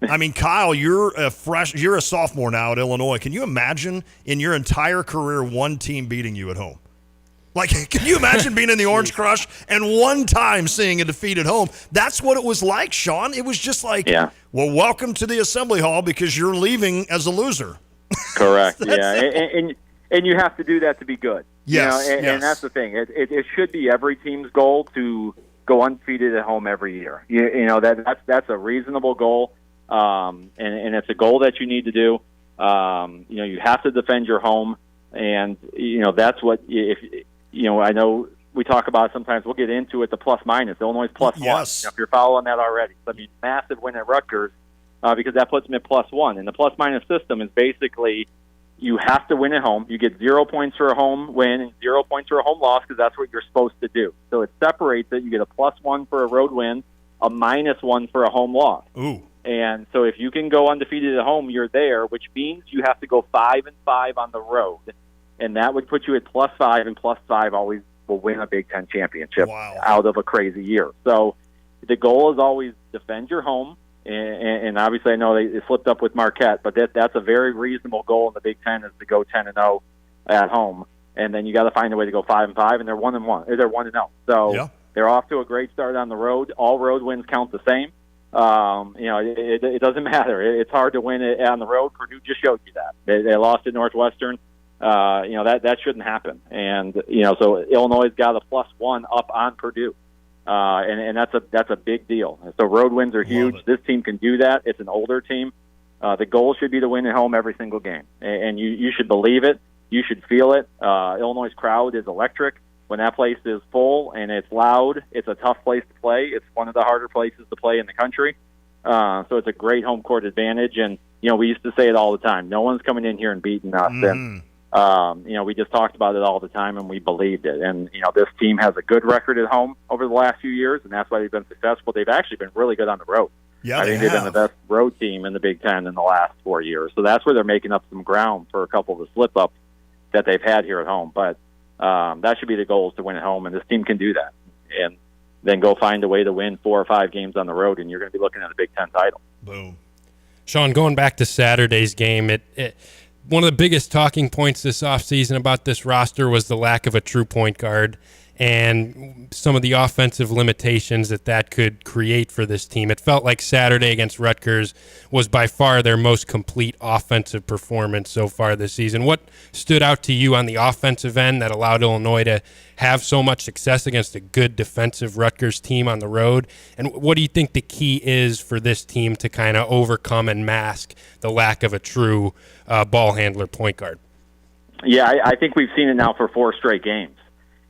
K: I mean, Kyle, you're a sophomore now at Illinois. Can you imagine in your entire career one team beating you at home? Like, can you imagine being in the Orange Crush and one time seeing a defeat at home? That's what it was like, Sean. It was just like, well, welcome to the Assembly Hall because you're leaving as a loser.
Q: Correct, and you have to do that to be good.
K: Yes,
Q: and that's the thing. It should be every team's goal to go undefeated at home every year. That's a reasonable goal, and it's a goal that you need to do. You have to defend your home, and that's what I know we talk about it sometimes. We'll get into it, the plus-minus. Illinois is +1. If you're following that already. I mean, massive win at Rutgers because that puts them at +1. And the plus-minus system is basically you have to win at home. You get 0 points for a home win and 0 points for a home loss because that's what you're supposed to do. So it separates it. You get a +1 for a road win, a -1 for a home loss.
K: Ooh.
Q: And so if you can go undefeated at home, you're there, which means you have to go 5-5 on the road. And that would put you at +5, and +5 always will win a Big Ten championship out of a crazy year. So the goal is always defend your home, and obviously I know they slipped up with Marquette, but that's a very reasonable goal in the Big Ten is to go 10-0 at home, and then you got to find a way to go 5-5, and they're 1-1. They're 1-0. So they're off to a great start on the road. All road wins count the same. It doesn't matter. It's hard to win it on the road. Purdue just showed you that. They lost at Northwestern. that shouldn't happen. And, so Illinois got a +1 up on Purdue. And that's a big deal. So road wins are huge. This team can do that. It's an older team. The goal should be to win at home every single game. And you should believe it. You should feel it. Illinois' crowd is electric. When that place is full and it's loud, it's a tough place to play. It's one of the harder places to play in the country. So it's a great home court advantage. And, we used to say it all the time. No one's coming in here and beating us. And, we just talked about it all the time, and we believed it. And, this team has a good record at home over the last few years, and that's why they've been successful. They've actually been really good on the road.
K: Yeah,
Q: I think they've been the best road team in the Big Ten in the last 4 years. So that's where they're making up some ground for a couple of the slip-ups that they've had here at home. But that should be the goal, is to win at home, and this team can do that. And then go find a way to win 4 or 5 games on the road, and you're going to be looking at a Big Ten title.
K: Boom.
Y: Sean, going back to Saturday's game, one of the biggest talking points this offseason about this roster was the lack of a true point guard and some of the offensive limitations that could create for this team. It felt like Saturday against Rutgers was by far their most complete offensive performance so far this season. What stood out to you on the offensive end that allowed Illinois to have so much success against a good defensive Rutgers team on the road? And what do you think the key is for this team to kind of overcome and mask the lack of a true ball handler point guard?
Q: Yeah, I think we've seen it now for 4 straight games.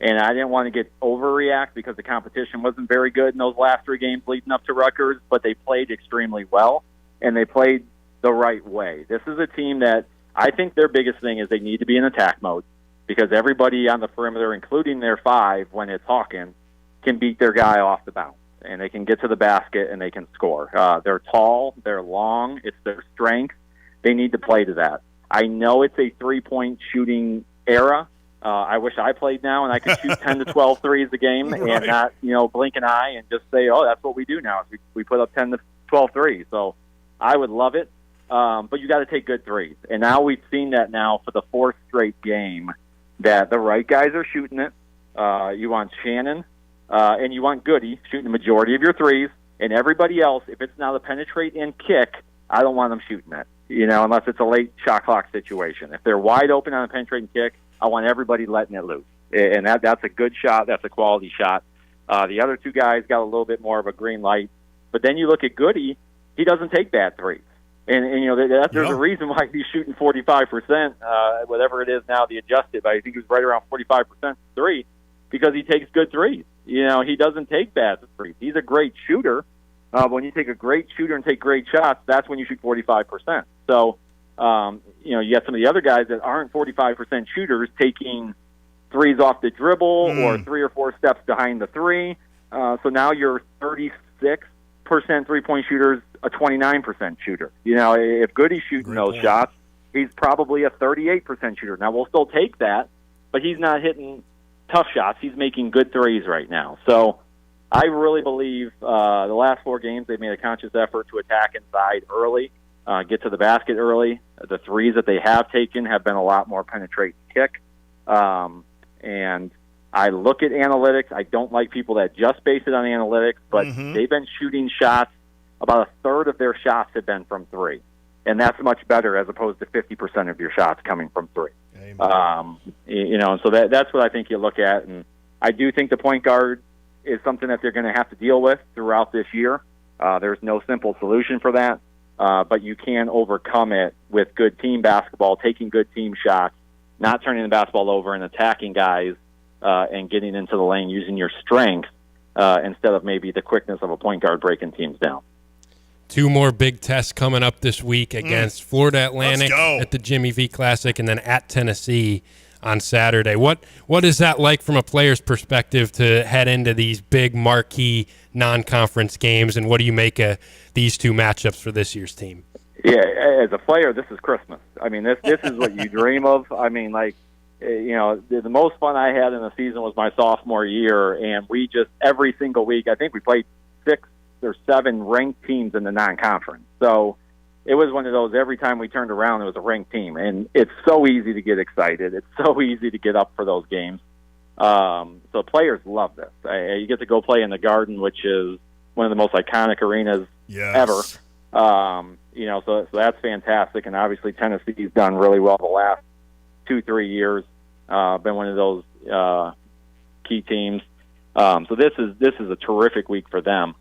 Q: And I didn't want to get overreact because the competition wasn't very good in those last 3 games leading up to Rutgers, but they played extremely well, and they played the right way. This is a team that I think their biggest thing is they need to be in attack mode, because everybody on the perimeter, including their 5 when it's Hawkins, can beat their guy off the bounce, and they can get to the basket and they can score. They're tall, they're long, it's their strength. They need to play to that. I know it's a 3-point shooting era. I wish I played now and I could shoot 10 to 12 threes a game and not, blink an eye and just say, oh, that's what we do now. We put up 10 to 12 threes. So I would love it. But you got to take good threes. And now we've seen that now for the 4th straight game that the right guys are shooting it. You want Shannon and you want Goody shooting the majority of your threes. And everybody else, if it's now the penetrate and kick, I don't want them shooting it, unless it's a late shot clock situation. If they're wide open on a penetrate and kick, I want everybody letting it loose. And that's a good shot. That's a quality shot. The other 2 guys got a little bit more of a green light. But then you look at Goody, he doesn't take bad threes. And there's a reason why he's shooting 45%, whatever it is now, the adjusted. But I think he was right around 45% 3 because he takes good threes. He doesn't take bad threes. He's a great shooter. But when you take a great shooter and take great shots, that's when you shoot 45%. So, you got some of the other guys that aren't 45% shooters taking threes off the dribble or 3 or 4 steps behind the 3. So now you're 36% 3-point shooters, a 29% shooter. If Goody's shooting those shots, he's probably a 38% shooter. Now, we'll still take that, but he's not hitting tough shots. He's making good threes right now. So I really believe the last 4 games they've made a conscious effort to attack inside early. Get to the basket early. The threes that they have taken have been a lot more penetrate and kick. And I look at analytics. I don't like people that just base it on analytics, but they've been shooting shots. About a third of their shots have been from 3. And that's much better as opposed to 50% of your shots coming from 3. And so that's what I think you look at. And I do think the point guard is something that they're going to have to deal with throughout this year. There's no simple solution for that. But you can overcome it with good team basketball, taking good team shots, not turning the basketball over and attacking guys and getting into the lane using your strength instead of maybe the quickness of a point guard breaking teams down.
Y: 2 more big tests coming up this week against Florida Atlantic at the Jimmy V Classic and then at Tennessee on Saturday. What is that like from a player's perspective to head into these big marquee non-conference games, and what do you make of these 2 matchups for this year's team?
Q: Yeah, as a player, this is Christmas. I mean, this is what you dream of. I mean, the most fun I had in the season was my sophomore year, and we just every single week, I think we played 6 or 7 ranked teams in the non-conference. So it was one of those, every time we turned around, it was a ranked team. And it's so easy to get excited. It's so easy to get up for those games. So players love this. You get to go play in the Garden, which is one of the most iconic arenas ever. So that's fantastic. And obviously Tennessee's done really well the last 2-3 years. Been one of those key teams. So this is a terrific week for them.